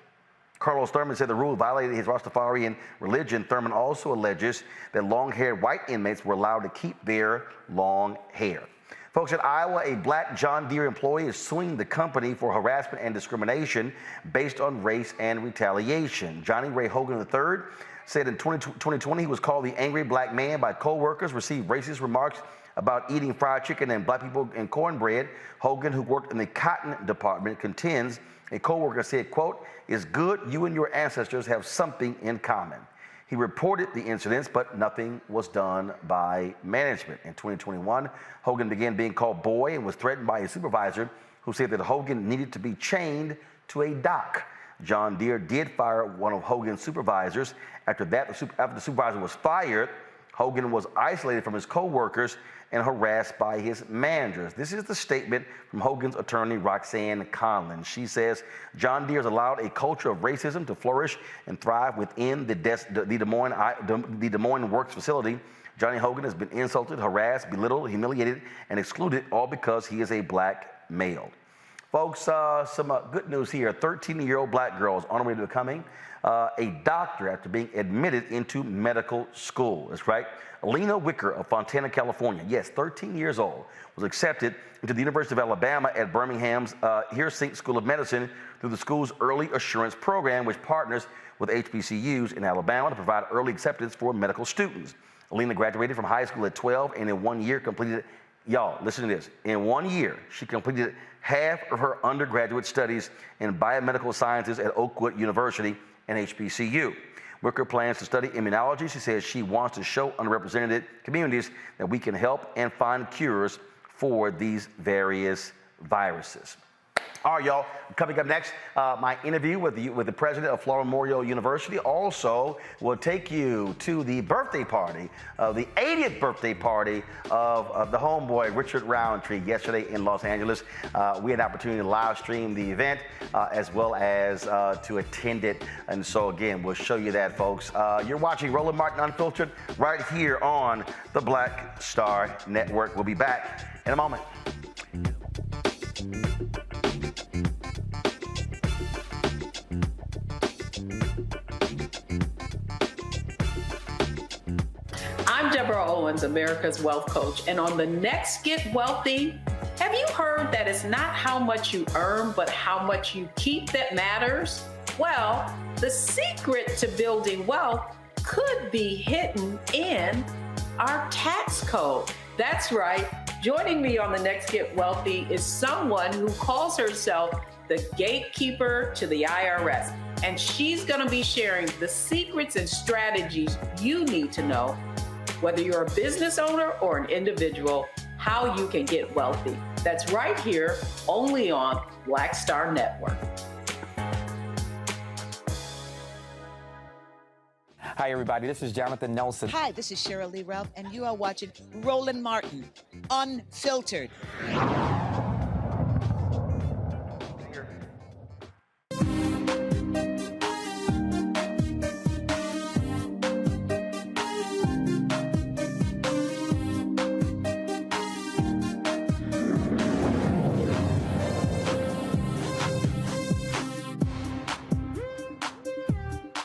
Speaker 1: Carlos Thurman said the rule violated his Rastafarian religion. Thurman also alleges that long-haired white inmates were allowed to keep their long hair. Folks, in Iowa, a black John Deere employee is suing the company for harassment and discrimination based on race and retaliation. Johnny Ray Hogan III said in 2020 he was called the angry black man by co-workers, received racist remarks about eating fried chicken and black people and cornbread. Hogan, who worked in the cotton department, contends a co-worker said, quote, "It's good you and your ancestors have something in common." He reported the incidents, but nothing was done by management. In 2021, Hogan began being called boy and was threatened by a supervisor who said that Hogan needed to be chained to a dock. John Deere did fire one of Hogan's supervisors. After that, after the supervisor was fired, Hogan was isolated from his co-workers and harassed by his managers. This is the statement from Hogan's attorney, Roxanne Conlon. She says, John Deere has allowed a culture of racism to flourish and thrive within the Des Moines Works facility. Johnny Hogan has been insulted, harassed, belittled, humiliated, and excluded, all because he is a black male. Folks, some good news here. A 13-year-old black girl is on her way to becoming a doctor after being admitted into medical school. That's right. Alina Wicker of Fontana, California, yes, 13 years old, was accepted into the University of Alabama at Birmingham's Hersink School of Medicine through the school's Early Assurance Program, which partners with HBCUs in Alabama to provide early acceptance for medical students. Alina graduated from high school at 12 and in 1 year completed, y'all, listen to this, in 1 year, she completed half of her undergraduate studies in biomedical sciences at Oakwood University and HBCU. Wicker plans to study immunology. She says she wants to show underrepresented communities that we can help and find cures for these various viruses. All right, y'all, coming up next, my interview with the president of Florida Memorial University. Also, will take you to the birthday party, the 80th birthday party of the homeboy, Richard Roundtree, yesterday in Los Angeles. We had an opportunity to live stream the event as well as to attend it. And so, again, we'll show you that, folks. You're watching Roland Martin Unfiltered right here on the Black Star Network. We'll be back in a moment.
Speaker 9: I'm Deborah Owens, America's Wealth Coach, and on the next Get Wealthy, have you heard that it's not how much you earn, but how much you keep that matters? Well, the secret to building wealth could be hidden in our tax code. That's right. Joining me on the next Get Wealthy is someone who calls herself the gatekeeper to the IRS, and she's going to be sharing the secrets and strategies you need to know, whether you're a business owner or an individual, how you can get wealthy. That's right here, only on Black Star Network.
Speaker 11: Hi, everybody. This is Jonathan Nelson.
Speaker 12: Hi, this is Cheryl Lee Ralph, and you are watching Roland Martin Unfiltered.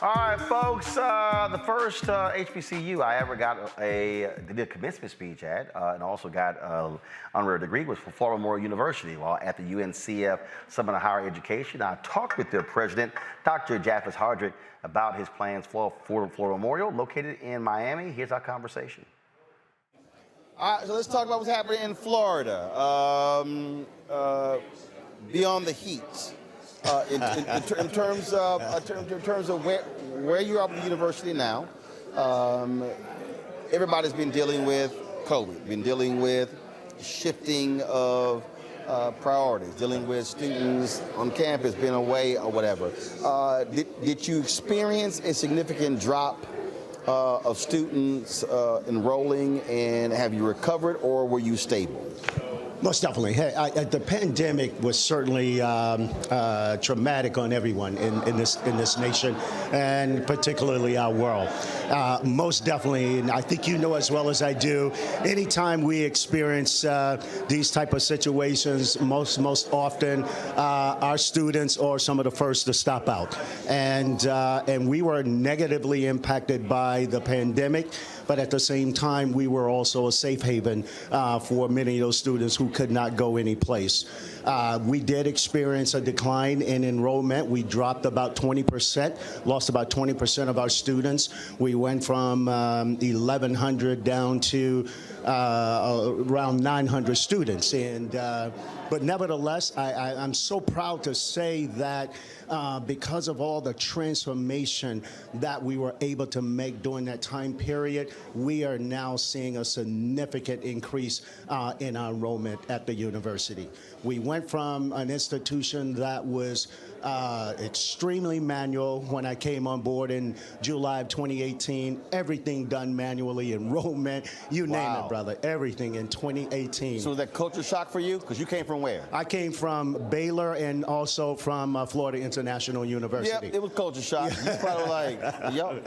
Speaker 1: All right, folks, the first HBCU I ever got did a commencement speech at and also got an honorary degree was from Florida Memorial University. While at the UNCF Summit of Higher Education, I talked with their president, Dr. Jaffis Hardrick, about his plans for Florida Memorial, located in Miami. Here's our conversation. All right, so let's talk about what's happening in Florida. Beyond the heat. In terms of where you are with the university now, everybody's been dealing with COVID, been dealing with shifting of priorities, dealing with students on campus being away or whatever. Did you experience a significant drop of students enrolling, and have you recovered, or were you stable?
Speaker 24: Most definitely. Hey, the pandemic was certainly traumatic on everyone in this nation, and particularly our world. Most definitely, and I think you know as well as I do, anytime we experience these type of situations, most often our students are some of the first to stop out, and we were negatively impacted by the pandemic. But at the same time, we were also a safe haven for many of those students who could not go any place. We did experience a decline in enrollment. We dropped about 20%, lost about 20% of our students. We went from 1,100 down to around 900 students. But nevertheless, I'm so proud to say that because of all the transformation that we were able to make during that time period, we are now seeing a significant increase in our enrollment at the university. We went from an institution that was extremely manual when I came on board in July of 2018. Everything done manually, enrollment, you name it, brother. Everything in 2018.
Speaker 1: So was that culture shock for you? Because you came from where?
Speaker 24: I came from Baylor and also from Florida International University.
Speaker 1: Yep, it was culture shock. You probably like, yo,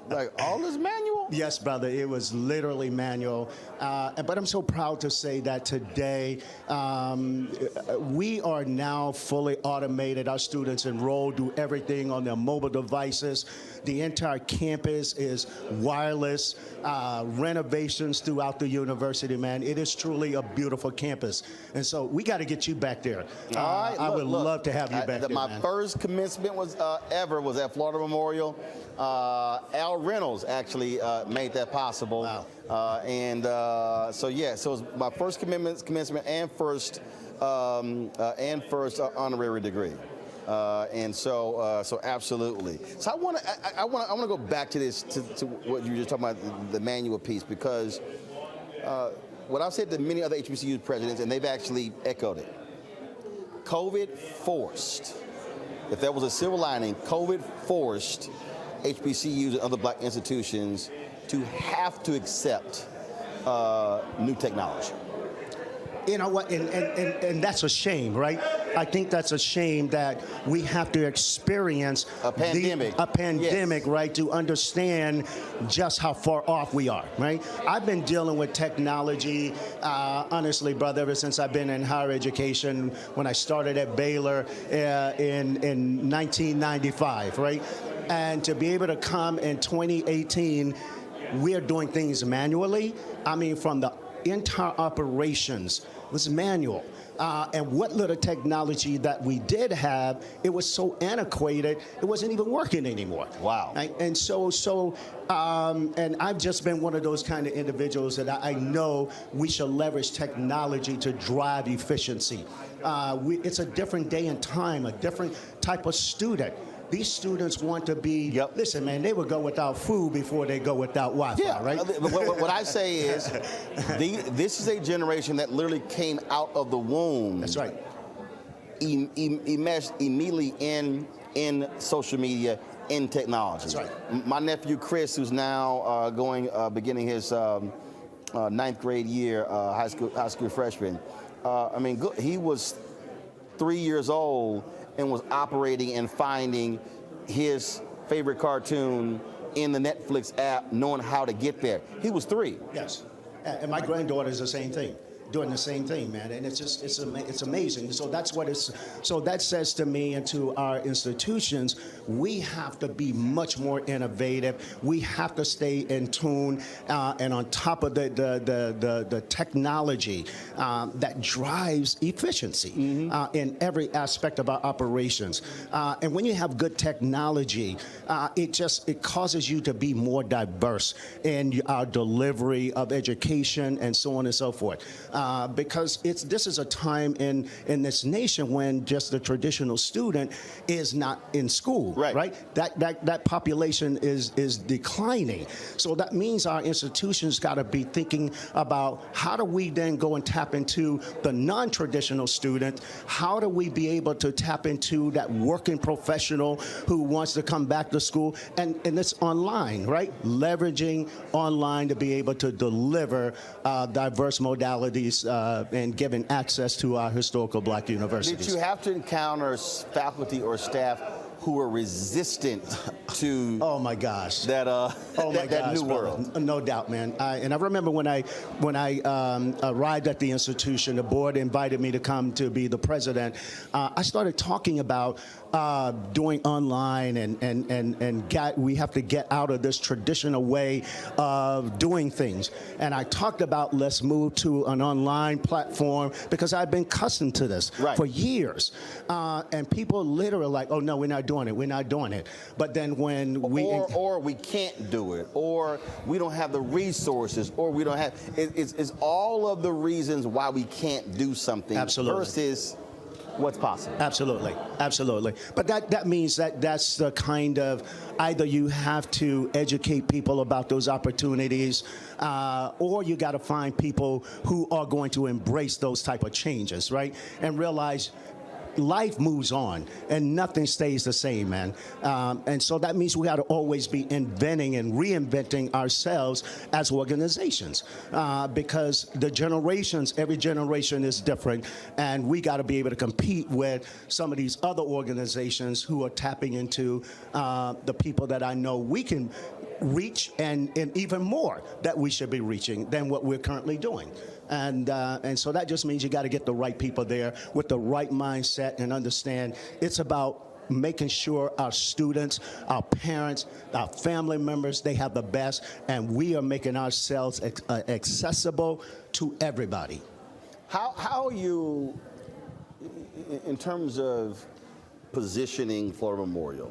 Speaker 1: like all this manual?
Speaker 24: Yes, brother. It was literally manual. But I'm so proud to say that today we are now fully automated. Our students enroll, do everything on their mobile devices. The entire campus is wireless. Renovations throughout the university, man. It is truly a beautiful campus. And so we got to get you back there.
Speaker 1: All right,
Speaker 24: I would love to have you back there,
Speaker 1: My
Speaker 24: man.
Speaker 1: first commencement was ever was at Florida Memorial. Al Reynolds actually made that possible.
Speaker 24: Wow.
Speaker 1: So it was my first commencement and first honorary degree. So absolutely. So I want to go back to this to what you were just talking about, the manual piece, because what I've said to many other HBCU presidents, and they've actually echoed it. COVID forced, if there was a silver lining, COVID forced HBCUs and other black institutions to have to accept new technology.
Speaker 24: You know what, and that's a shame, right? I think that's a shame that we have to experience
Speaker 1: a pandemic,
Speaker 24: yes, right, to understand just how far off we are, right? I've been dealing with technology, honestly, brother, ever since I've been in higher education, when I started at Baylor in 1995, right? And to be able to come in 2018, we're doing things manually. I mean, from the entire operations was manual. And what little technology that we did have, it was so antiquated, it wasn't even working anymore.
Speaker 1: Wow.
Speaker 24: Right? And and I've just been one of those kind of individuals that I know we should leverage technology to drive efficiency. It's a different day and time, a different type of student. These students want to be, listen, man, they would go without food before they go without Wi-Fi, right?
Speaker 1: What I say is, this is a generation that literally came out of the womb.
Speaker 24: That's right.
Speaker 1: Immersed immediately in social media, in technology.
Speaker 24: That's right.
Speaker 1: My nephew Chris, who's now beginning his 9th grade year, high school freshman. He was 3 years old and was operating and finding his favorite cartoon in the Netflix app, knowing how to get there. He was 3.
Speaker 24: Yes, and my granddaughter is the same thing, doing the same thing, man, and it's amazing. So that says to me and to our institutions, we have to be much more innovative. We have to stay in tune and on top of the technology that drives efficiency in every aspect of our operations. And when you have good technology, it causes you to be more diverse in our delivery of education and so on and so forth. Because this is a time in this nation when just the traditional student is not in school, right? That population is declining. So that means our institutions got to be thinking about how do we then go and tap into the non-traditional student? How do we be able to tap into that working professional who wants to come back to school? And it's online, right? Leveraging online to be able to deliver diverse modalities and giving access to our historical black universities.
Speaker 1: Did you have to encounter faculty or staff who were resistant to that new world?
Speaker 24: No doubt, man. And I remember when I arrived at the institution, the board invited me to come to be the president. I started talking about doing online and we have to get out of this traditional way of doing things. And I talked about let's move to an online platform because I've been accustomed to this for years. And people literally like, oh no, we're not doing it. We're not doing it. But then when
Speaker 1: or we can't do it, or we don't have the resources, or we don't have, it's all of the reasons why we can't do something.
Speaker 24: Absolutely.
Speaker 1: Versus what's possible.
Speaker 24: Absolutely, absolutely. But that means that's the kind of, either you have to educate people about those opportunities, or you got to find people who are going to embrace those type of changes, right? And realize life moves on and nothing stays the same, man. And so that means we got to always be inventing and reinventing ourselves as organizations, because the generations, every generation is different, and we got to be able to compete with some of these other organizations who are tapping into the people that I know we can reach, and even more that we should be reaching than what we're currently doing. And so that just means you got to get the right people there with the right mindset and understand it's about making sure our students, our parents, our family members, they have the best, and we are making ourselves accessible to everybody.
Speaker 1: How are you, in terms of positioning Florida Memorial,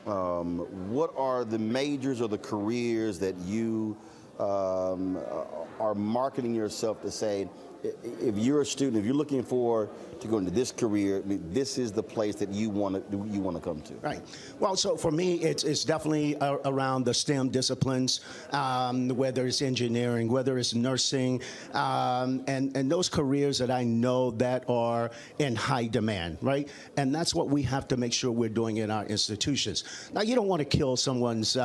Speaker 1: what are the majors or the careers that you are marketing yourself to say, if you're a student, if you're looking to go into this career, this is the place that you want to come to?
Speaker 24: Right. Well, so for me, it's definitely around the STEM disciplines, whether it's engineering, whether it's nursing, and those careers that I know that are in high demand, right? And that's what we have to make sure we're doing in our institutions. Now, you don't want to kill someone's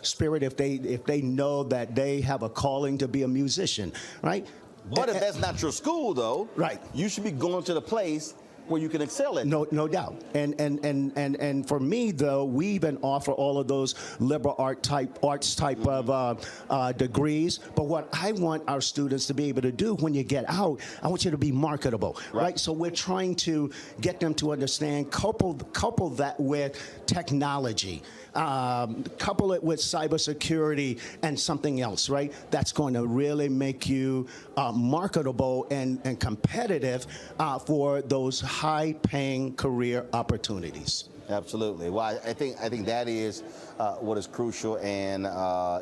Speaker 24: spirit if they know that they have a calling to be a musician, right?
Speaker 1: But if that's not your school, though,
Speaker 24: right,
Speaker 1: you should be going to the place where you can excel at.
Speaker 24: No doubt. And for me, though, we even offer all of those liberal arts type of degrees. But what I want our students to be able to do when you get out, I want you to be marketable, right? So we're trying to get them to understand, couple that with technology, couple it with cybersecurity and something else, right? That's going to really make you marketable and competitive for those high-paying career opportunities.
Speaker 1: Absolutely. Well, I think that is what is crucial, and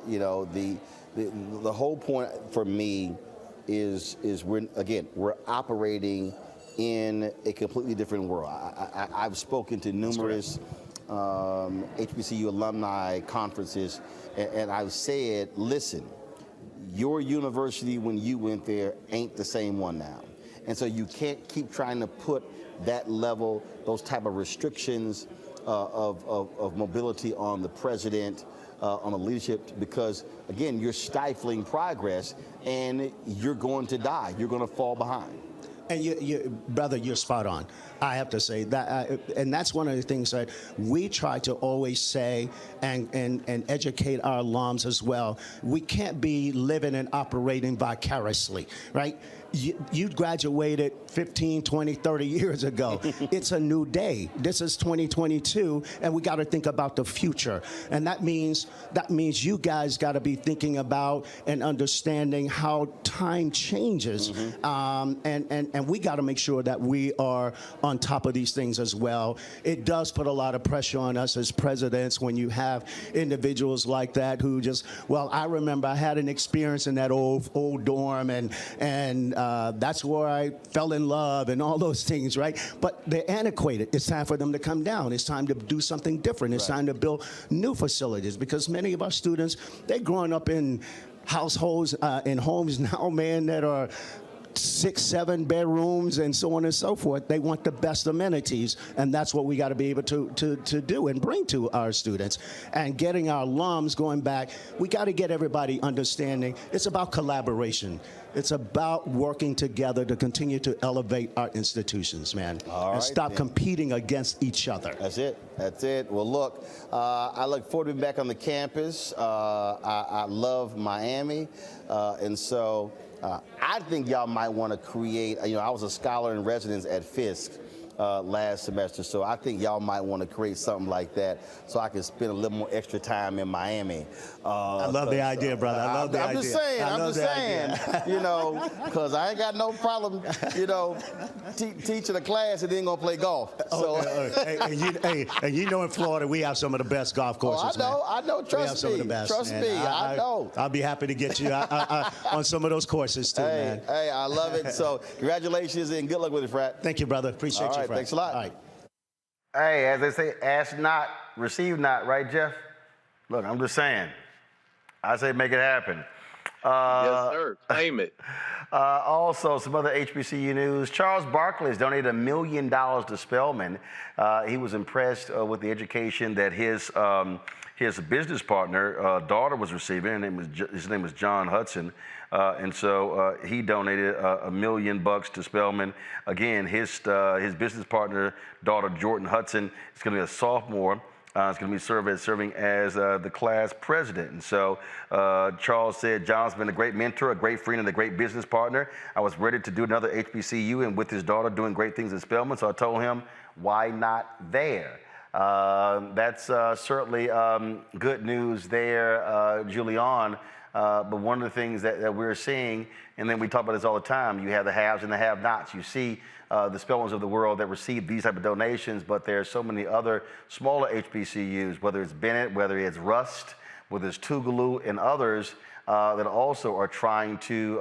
Speaker 1: you know, the whole point for me is we're operating in a completely different world. I've spoken to numerous HBCU alumni conferences, and I've said, listen, your university when you went there ain't the same one now. And so you can't keep trying to put that level, those type of restrictions of mobility on the president, on the leadership, because again, you're stifling progress and you're going to die. You're going to fall behind.
Speaker 24: And brother, you're spot on. I have to say that, and that's one of the things that we try to always say and educate our alums as well. We can't be living and operating vicariously, right? You graduated 15, 20, 30 years ago. It's a new day. This is 2022, and we got to think about the future. And that means you guys got to be thinking about and understanding how time changes, and we got to make sure that we are on top of these things as well. It does put a lot of pressure on us as presidents when you have individuals like that who just, well, I remember I had an experience in that old dorm, and that's where I fell in love and all those things, right? But they're antiquated. It's time for them to come down. It's time to do something different. It's time to build new facilities, because many of our students, they're growing up in households, in homes now, man, that are 6, 7 bedrooms and so on and so forth. They want the best amenities, and that's what we got to be able to do and bring to our students. And getting our alums going back, we got to get everybody understanding it's about collaboration. It's about working together to continue to elevate our institutions, man, and stop competing against each other.
Speaker 1: That's it. That's it. Well, look, I look forward to being back on the campus. I love Miami, and so I think y'all might want to create, you know, I was a scholar in residence at Fisk, last semester. So I think y'all might want to create something like that so I can spend a little more extra time in Miami.
Speaker 24: I love the idea, brother. I love the idea.
Speaker 1: I'm just saying, you know, because I ain't got no problem, you know, teaching a class and then gonna play golf. So,
Speaker 24: and you know, in Florida, we have some of the best golf courses.
Speaker 1: I know. Trust me. Trust me. I know.
Speaker 24: I'll be happy to get you on some of those courses too, man.
Speaker 1: Hey, I love it. So, congratulations and good luck with it, Frat.
Speaker 24: Thank you, brother. Appreciate you, Frat.
Speaker 1: Thanks a lot.
Speaker 24: All right.
Speaker 1: Hey, as they say, ask not, receive not, right, Jeff? Look, I'm just saying. I say make it happen.
Speaker 14: Yes, sir. Claim it.
Speaker 1: Also, some other HBCU news. Charles Barkley has donated $1 million to Spelman. He was impressed with the education that his business partner, daughter, was receiving. His name was John Hudson. And so he donated $1 million to Spelman. Again, his business partner, daughter Jordan Hudson, is going to be a sophomore. It's going to be serving as the class president. And so Charles said, John's been a great mentor, a great friend, and a great business partner. I was ready to do another HBCU and with his daughter doing great things at Spelman. So I told him, why not there? That's certainly good news there, Julian. But one of the things that we're seeing, and then we talk about this all the time, you have the haves and the have-nots. You see the Spelmans of the world that receive these type of donations, but there are so many other smaller HBCUs, whether it's Bennett, whether it's Rust, whether it's Tougaloo, and others that also are trying to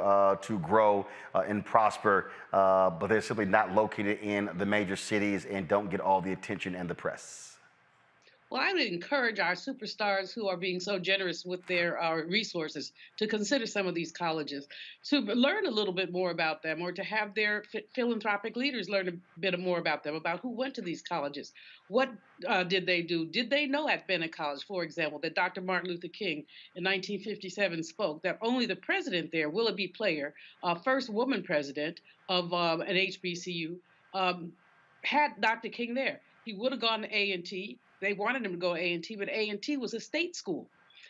Speaker 1: grow and prosper, but they're simply not located in the major cities and don't get all the attention and the press.
Speaker 8: Well, I would encourage our superstars who are being so generous with their resources to consider some of these colleges, to learn a little bit more about them, or to have their philanthropic leaders learn a bit more about them, about who went to these colleges. What did they do? Did they know at Bennett College, for example, that Dr. Martin Luther King in 1957 spoke that only the president there, Willoughby Player, first woman president of an HBCU, had Dr. King there? He would have gone to A&T. They wanted him to go to A&T, but A&T was a state school.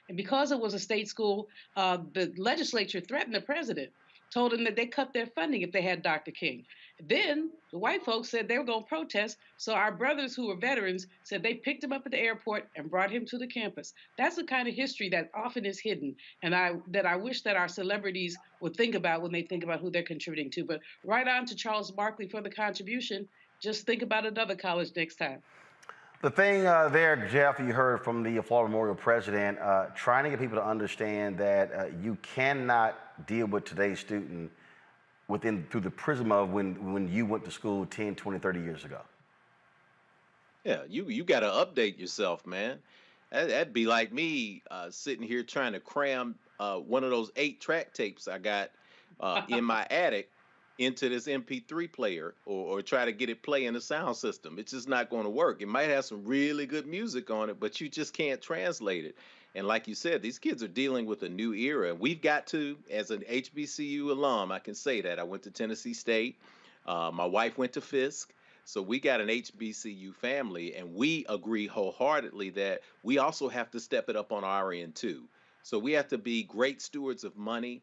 Speaker 8: And because it was a state school, the legislature threatened the president, told him that they cut their funding if they had Dr. King. Then the white folks said they were going to protest, so our brothers who were veterans said they picked him up at the airport and brought him to the campus. That's the kind of history that often is hidden, and I wish that our celebrities would think about when they think about who they're contributing to. But right on to Charles Barkley for the contribution. Just think about another college next time.
Speaker 1: The thing there, Jeff, you heard from the Florida Memorial president, trying to get people to understand that you cannot deal with today's student through the prism of when you went to school 10, 20, 30 years ago.
Speaker 14: Yeah, you got to update yourself, man. That'd be like me sitting here trying to cram one of those 8-track tapes I got in my attic into this MP3 player or try to get it play in the sound system. It's just not going to work. It might have some really good music on it, but you just can't translate it. And like you said, these kids are dealing with a new era. We've got to, as an HBCU alum, I can say that. I went to Tennessee State. My wife went to Fisk. So we got an HBCU family, and we agree wholeheartedly that we also have to step it up on our end too. So we have to be great stewards of money.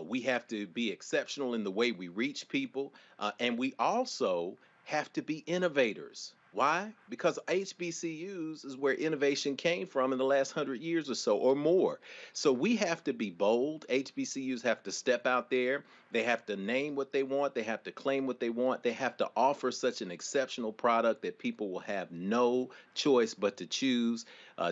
Speaker 14: We have to be exceptional in the way we reach people. And we also have to be innovators. Why? Because HBCUs is where innovation came from in the last 100 years or so or more. So we have to be bold. HBCUs have to step out there. They have to name what they want. They have to claim what they want. They have to offer such an exceptional product that people will have no choice but to choose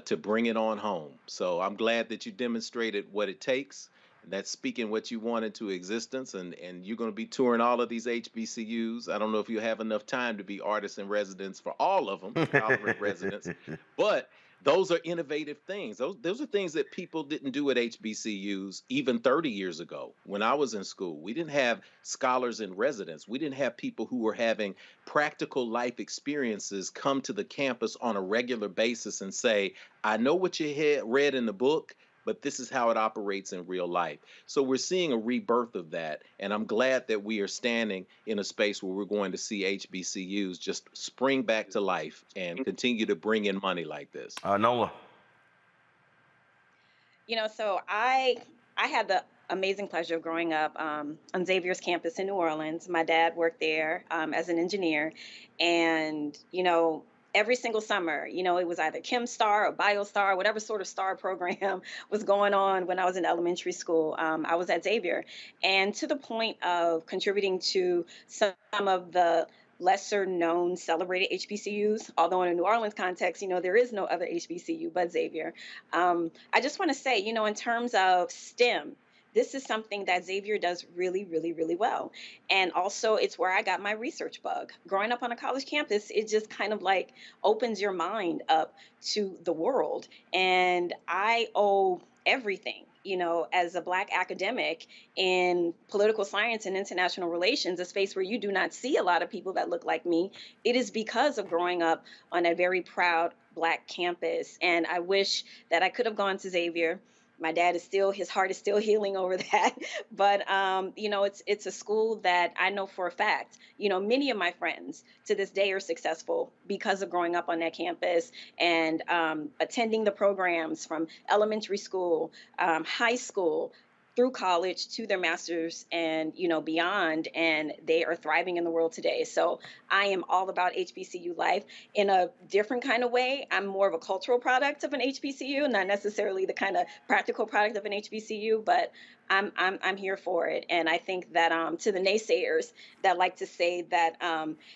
Speaker 14: to bring it on home. So I'm glad that you demonstrated what it takes. That's speaking what you want into existence, and you're going to be touring all of these HBCUs. I don't know if you have enough time to be artists in residence for all of them, college residents, but those are innovative things. Those are things that people didn't do at HBCUs even 30 years ago. When I was in school, we didn't have scholars in residence. We didn't have people who were having practical life experiences come to the campus on a regular basis and say, I know what you had read in the book, but this is how it operates in real life. So we're seeing a rebirth of that, and I'm glad that we are standing in a space where we're going to see HBCUs just spring back to life and continue to bring in money like this.
Speaker 1: Nola.
Speaker 13: You know, so I had the amazing pleasure of growing up on Xavier's campus in New Orleans. My dad worked there as an engineer. And, every single summer, it was either Chem Star or Bio Star, whatever sort of STAR program was going on when I was in elementary school. I was at Xavier. And to the point of contributing to some of the lesser known celebrated HBCUs, although in a New Orleans context, there is no other HBCU but Xavier. I just want to say, in terms of STEM, this is something that Xavier does really, really, really well. And also it's where I got my research bug. Growing up on a college campus, it just kind of like opens your mind up to the world. And I owe everything, as a Black academic in political science and international relations, a space where you do not see a lot of people that look like me. It is because of growing up on a very proud Black campus. And I wish that I could have gone to Xavier. My dad his heart is still healing over that. But, it's a school that I know for a fact, many of my friends to this day are successful because of growing up on that campus and attending the programs from elementary school, high school, through college to their master's and, beyond, and they are thriving in the world today. So I am all about HBCU life in a different kind of way. I'm more of a cultural product of an HBCU, not necessarily the kind of practical product of an HBCU, but I'm here for it. And I think that to the naysayers that like to say that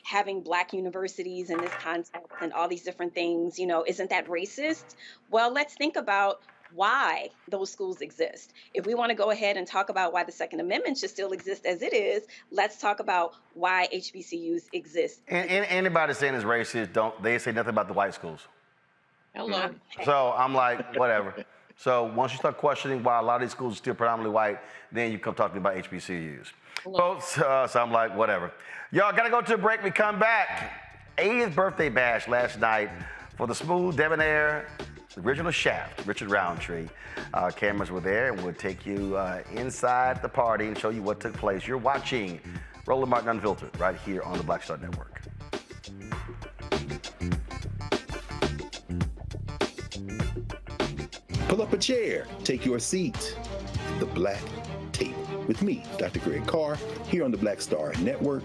Speaker 13: having Black universities in this context and all these different things, isn't that racist? Well, let's think about why those schools exist. If we want to go ahead and talk about why the Second Amendment should still exist as it is, let's talk about why HBCUs exist.
Speaker 1: And anybody saying it's racist, they say nothing about the white schools.
Speaker 8: Hello.
Speaker 1: So I'm like, whatever. So once you start questioning why a lot of these schools are still predominantly white, then you come talk to me about HBCUs. Folks, so I'm like, whatever. Y'all gotta go to a break. We come back. 80th birthday bash last night for the smooth, debonair, original Shaft, Richard Roundtree. Cameras were there, and we'll take you inside the party and show you what took place. You're watching Roland Martin Unfiltered right here on the Black Star Network.
Speaker 21: Pull up a chair, take your seat. The Black Table with me, Dr. Greg Carr, here on the Black Star Network.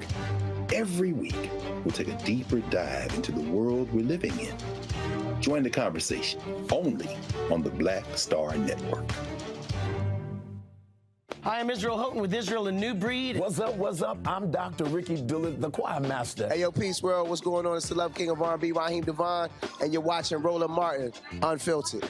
Speaker 21: Every week, we'll take a deeper dive into the world we're living in. Join the conversation only on the Black Star Network.
Speaker 2: Hi, I'm Israel Houghton with Israel, a New Breed.
Speaker 6: What's up, what's up? I'm Dr. Ricky Dillard, the choir master.
Speaker 10: Hey, yo, Peace World, what's going on? It's the Love King of R&B, Raheem Devon, and you're watching Roland Martin Unfiltered.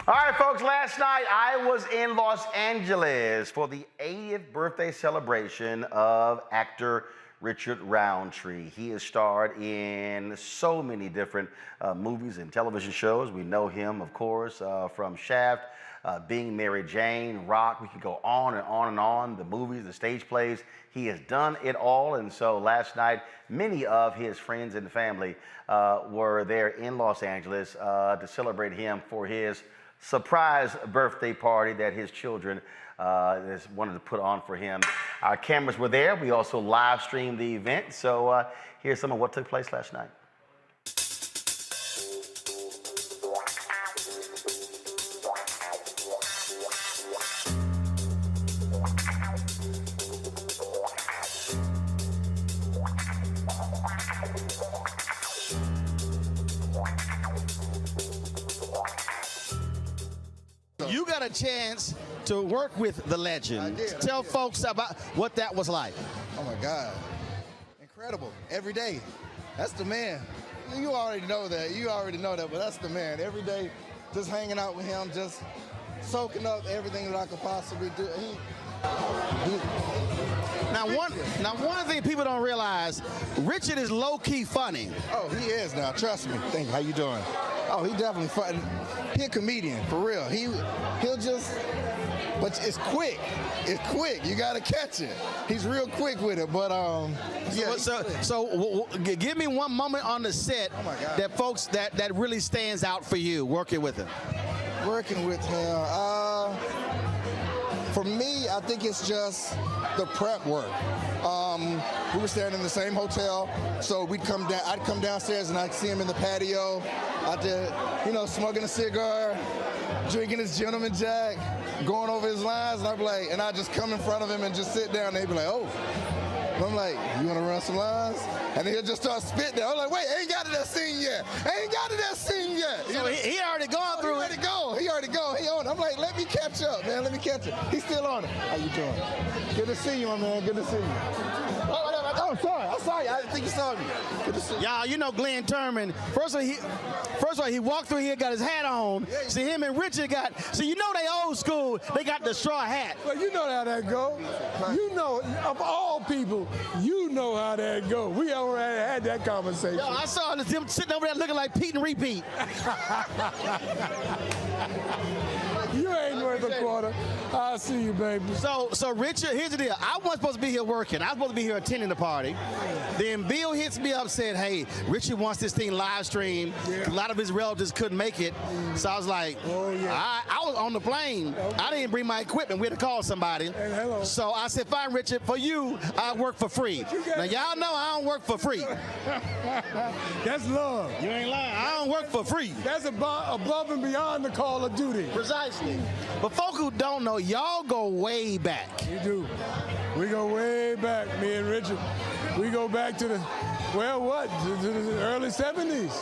Speaker 1: All right, folks, last night I was in Los Angeles for the 80th birthday celebration of actor Richard Roundtree. He has starred in so many different movies and television shows. We know him, of course, from Shaft, Being Mary Jane, Rock. We could go on and on and on. The movies, the stage plays. He has done it all. And so last night, many of his friends and family were there in Los Angeles to celebrate him for his surprise birthday party that his children wanted to put on for him. Our cameras were there. We also live streamed the event. So here's some of what took place last night.
Speaker 2: You got a chance to work with the legend. Tell folks about what that was like.
Speaker 15: Oh my God, incredible. Every day, that's the man. You already know that, but that's the man. Every day, just hanging out with him, just soaking up everything that I could possibly do.
Speaker 2: Now, one thing people don't realize, Richard is low-key funny.
Speaker 15: Oh, he is now, trust me. Thank you, how you doing? Oh, he definitely funny. He a comedian, for real. He'll just, but it's quick. It's quick, you gotta catch it. He's real quick with it, but yeah.
Speaker 2: So give me one moment on the set that folks, that really stands out for you, working with him.
Speaker 15: Working with him, For me, I think it's just the prep work. We were staying in the same hotel, so I'd come downstairs and I'd see him in the patio, out there, smoking a cigar, drinking his gentleman jack, going over his lines, and I'd just come in front of him and just sit down, and they'd be like, oh. And I'm like, you want to run some lines? And then he'll just start spitting. I'm like, wait, I ain't got to that scene yet.
Speaker 2: So he already gone through it.
Speaker 15: He already go. He on it. I'm like, let me catch up, man. Let me catch up. He's still on it. How you doing? Good to see you, my man. Good to see you. Oh, sorry. I'm sorry. I didn't think you saw me. Good to see you.
Speaker 2: Y'all, you know Glenn Turman. First of all, he walked through here, got his hat on. See, him and Richard you know they old school. They got the straw hat.
Speaker 4: Well, you know how that go. You know, of all people, you know how that go. We already had that conversation.
Speaker 2: Yo, I saw him sitting over there looking like Pete and Repeat.
Speaker 4: You ain't worth a quarter. I'll see you, baby.
Speaker 2: So Richard, here's the deal. I wasn't supposed to be here working. I was supposed to be here attending the party. Then Bill hits me up, said, hey, Richard wants this thing live streamed. A lot of his relatives couldn't make it. So I was like, I was on the plane. I didn't bring my equipment. We had to call somebody. So I said, fine, Richard, for you, I work for free. Now, y'all know I don't work for free.
Speaker 4: That's love.
Speaker 2: You ain't lying. I don't work for free.
Speaker 4: That's above and beyond the call of duty.
Speaker 2: Precisely. But folk who don't know, y'all go way back.
Speaker 4: We do. We go way back, me and Richard. We go back to the early 70s,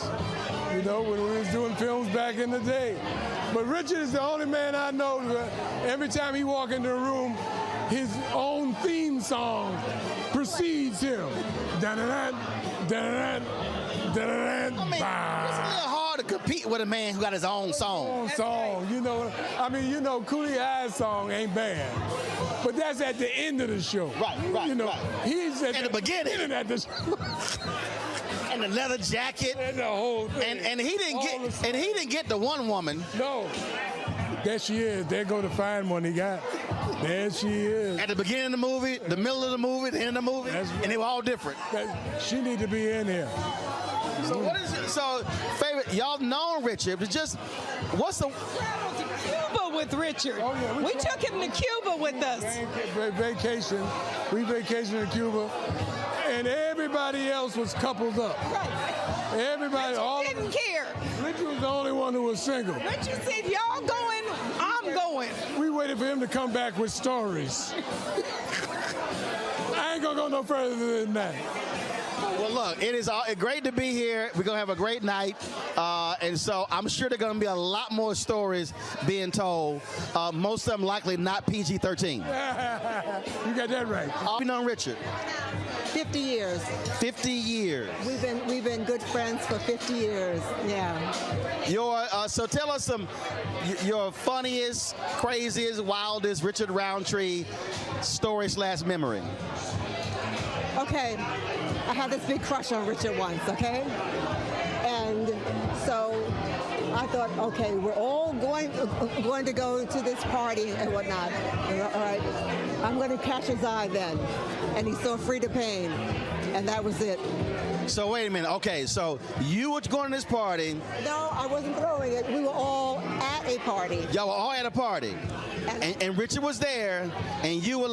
Speaker 4: when we was doing films back in the day. But Richard is the only man I know that every time he walk into a room, his own theme song precedes him. Da-da-da, da-da-da, da-da-da,
Speaker 2: it's a little hard to compete with a man who got his own song.
Speaker 4: Coolie Eye's song ain't bad. But that's at the end of the show.
Speaker 2: Right.
Speaker 4: He's at
Speaker 2: the beginning.
Speaker 4: At the show.
Speaker 2: And the leather jacket.
Speaker 4: And the whole thing.
Speaker 2: And he didn't get the one woman.
Speaker 4: No. There she is. There go the fine one he got. There she is.
Speaker 2: At the beginning of the movie, the middle of the movie, the end of the movie, and they were all different.
Speaker 4: She need to be in here.
Speaker 2: So what is it? So favorite, y'all know Richard, but just what's the
Speaker 12: Cuba with Richard. Oh, yeah, we took him to Cuba with us.
Speaker 4: Vacation. We vacationed in Cuba, and everybody else was coupled up.
Speaker 12: Right.
Speaker 4: Everybody,
Speaker 12: Richard didn't care.
Speaker 4: Richard was the only one who was single.
Speaker 12: Richard said, "Y'all going? I'm going."
Speaker 4: We waited for him to come back with stories. I ain't gonna go no further than that.
Speaker 2: Well, look, it is great to be here. We're going to have a great night. And so I'm sure there are going to be a lot more stories being told. Most of them likely not PG-13.
Speaker 4: You got that right.
Speaker 2: We know Richard.
Speaker 16: 50 years.
Speaker 2: 50 years.
Speaker 16: We've been good friends for 50 years. Yeah.
Speaker 2: So tell us your funniest, craziest, wildest Richard Roundtree story/memory.
Speaker 16: Okay, I had this big crush on Richard once, okay? And so I thought, okay, we're all going to go to this party and whatnot. All right, I'm going to catch his eye then. And he saw Frida Payne, and that was it.
Speaker 2: So wait a minute. Okay, so you were going to this party.
Speaker 16: No, I wasn't throwing it. We were all at a party.
Speaker 2: Y'all were all at a party. And Richard was there, and you were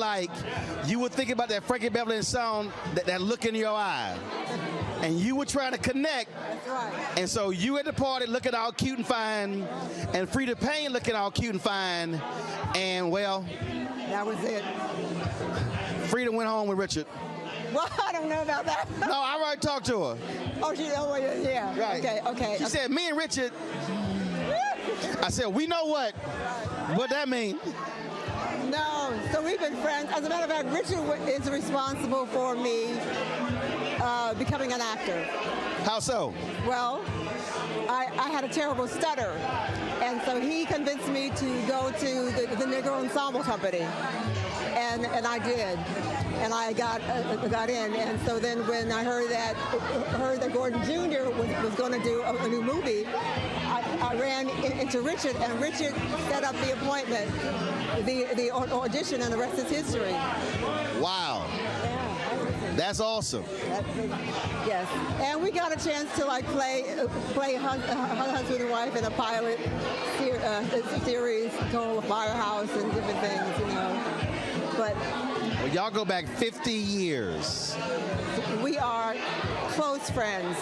Speaker 2: thinking about that Frankie Beverly song, that look in your eye. And you were trying to connect.
Speaker 16: That's right.
Speaker 2: And so you at the party looking all cute and fine, and Frida Payne looking all cute and fine, and well.
Speaker 16: That was it.
Speaker 2: Frida went home with Richard.
Speaker 16: Well, I don't know about that.
Speaker 2: No, I already talked to her.
Speaker 16: Yeah.
Speaker 2: Right.
Speaker 16: Okay.
Speaker 2: She said, me and Richard. I said, we know what that mean.
Speaker 16: No, so we've been friends. As a matter of fact, Richard is responsible for me becoming an actor.
Speaker 2: How so?
Speaker 16: Well, I had a terrible stutter, and so he convinced me to go to the Negro Ensemble Company, and I did. And I got in, and so then when I heard that Gordon Jr. was going to do a new movie, I ran into Richard, and Richard set up the appointment, the audition, and the rest is history.
Speaker 2: Wow.
Speaker 16: Yeah.
Speaker 2: That's awesome.
Speaker 16: Yes, and we got a chance to like play husband and wife in a pilot series called Firehouse and different things, you know. But
Speaker 2: well, y'all go back 50 years.
Speaker 16: We are close friends.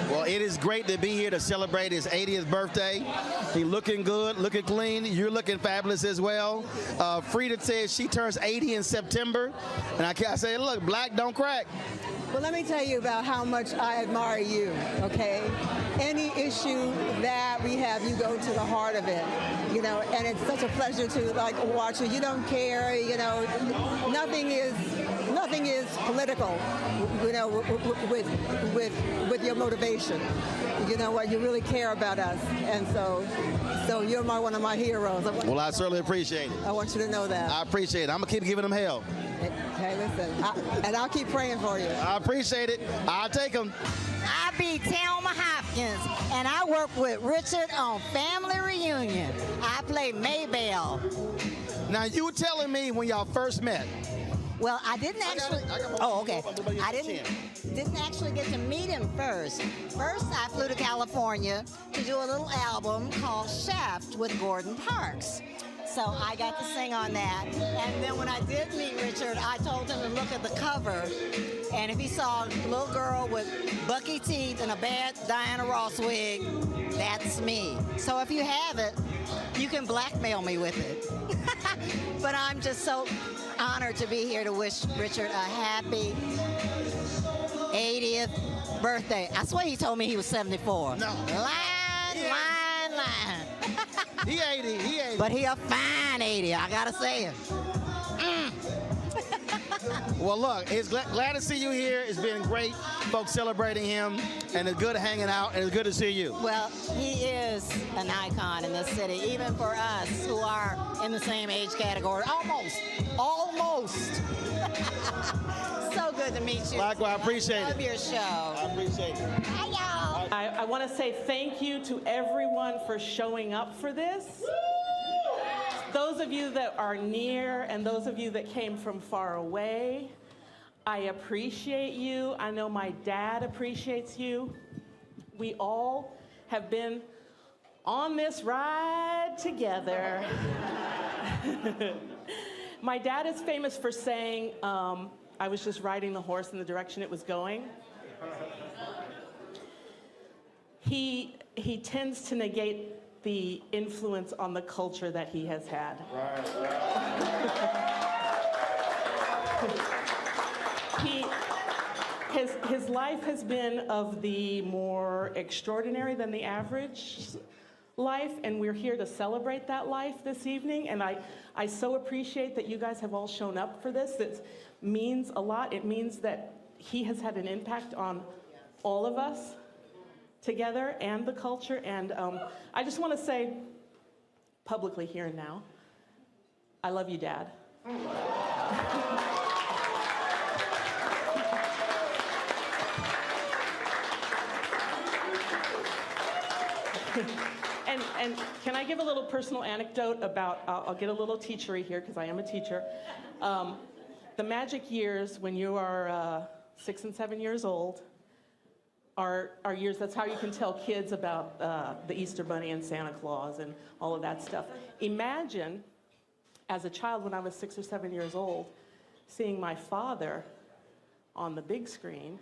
Speaker 2: Well, it is great to be here to celebrate his 80th birthday. He's looking good, looking clean. You're looking fabulous as well. Frida says she turns 80 in September. And I say, look, black don't crack.
Speaker 16: Well, let me tell you about how much I admire you, okay? Any issue that we have, you go to the heart of it, you know, and it's such a pleasure to like watch you. You don't care, you know, nothing is political, you know, with your motivation. You know what? You really care about us, and so you're one of my heroes.
Speaker 2: Well, I certainly appreciate it.
Speaker 16: I want you to know that.
Speaker 2: I appreciate it. I'm gonna keep giving them hell.
Speaker 16: Hey, listen, and I'll keep praying for you.
Speaker 2: I appreciate it. I'll take them.
Speaker 17: I be Thelma Hopkins, and I work with Richard on Family Reunion. I play Maybelle.
Speaker 2: Now, you were telling me when y'all first met.
Speaker 17: Well, I didn't actually. Oh, okay. I didn't actually get to meet him first. First, I flew to California to do a little album called Shaft with Gordon Parks. So I got to sing on that. And then when I did meet Richard, I told him to look at the cover. And if he saw a little girl with bucky teeth and a bad Diana Ross wig, that's me. So if you have it, you can blackmail me with it. But I'm just so honored to be here to wish Richard a happy 80th birthday. I swear he told me he was 74.
Speaker 2: No.
Speaker 17: Lying.
Speaker 2: He 80.
Speaker 17: But he a fine 80, I gotta say it.
Speaker 2: Well, look, it's glad to see you here. It's been great, folks celebrating him, and it's good hanging out, and it's good to see you.
Speaker 17: Well, he is an icon in this city, even for us who are in the same age category. Almost. So good to meet you.
Speaker 2: Likewise, I appreciate it.
Speaker 17: Love your show.
Speaker 2: I appreciate it.
Speaker 17: Hi, y'all.
Speaker 18: I want to say thank you to everyone for showing up for this. Those of you that are near and those of you that came from far away, I appreciate you. I know my dad appreciates you. We all have been on this ride together. My dad is famous for saying, I was just riding the horse in the direction it was going. He tends to negate the influence on the culture that he has had. His life has been of the more extraordinary than the average life, and we're here to celebrate that life this evening, and I so appreciate that you guys have all shown up for this. It means a lot. It means that he has had an impact on all of us together and the culture, and I just want to say publicly here and now, I love you, Dad. And can I give a little personal anecdote about, I'll get a little teachery here because I am a teacher. The magic years when you are 6 and 7 years old are years, that's how you can tell kids about the Easter Bunny and Santa Claus and all of that stuff. Imagine, as a child when I was 6 or 7 years old, seeing my father on the big screen.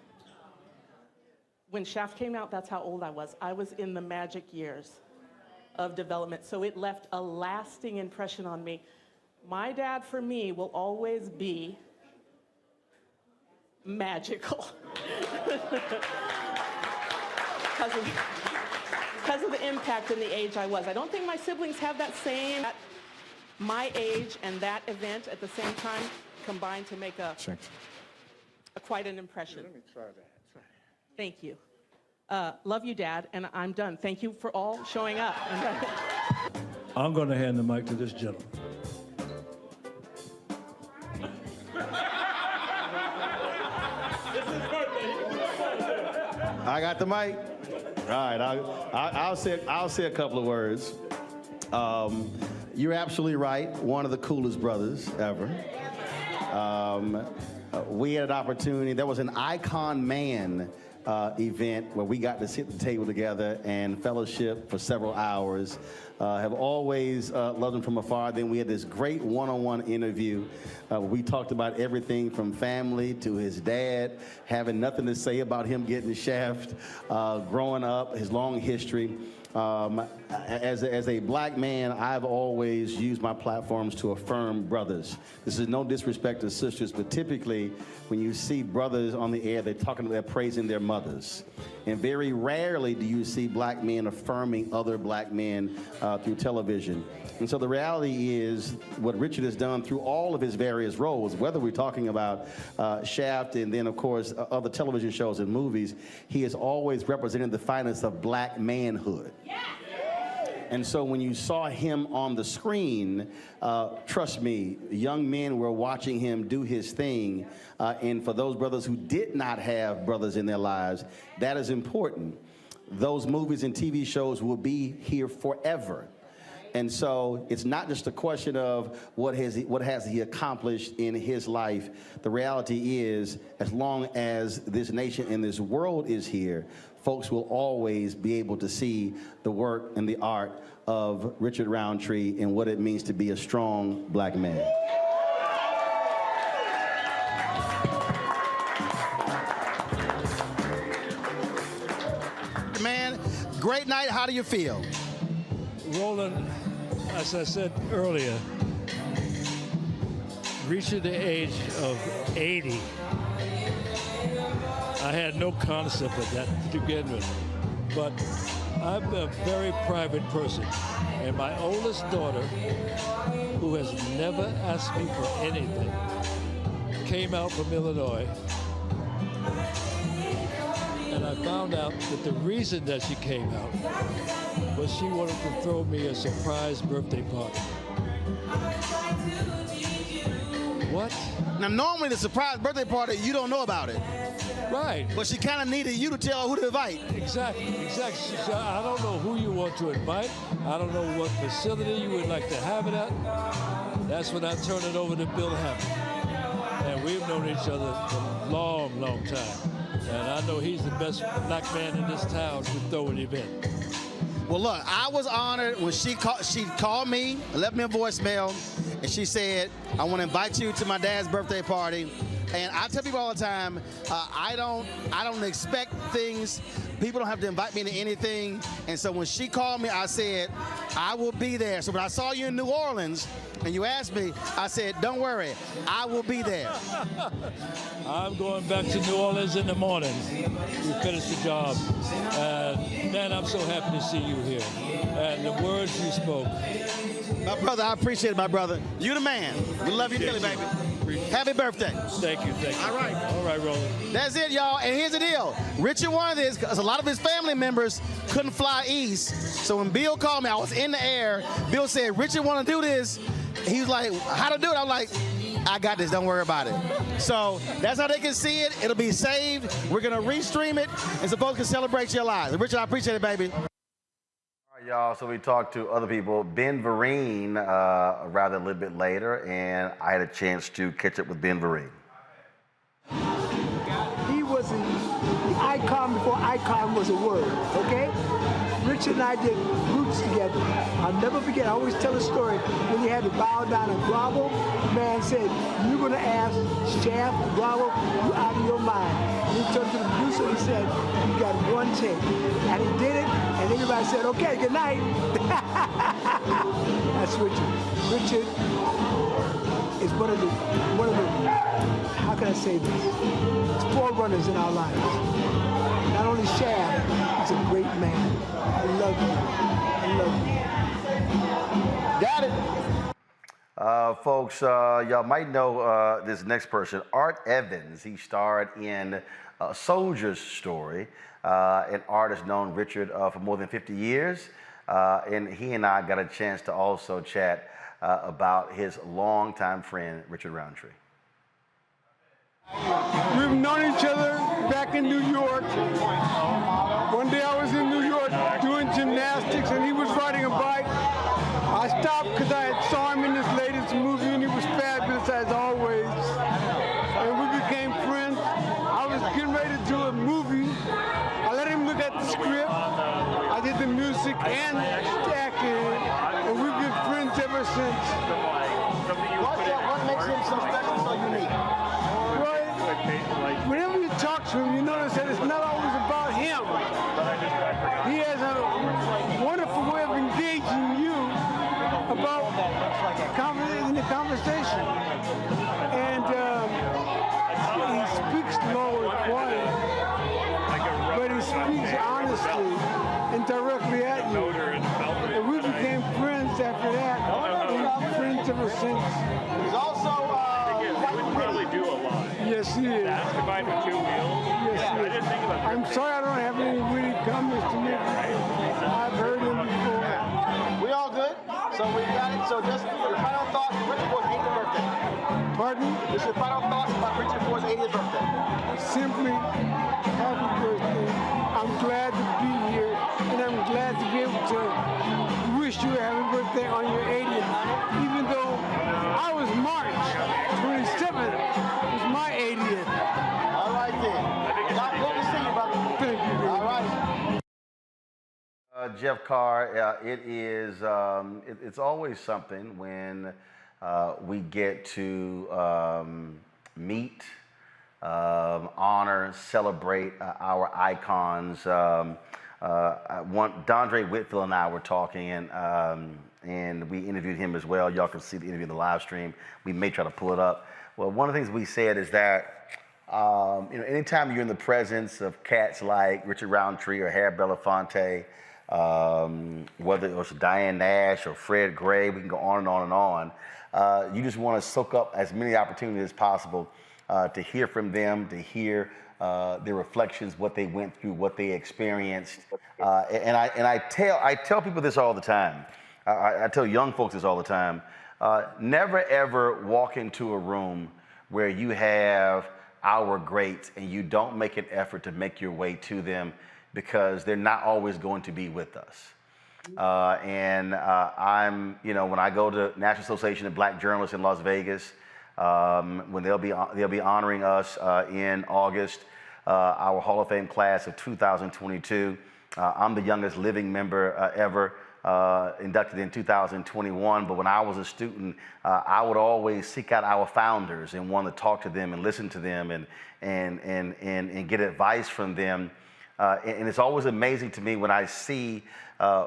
Speaker 18: When Shaft came out, that's how old I was. I was in the magic years of development, so it left a lasting impression on me. My dad, for me, will always be magical. Because of the impact and the age I was. I don't think my siblings have that same, my age and that event at the same time combined to make quite an impression.
Speaker 4: Let me try that.
Speaker 18: Thank you. Love you, Dad, and I'm done. Thank you for all showing up.
Speaker 19: I'm going to hand the mic to this gentleman.
Speaker 2: I got the mic. All right, I'll say a couple of words. You're absolutely right. One of the coolest brothers ever.
Speaker 1: we had an opportunity. There was an Icon Man event where we got to sit at the table together and fellowship for several hours. Have always loved him from afar. Then we had this great one-on-one interview. We talked about everything from family to his dad, having nothing to say about him getting shafted, growing up, his long history. As a black man, I've always used my platforms to affirm brothers. This is no disrespect to sisters, but typically when you see brothers on the air, they're praising their mothers. And very rarely do you see black men affirming other black men through television. And so the reality is what Richard has done through all of his various roles, whether we're talking about Shaft and then, of course, other television shows and movies, he has always represented the finest of black manhood. And so when you saw him on the screen, trust me, young men were watching him do his thing. And for those brothers who did not have brothers in their lives, that is important. Those movies and TV shows will be here forever. And so it's not just a question of what has he accomplished in his life. The reality is, as long as this nation and this world is here, folks will always be able to see the work and the art of Richard Roundtree and what it means to be a strong black man.
Speaker 2: Man, great night. How do you feel?
Speaker 19: Roland, as I said earlier, reaching the age of 80, I had no concept of that to begin with. But I'm a very private person, and my oldest daughter, who has never asked me for anything, came out from Illinois, and I found out that the reason that she came out was she wanted to throw me a surprise birthday party. What?
Speaker 2: Now, normally the surprise birthday party, you don't know about it.
Speaker 19: Right.
Speaker 2: But she kind of needed you to tell who to invite.
Speaker 19: Exactly. She said, I don't know who you want to invite. I don't know what facility you would like to have it at. That's when I turned it over to Bill Hammond. And we've known each other for a long, long time. And I know he's the best black man in this town to throw an event.
Speaker 2: Well, look, I was honored when she called me, left me a voicemail, and she said, I want to invite you to my dad's birthday party. And I tell people all the time, I don't expect things. People don't have to invite me to anything. And so when she called me, I said, I will be there. So when I saw you in New Orleans and you asked me, I said, don't worry, I will be there.
Speaker 19: I'm going back to New Orleans in the morning. We finish the job. And man, I'm so happy to see you here. And the words you spoke.
Speaker 2: My brother, I appreciate it, my brother. You the man. We love you dearly, baby. Happy birthday.
Speaker 19: Thank you.
Speaker 2: All right,
Speaker 19: Roland.
Speaker 2: That's it, y'all. And here's the deal. Richard wanted this because a lot of his family members couldn't fly east. So when Bill called me, I was in the air. Bill said, Richard want to do this. He was like, how to do it? I'm like, I got this. Don't worry about it. So that's how they can see it. It'll be saved. We're going to restream it, and so folks can celebrate your lives. Richard, I appreciate it, baby.
Speaker 1: All right, y'all, so we talked to other people. Ben Vereen arrived a little bit later, and I had a chance to catch up with Ben Vereen.
Speaker 7: He was the icon before icon was a word, okay? Richard and I did Roots together. I'll never forget, I always tell a story, when he had to bow down and grovel, the man said, you're gonna ask Shaft to grovel, you out of your mind. And he turned to the producer and he said, you got one take. And he did it, and everybody said, okay, good night. That's Richard. Richard is one of the, how can I say this? It's forerunners in our lives. Not only Shaft, he's a great man. I love you.
Speaker 1: Got it. Folks, y'all might know this next person, Art Evans. He starred in A Soldier's Story. An artist known Richard for more than 50 years. And he and I got a chance to also chat about his longtime friend, Richard Roundtree.
Speaker 7: We've known each other back in New York. One day I was in New York doing gymnastics and he was riding a bike. I stopped because I saw him in his latest movie and he was fabulous as always. And we became
Speaker 4: and acting, and we've been friends ever since.
Speaker 1: What makes him so special, so unique?
Speaker 4: Well, whenever you talk to him, you notice that it's not always about him. He has a wonderful way of engaging you about in the conversation. And he speaks low and quiet, but he speaks honestly and directly at you. And we became friends after that. We've been friends ever since.
Speaker 1: He's also
Speaker 3: probably do a lot.
Speaker 4: Yes, he is.
Speaker 3: That's combined with 2 wheels.
Speaker 4: Yes, he is. I'm sorry I don't have any witty comments to make. I've heard him before.
Speaker 1: We all good? So we got it. So just your final thoughts on Richard Ford's 80th birthday.
Speaker 4: Pardon?
Speaker 1: Just your final thoughts about Richard Ford's 80th birthday.
Speaker 4: Simply, happy birthday. I'm glad to be here, and I'm glad to be able to wish you a happy birthday on your 80th, even though I was March 27th. It was my 80th.
Speaker 1: All right then. Good to see you, brother.
Speaker 4: Thank you.
Speaker 1: All right. Jeff Carr, it's always something when we get to meet, honor, celebrate our icons. Dondre Whitfield and I were talking, and we interviewed him as well. Y'all can see the interview in the live stream. We may try to pull it up. Well, one of the things we said is that anytime you're in the presence of cats like Richard Roundtree or Harry Belafonte, whether it was Diane Nash or Fred Gray, we can go on and on and on. You just want to soak up as many opportunities as possible to hear from them, to hear their reflections, what they went through, what they experienced. And I tell people this all the time. I tell young folks this all the time. Never ever walk into a room where you have our greats and you don't make an effort to make your way to them, because they're not always going to be with us. I'm, when I go to National Association of Black Journalists in Las Vegas, when they'll be honoring us in August, our Hall of Fame class of 2022. I'm the youngest living member ever, inducted in 2021. But when I was a student, I would always seek out our founders and want to talk to them and listen to them and get advice from them. And it's always amazing to me when I see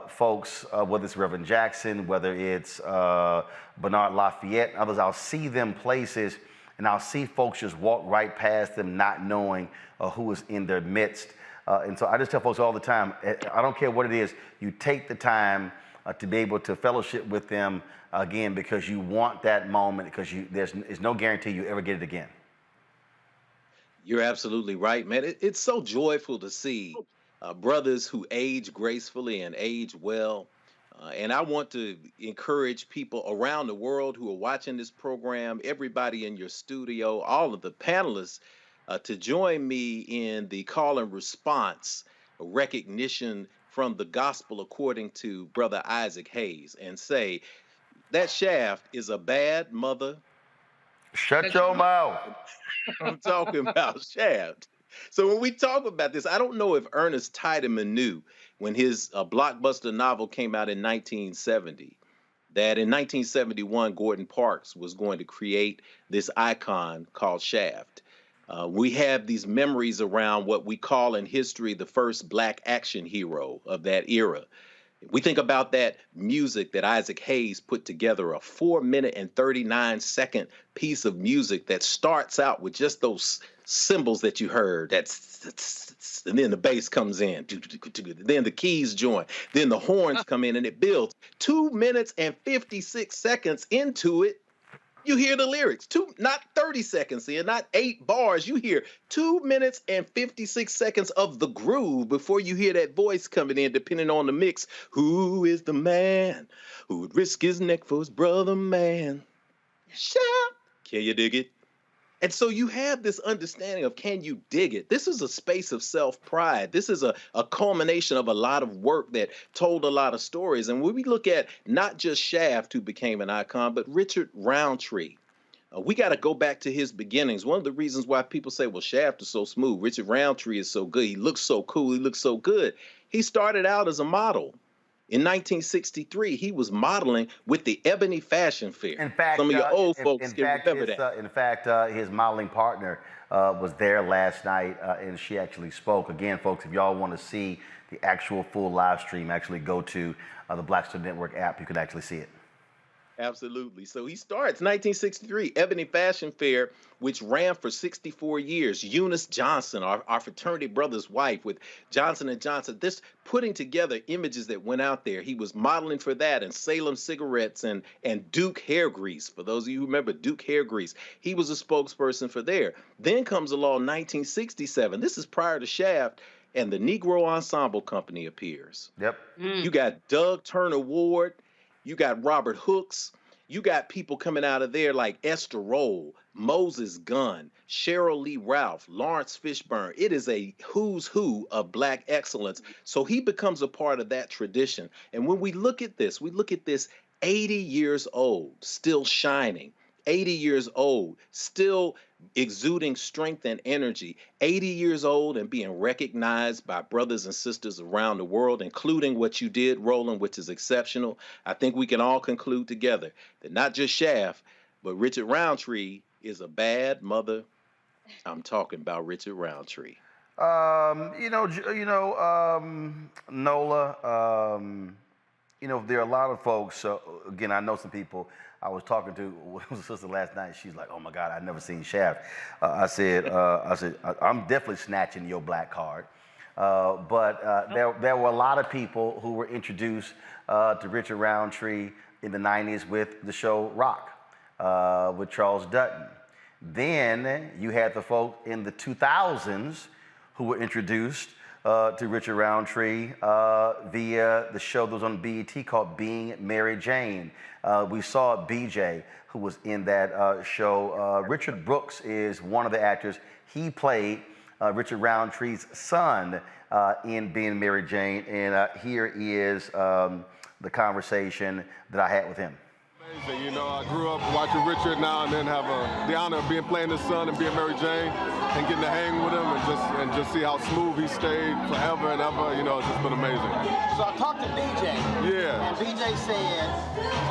Speaker 1: folks, whether it's Reverend Jackson, whether it's Bernard Lafayette, and others, I'll see them places and I'll see folks just walk right past them not knowing who is in their midst. And so I just tell folks all the time, I don't care what it is, you take the time to be able to fellowship with them again, because you want that moment, because there's no guarantee you ever get it again.
Speaker 14: You're absolutely right, man. It's so joyful to see brothers who age gracefully and age well. And I want to encourage people around the world who are watching this program, everybody in your studio, all of the panelists, to join me in the call and response recognition from the gospel according to Brother Isaac Hayes, and say, that Shaft is a bad mother.
Speaker 1: Shut your mouth.
Speaker 14: I'm talking about Shaft. So when we talk about this, I don't know if Ernest Tideman knew when his blockbuster novel came out in 1970, that in 1971, Gordon Parks was going to create this icon called Shaft. We have these memories around what we call in history the first black action hero of that era. We think about that music that Isaac Hayes put together, a 4-minute and 39-second piece of music that starts out with just those cymbals that you heard. And then the bass comes in. Then the keys join. Then the horns come in, and it builds. 2 minutes and 56 seconds into it, you hear the lyrics. Not 30 seconds in, not 8 bars. You hear 2 minutes and 56 seconds of the groove before you hear that voice coming in, depending on the mix. Who is the man who would risk his neck for his brother, man? Shout. Can you dig it? And so you have this understanding of, can you dig it? This is a space of self-pride. This is a culmination of a lot of work that told a lot of stories. And when we look at not just Shaft, who became an icon, but Richard Roundtree, we got to go back to his beginnings. One of the reasons why people say, well, Shaft is so smooth, Richard Roundtree is so good, he looks so cool, he looks so good. He started out as a model. In 1963, he was modeling with the Ebony Fashion Fair.
Speaker 1: In fact,
Speaker 14: Some of your old folks
Speaker 1: in
Speaker 14: can
Speaker 1: fact,
Speaker 14: remember that.
Speaker 1: in fact, his modeling partner was there last night, and she actually spoke. Again, folks, if y'all want to see the actual full live stream, actually go to the Black Star Network app. You can actually see it.
Speaker 14: Absolutely. So he starts 1963, Ebony Fashion Fair, which ran for 64 years. Eunice Johnson, our fraternity brother's wife with Johnson & Johnson, this putting together images that went out there. He was modeling for that and Salem cigarettes and Duke hair grease. For those of you who remember Duke hair grease, he was a spokesperson for there. Then comes along 1967. This is prior to Shaft. And the Negro Ensemble Company appears.
Speaker 1: Yep.
Speaker 14: You got Doug Turner Ward. You got Robert Hooks. You got people coming out of there like Esther Roll, Moses Gunn, Cheryl Lee Ralph, Lawrence Fishburne. It is a who's who of Black excellence. So he becomes a part of that tradition. And when we look at this 80 years old, still shining. 80 years old, still exuding strength and energy, 80 years old and being recognized by brothers and sisters around the world, including what you did, Roland, which is exceptional. I think we can all conclude together that not just Shaft, but Richard Roundtree is a bad mother. I'm talking about Richard Roundtree.
Speaker 1: Nola, there are a lot of folks. Again, I know some people. I was talking to a sister last night. She's like, "Oh my God, I've never seen Shaft." I said, "I'm definitely snatching your black card." But there were a lot of people who were introduced to Richard Roundtree in the '90s with the show Rock with Charles Dutton. Then you had the folk in the 2000s who were introduced to Richard Roundtree via the show that was on BET called Being Mary Jane. We saw BJ, who was in that show. Richard Brooks is one of the actors. He played Richard Roundtree's son in Being Mary Jane. And here is the conversation that I had with him.
Speaker 5: Amazing. I grew up watching Richard now and then have the honor of playing his son and being Mary Jane and getting to hang with him and just see how smooth he stayed forever and ever. It's just been amazing.
Speaker 2: So I talked to BJ.
Speaker 5: Yeah.
Speaker 2: And BJ said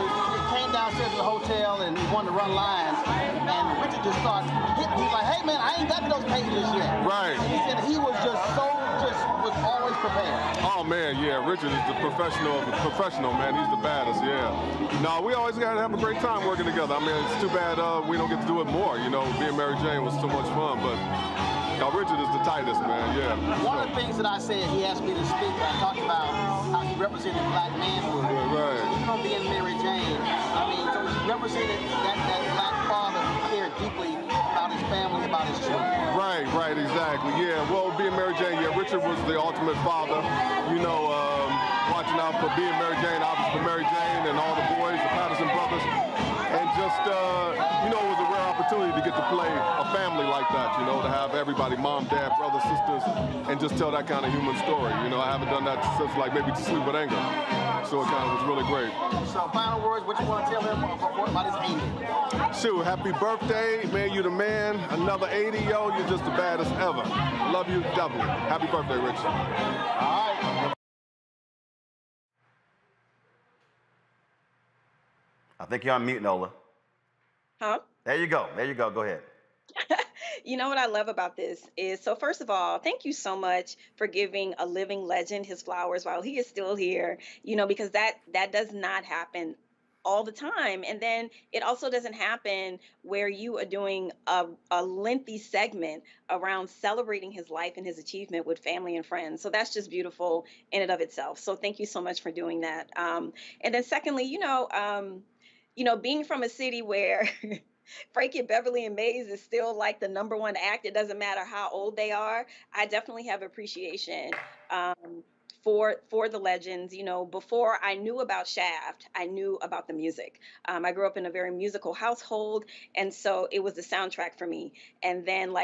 Speaker 2: he came downstairs to the hotel and he wanted to run lines. And Richard just started hitting. He's like, "Hey man, I ain't got to those pages yet."
Speaker 5: Right.
Speaker 2: And he said he was was always prepared.
Speaker 5: Oh man, yeah. Richard is the professional man. He's the baddest. Yeah. No, we always got to have a great time working together. I mean, it's too bad we don't get to do it more. Being Mary Jane was too much fun, but Richard is the tightest, man. Yeah.
Speaker 2: One of the things that I said, he asked me to speak. I talked about how he represented black manhood.
Speaker 5: Right.
Speaker 2: Even on being Mary Jane, I mean, so he represented that black father who cared deeply about his family, about his children.
Speaker 5: Right, exactly. Yeah. Well, being Mary Jane, yeah, Richard was the ultimate father. Watching out for Being Mary Jane, obviously for Mary Jane and all the boys, the Patterson brothers, and just it was a rare opportunity to get to play a family like that. To have everybody, mom, dad, brothers, sisters, and just tell that kind of human story. I haven't done that since maybe To Sleep with Anger. So it kind of was really great.
Speaker 2: So final words, what you want to tell him about his 80?
Speaker 5: Shoot, happy birthday, man, you the man. Another 80, yo, you're just the baddest ever. Love you, definitely. Happy birthday, Rich.
Speaker 2: All right.
Speaker 1: I think you're on mute, Nola.
Speaker 13: Huh?
Speaker 1: There you go. Go ahead.
Speaker 13: You know what I love about this is, so first of all, thank you so much for giving a living legend his flowers while he is still here, because that does not happen all the time. And then it also doesn't happen where you are doing a lengthy segment around celebrating his life and his achievement with family and friends. So that's just beautiful in and of itself. So thank you so much for doing that. And then secondly, being from a city where Frankie, Beverly, and Mays is still like the #1 act. It doesn't matter how old they are. I definitely have appreciation for the legends. Before I knew about Shaft, I knew about the music. I grew up in a very musical household, and so it was the soundtrack for me. And then,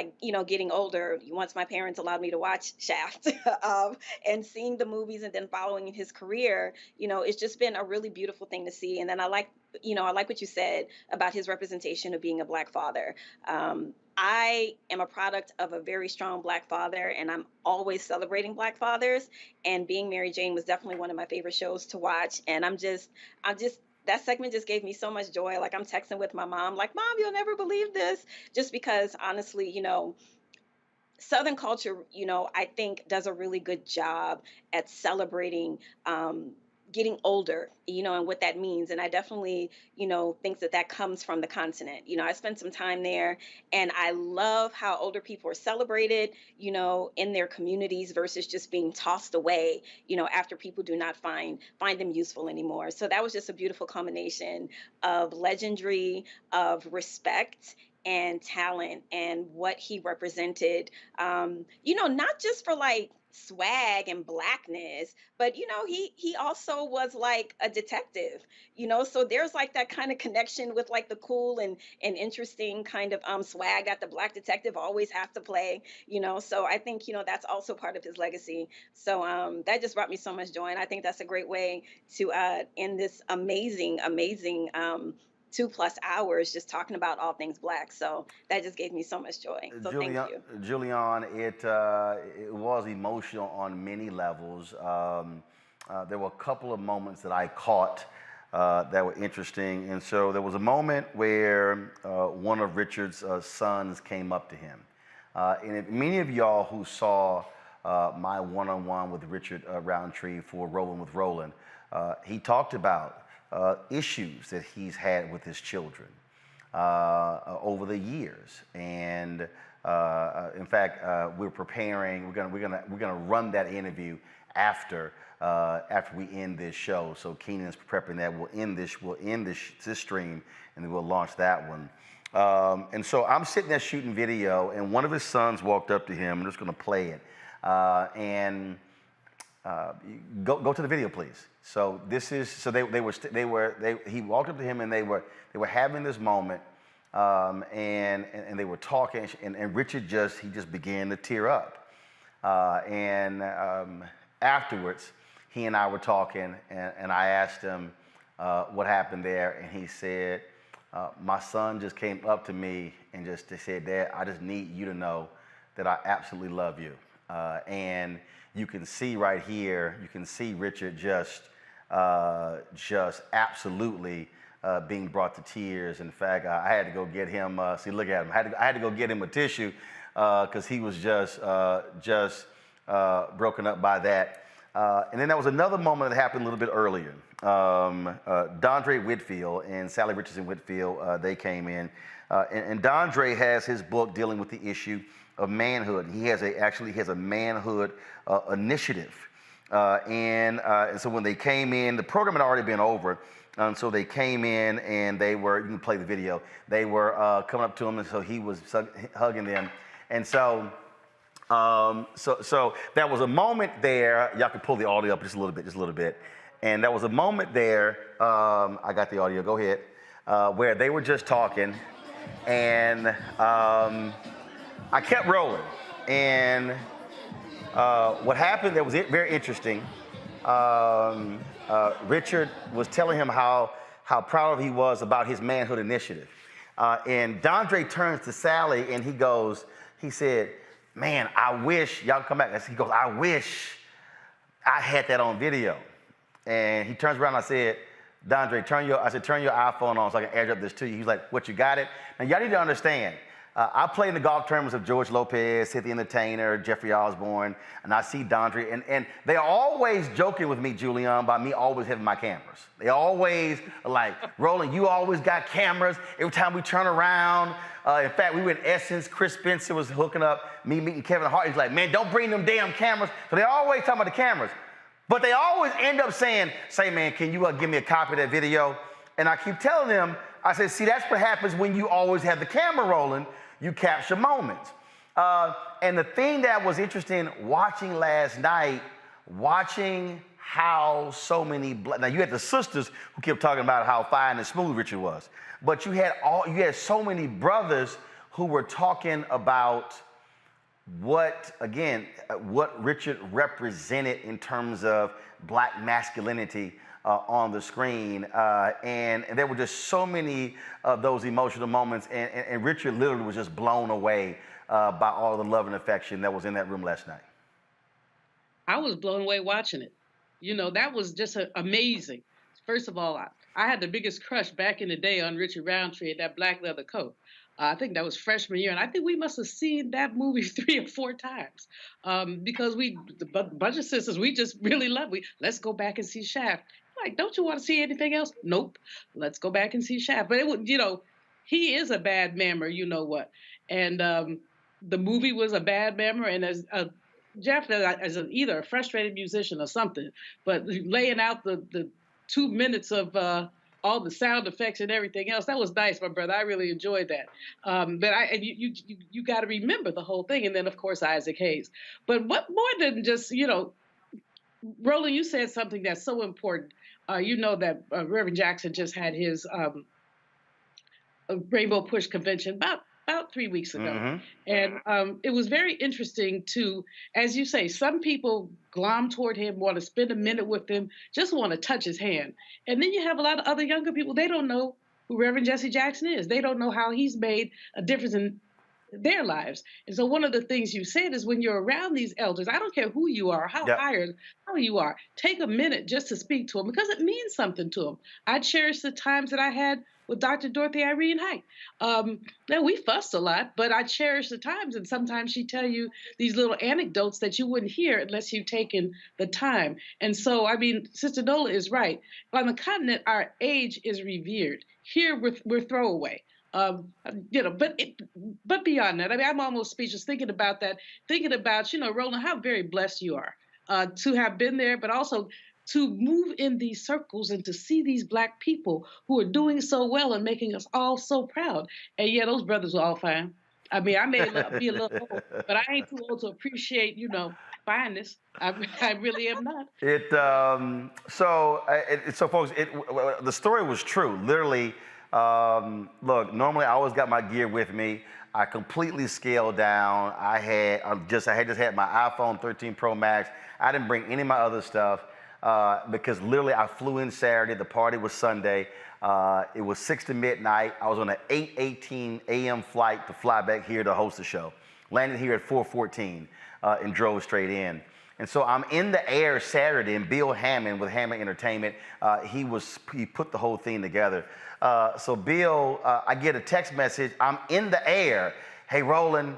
Speaker 13: getting older, once my parents allowed me to watch Shaft, and seeing the movies and then following his career, it's just been a really beautiful thing to see. And then I like I like what you said about his representation of being a Black father. I am a product of a very strong Black father, and I'm always celebrating Black fathers. And Being Mary Jane was definitely one of my favorite shows to watch. And that segment just gave me so much joy. Like, I'm texting with my mom, like, Mom, you'll never believe this. Just because, honestly, Southern culture, I think does a really good job at celebrating getting older, and what that means. And I definitely, think that comes from the continent. I spent some time there, and I love how older people are celebrated, in their communities versus just being tossed away, after people do not find them useful anymore. So that was just a beautiful combination of legendary, of respect, and talent, and what he represented, not just for like swag and Blackness, but he also was like a detective, so there's like that kind of connection with like the cool and interesting kind of swag that the Black detective always has to play, so I think that's also part of his legacy. So that just brought me so much joy, and I think that's a great way to end this amazing 2+ hours just talking about all things Black. So that just gave me so much joy. So thank you.
Speaker 1: Julian, it was emotional on many levels. There were a couple of moments that I caught that were interesting. And so there was a moment where one of Richard's sons came up to him. And if many of y'all who saw my one-on-one with Richard Roundtree for Rolling with Roland, he talked about issues that he's had with his children over the years, and in fact, we're preparing. We're gonna run that interview after we end this show. So Keenan's prepping that. We'll end this stream, and then we'll launch that one. And so I'm sitting there shooting video, and one of his sons walked up to him. I'm just gonna play it, and go to the video, please. So this is he walked up to him, and they were having this moment, and they were talking, and Richard just began to tear up, and afterwards he and I were talking, and I asked him what happened there, and he said, my son just came up to me and just said, Dad, I just need you to know that I absolutely love you, and you can see right here, you can see Richard just absolutely being brought to tears. In fact, I had to go get him, see, look at him. I had to go get him a tissue because he was just broken up by that. And then there was another moment that happened a little bit earlier. Dondre Whitfield and Sally Richardson Whitfield, they came in. And Dondre has his book dealing with the issue of manhood. He has a manhood initiative. And so when they came in, the program had already been over. So they came in, and you can play the video. They were coming up to him, and so he was hugging them. And so there was a moment there. Y'all can pull the audio up just a little bit. And there was a moment there. I got the audio. Go ahead. Where they were just talking, and I kept rolling. And what happened there was very interesting. Richard was telling him how proud he was about his manhood initiative. And Dondre turns to Sally, and he said, man, I wish, y'all come back. He goes, I wish I had that on video. And he turns around, and I said, Dondre, turn your iPhone on so I can airdrop this to you. He's like, what, you got it? Now, y'all need to understand, I play in the golf tournaments of George Lopez, Hit the Entertainer, Jeffrey Osborne, and I see Dondre, and they're always joking with me, Julian, about me always having my cameras. They always are like, Roland, you always got cameras. Every time we turn around, in fact, we were in Essence, Chris Spencer was hooking up, me meeting Kevin Hart. He's like, man, don't bring them damn cameras. So they always talking about the cameras. But they always end up saying, man, can you give me a copy of that video? And I keep telling them, I said, see, that's what happens when you always have the camera rolling. You capture moments. And the thing that was interesting watching last night, watching how so many, now you had the sisters who kept talking about how fine and smooth Richard was, but you had so many brothers who were talking about what Richard represented in terms of Black masculinity on the screen. And there were just so many of those emotional moments. And Richard literally was just blown away by all the love and affection that was in that room last night.
Speaker 8: I was blown away watching it. That was just amazing. First of all, I had the biggest crush back in the day on Richard Roundtree in that black leather coat. I think that was freshman year, and I think we must have seen that movie 3 or 4 times because the bunch of sisters, we just really love it. Let's go back and see Shaft. Like, don't you want to see anything else? Nope. Let's go back and see Shaft. But it would, he is a bad mammer, you know what? And the movie was a bad mammer, and as Jeff, as either a frustrated musician or something, but laying out the 2 minutes of all the sound effects and everything else, that was nice, my brother. I really enjoyed that. But you got to remember the whole thing, and then of course Isaac Hayes. But what more than just Roland, you said something that's so important. That Reverend Jackson just had his Rainbow Push convention about 3 weeks ago.
Speaker 1: Mm-hmm.
Speaker 8: And it was very interesting to, as you say, some people glom toward him, want to spend a minute with him, just want to touch his hand. And then you have a lot of other younger people, they don't know who Reverend Jesse Jackson is. They don't know how he's made a difference in their lives. And so one of the things you said is when you're around these elders, I don't care who you are, how hired, how you are, take a minute just to speak to them because it means something to them. I cherish the times that I had with Dr. Dorothy Irene Height. Now we fussed a lot, but I cherish the times, and sometimes she'd tell you these little anecdotes that you wouldn't hear unless you've taken the time. And so, Sister Nola is right. On the continent, our age is revered. Here, we're throwaway. But beyond that, I'm almost speechless thinking about that, Roland, how very blessed you are to have been there, but also to move in these circles and to see these Black people who are doing so well and making us all so proud. And yeah, those brothers were all fine. I may be a little old, but I ain't too old to appreciate, fineness. I really am not.
Speaker 1: So folks, the story was true. Literally, look, normally I always got my gear with me. I completely scaled down. I had just had my iPhone 13 Pro Max. I didn't bring any of my other stuff because literally I flew in Saturday. The party was Sunday. It was 6 to midnight. I was on an 8:18 a.m. flight to fly back here to host the show. Landed here at 4:14 and drove straight in. And so I'm in the air Saturday, and Bill Hammond with Hammond Entertainment, he put the whole thing together. So Bill, I get a text message. I'm in the air. Hey, Roland,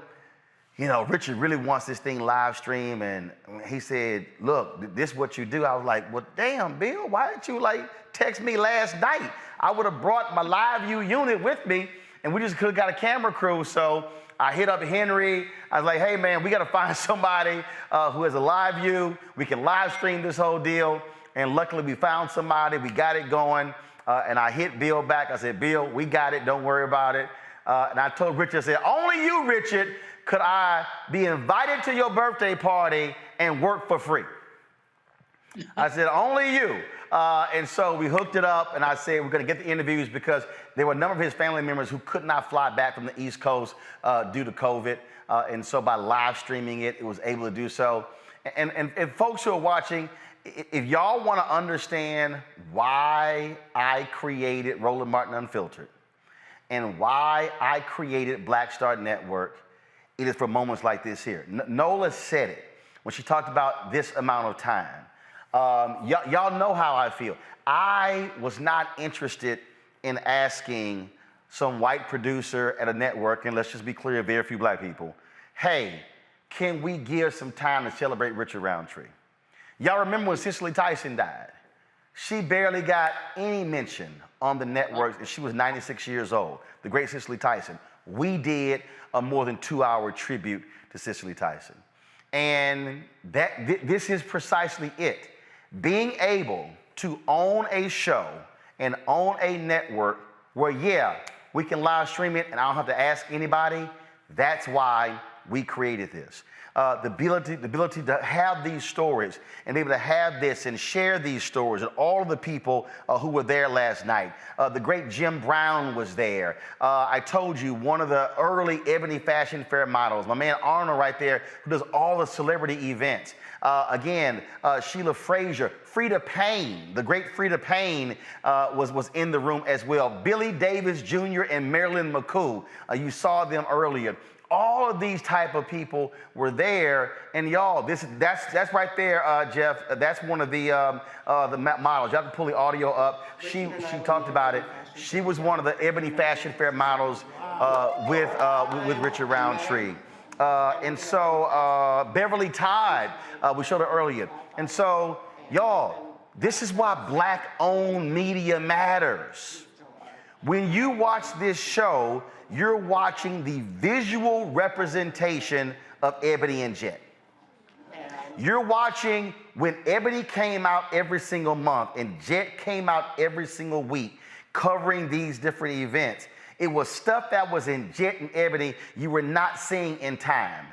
Speaker 1: Richard really wants this thing live stream. And he said, look, this is what you do. I was like, well, damn, Bill, why didn't you text me last night? I would have brought my live view unit with me and we just could have got a camera crew. So I hit up Henry. I was like, hey man, we got to find somebody who has a live view. We can live stream this whole deal. And luckily we found somebody, we got it going. And I hit Bill back. I said, Bill, we got it. Don't worry about it. And I told Richard, I said, only you, Richard, could I be invited to your birthday party and work for free. I said, only you. And so we hooked it up, and I said we're going to get the interviews because there were a number of his family members who could not fly back from the East Coast due to COVID. And so by live streaming it, it was able to do so. And folks who are watching, if y'all want to understand why I created Roland Martin Unfiltered and why I created Black Star Network, it is for moments like this here. Nola said it when she talked about this amount of time. Y'all know how I feel. I was not interested in asking some white producer at a network, and let's just be clear, very few Black people, hey, can we give some time to celebrate Richard Roundtree? Y'all remember when Cicely Tyson died? She barely got any mention on the networks, and she was 96 years old, the great Cicely Tyson. We did a more than 2-hour tribute to Cicely Tyson. And this is precisely it. Being able to own a show and own a network where, yeah, we can live stream it and I don't have to ask anybody, that's why we created this. The ability to have these stories and be able to have this and share these stories, and all of the people who were there last night. The great Jim Brown was there. I told you, one of the early Ebony Fashion Fair models, my man Arnold right there, who does all the celebrity events. Again, Sheila Frazier, Frida Payne, the great Frida Payne was in the room as well. Billy Davis Jr. and Marilyn McCoo, you saw them earlier. All of these type of people were there, and y'all, that's right there, Jeff. That's one of the models. You have to pull the audio up. She talked about it. She was one of the Ebony Fashion Fair models with Richard Roundtree. And so Beverly Todd, we showed her earlier. And so, y'all, this is why Black-owned media matters. When you watch this show, you're watching the visual representation of Ebony and Jet. You're watching when Ebony came out every single month and Jet came out every single week covering these different events. It was stuff that was in Jet and Ebony you were not seeing in Time.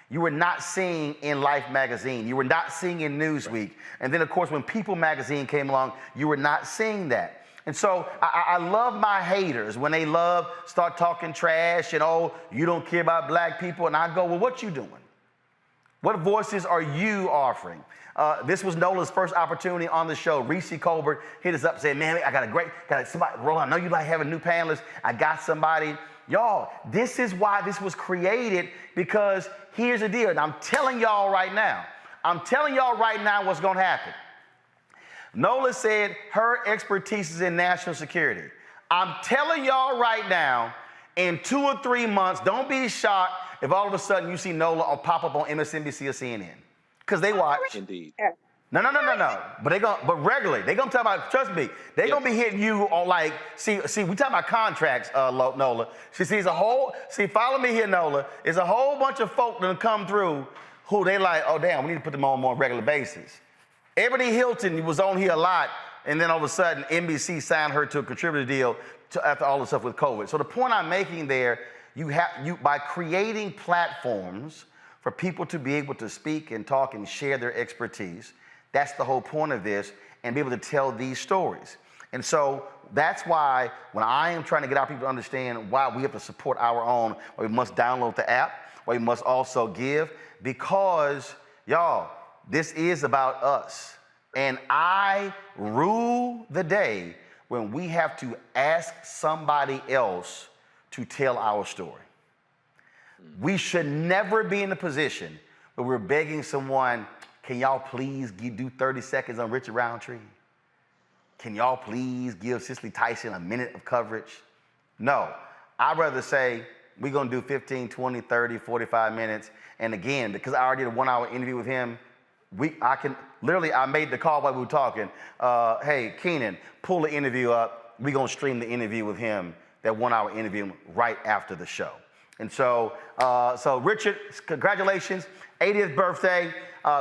Speaker 1: You were not seeing in Life magazine. You were not seeing in Newsweek. And then, of course, when People magazine came along, you were not seeing that. And so I love my haters when they start talking trash and, oh, you don't care about black people. And I go, well, what you doing? What voices are you offering? This was Nola's first opportunity on the show. Reese Colbert hit us up and said, man, I got somebody, Roland, I know you like having new panelists. I got somebody. Y'all, this is why this was created, because here's the deal. And I'm telling y'all right now what's going to happen. Nola said her expertise is in national security. I'm telling y'all right now, in 2 or 3 months, don't be shocked if all of a sudden you see Nola pop up on MSNBC or CNN. Because they watch.
Speaker 14: Indeed.
Speaker 1: No. But regularly, they gonna talk about, trust me, they gonna be hitting you on like, see, we talking about contracts, Nola. Follow me here, Nola. There's a whole bunch of folk that come through who they like, oh damn, we need to put them on a more regular basis. Ebony Hilton was on here a lot, and then all of a sudden, NBC signed her to a contributor deal after all the stuff with COVID. So the point I'm making there, by creating platforms for people to be able to speak and talk and share their expertise, that's the whole point of this, and be able to tell these stories. And so that's why when I am trying to get our people to understand why we have to support our own, why we must download the app, why we must also give, because, y'all, this is about us. And I rue the day when we have to ask somebody else to tell our story. We should never be in a position where we're begging someone, can y'all please do 30 seconds on Richard Roundtree? Can y'all please give Cicely Tyson a minute of coverage? No, I'd rather say we're gonna do 15, 20, 30, 45 minutes. And again, because I already did a 1-hour interview with him, I made the call while we were talking. Hey, Keenan, pull the interview up. We're going to stream the interview with him, that 1-hour interview, right after the show. And so, Richard, congratulations, 80th birthday.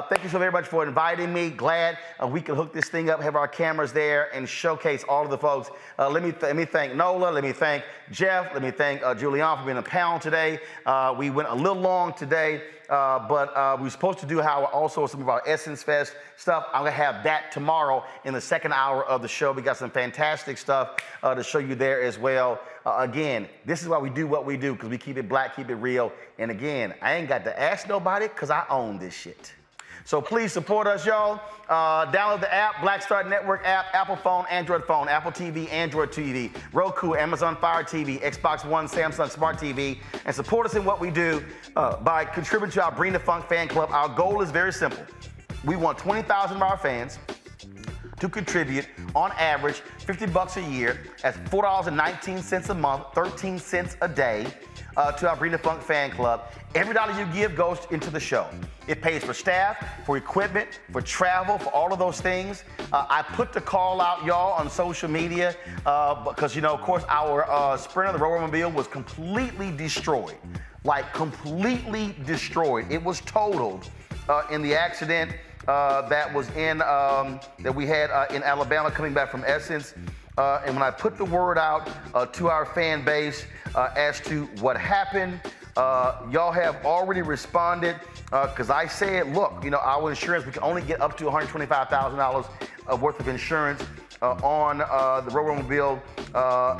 Speaker 1: Thank you so very much for inviting me. Glad we can hook this thing up, have our cameras there, and showcase all of the folks. Let me thank Nola. Let me thank Jeff. Let me thank Julian for being a panel today. We went a little long today, but we were supposed to do also some of our Essence Fest stuff. I'm going to have that tomorrow in the second hour of the show. We got some fantastic stuff to show you there as well. Again, this is why we do what we do, because we keep it black, keep it real. And again, I ain't got to ask nobody, because I own this shit. So please support us, y'all. Download the app, Black Star Network app, Apple phone, Android phone, Apple TV, Android TV, Roku, Amazon Fire TV, Xbox One, Samsung Smart TV, and support us in what we do by contributing to our Bring the Funk fan club. Our goal is very simple. We want 20,000 of our fans to contribute, on average, $50 a year. That's $4.19 a month, 13 cents a day, to our Bring the Funk fan club. Every dollar you give goes into the show. It pays for staff, for equipment, for travel, for all of those things. I put the call out, y'all, on social media because, of course, our Sprinter, the Rover-mobile, was completely destroyed. Like, completely destroyed. It was totaled in the accident that we had in Alabama coming back from Essence. And when I put the word out to our fan base as to what happened, Y'all have already responded because I said, look, our insurance, we can only get up to $125,000 worth of insurance on the Roll-Mobile.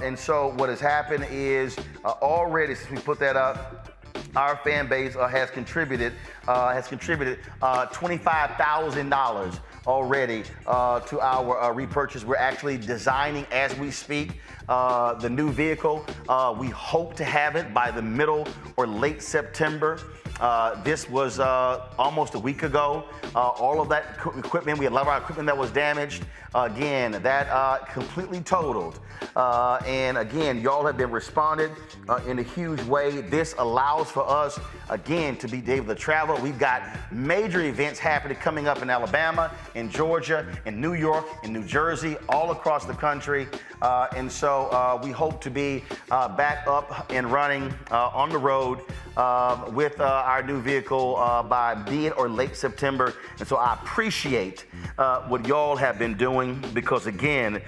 Speaker 1: And so what has happened is already since we put that up, our fan base has contributed $25,000 already to our repurchase. We're actually designing as we speak the new vehicle. We hope to have it by the middle or late September. This was almost a week ago. All of that equipment, we had a lot of our equipment that was damaged. Again, that completely totaled. And again, y'all have been responded in a huge way. This allows for us, again, to be able to travel. We've got major events happening coming up in Alabama, in Georgia, in New York, in New Jersey, all across the country. And so we hope to be back up and running on the road with our new vehicle by mid or late September. And so I appreciate what y'all have been doing because, again,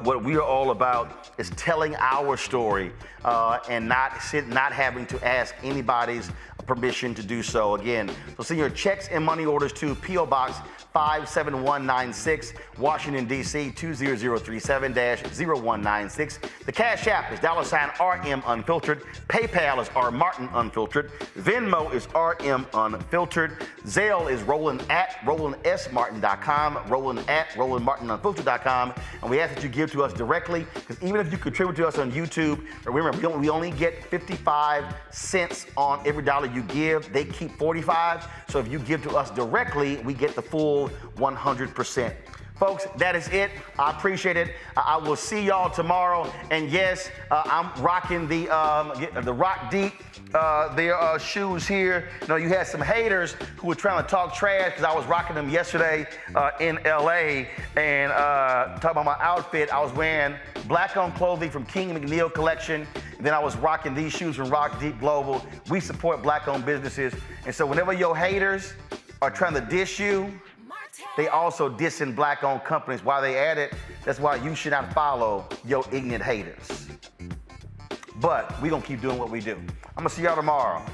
Speaker 1: what we are all about is telling our story and not having to ask anybody's permission to do so. Again, so send your checks and money orders to P.O. Box 57196, Washington, D.C. 20037-0196. The Cash App is $RM Unfiltered. PayPal is R Martin Unfiltered. Venmo is RM Unfiltered. Zelle is RolandSMartin.com, RolandMartinUnfiltered.com. And we ask that you give to us directly, because even if you contribute to us on YouTube, remember, we only get 55 cents on every dollar you give. They keep 45. So if you give to us directly, we get the full 100%. Folks, that is it. I appreciate it. I will see y'all tomorrow. And yes, I'm rocking the Rock Deep their shoes here. You had some haters who were trying to talk trash because I was rocking them yesterday in LA and talking about my outfit. I was wearing black-owned clothing from King McNeil Collection. And then I was rocking these shoes from Rock Deep Global. We support black-owned businesses. And so whenever your haters are trying to diss you, they also dissing black-owned companies. While they at it, that's why you should not follow your ignorant haters. But we gonna keep doing what we do. I'm gonna see y'all tomorrow.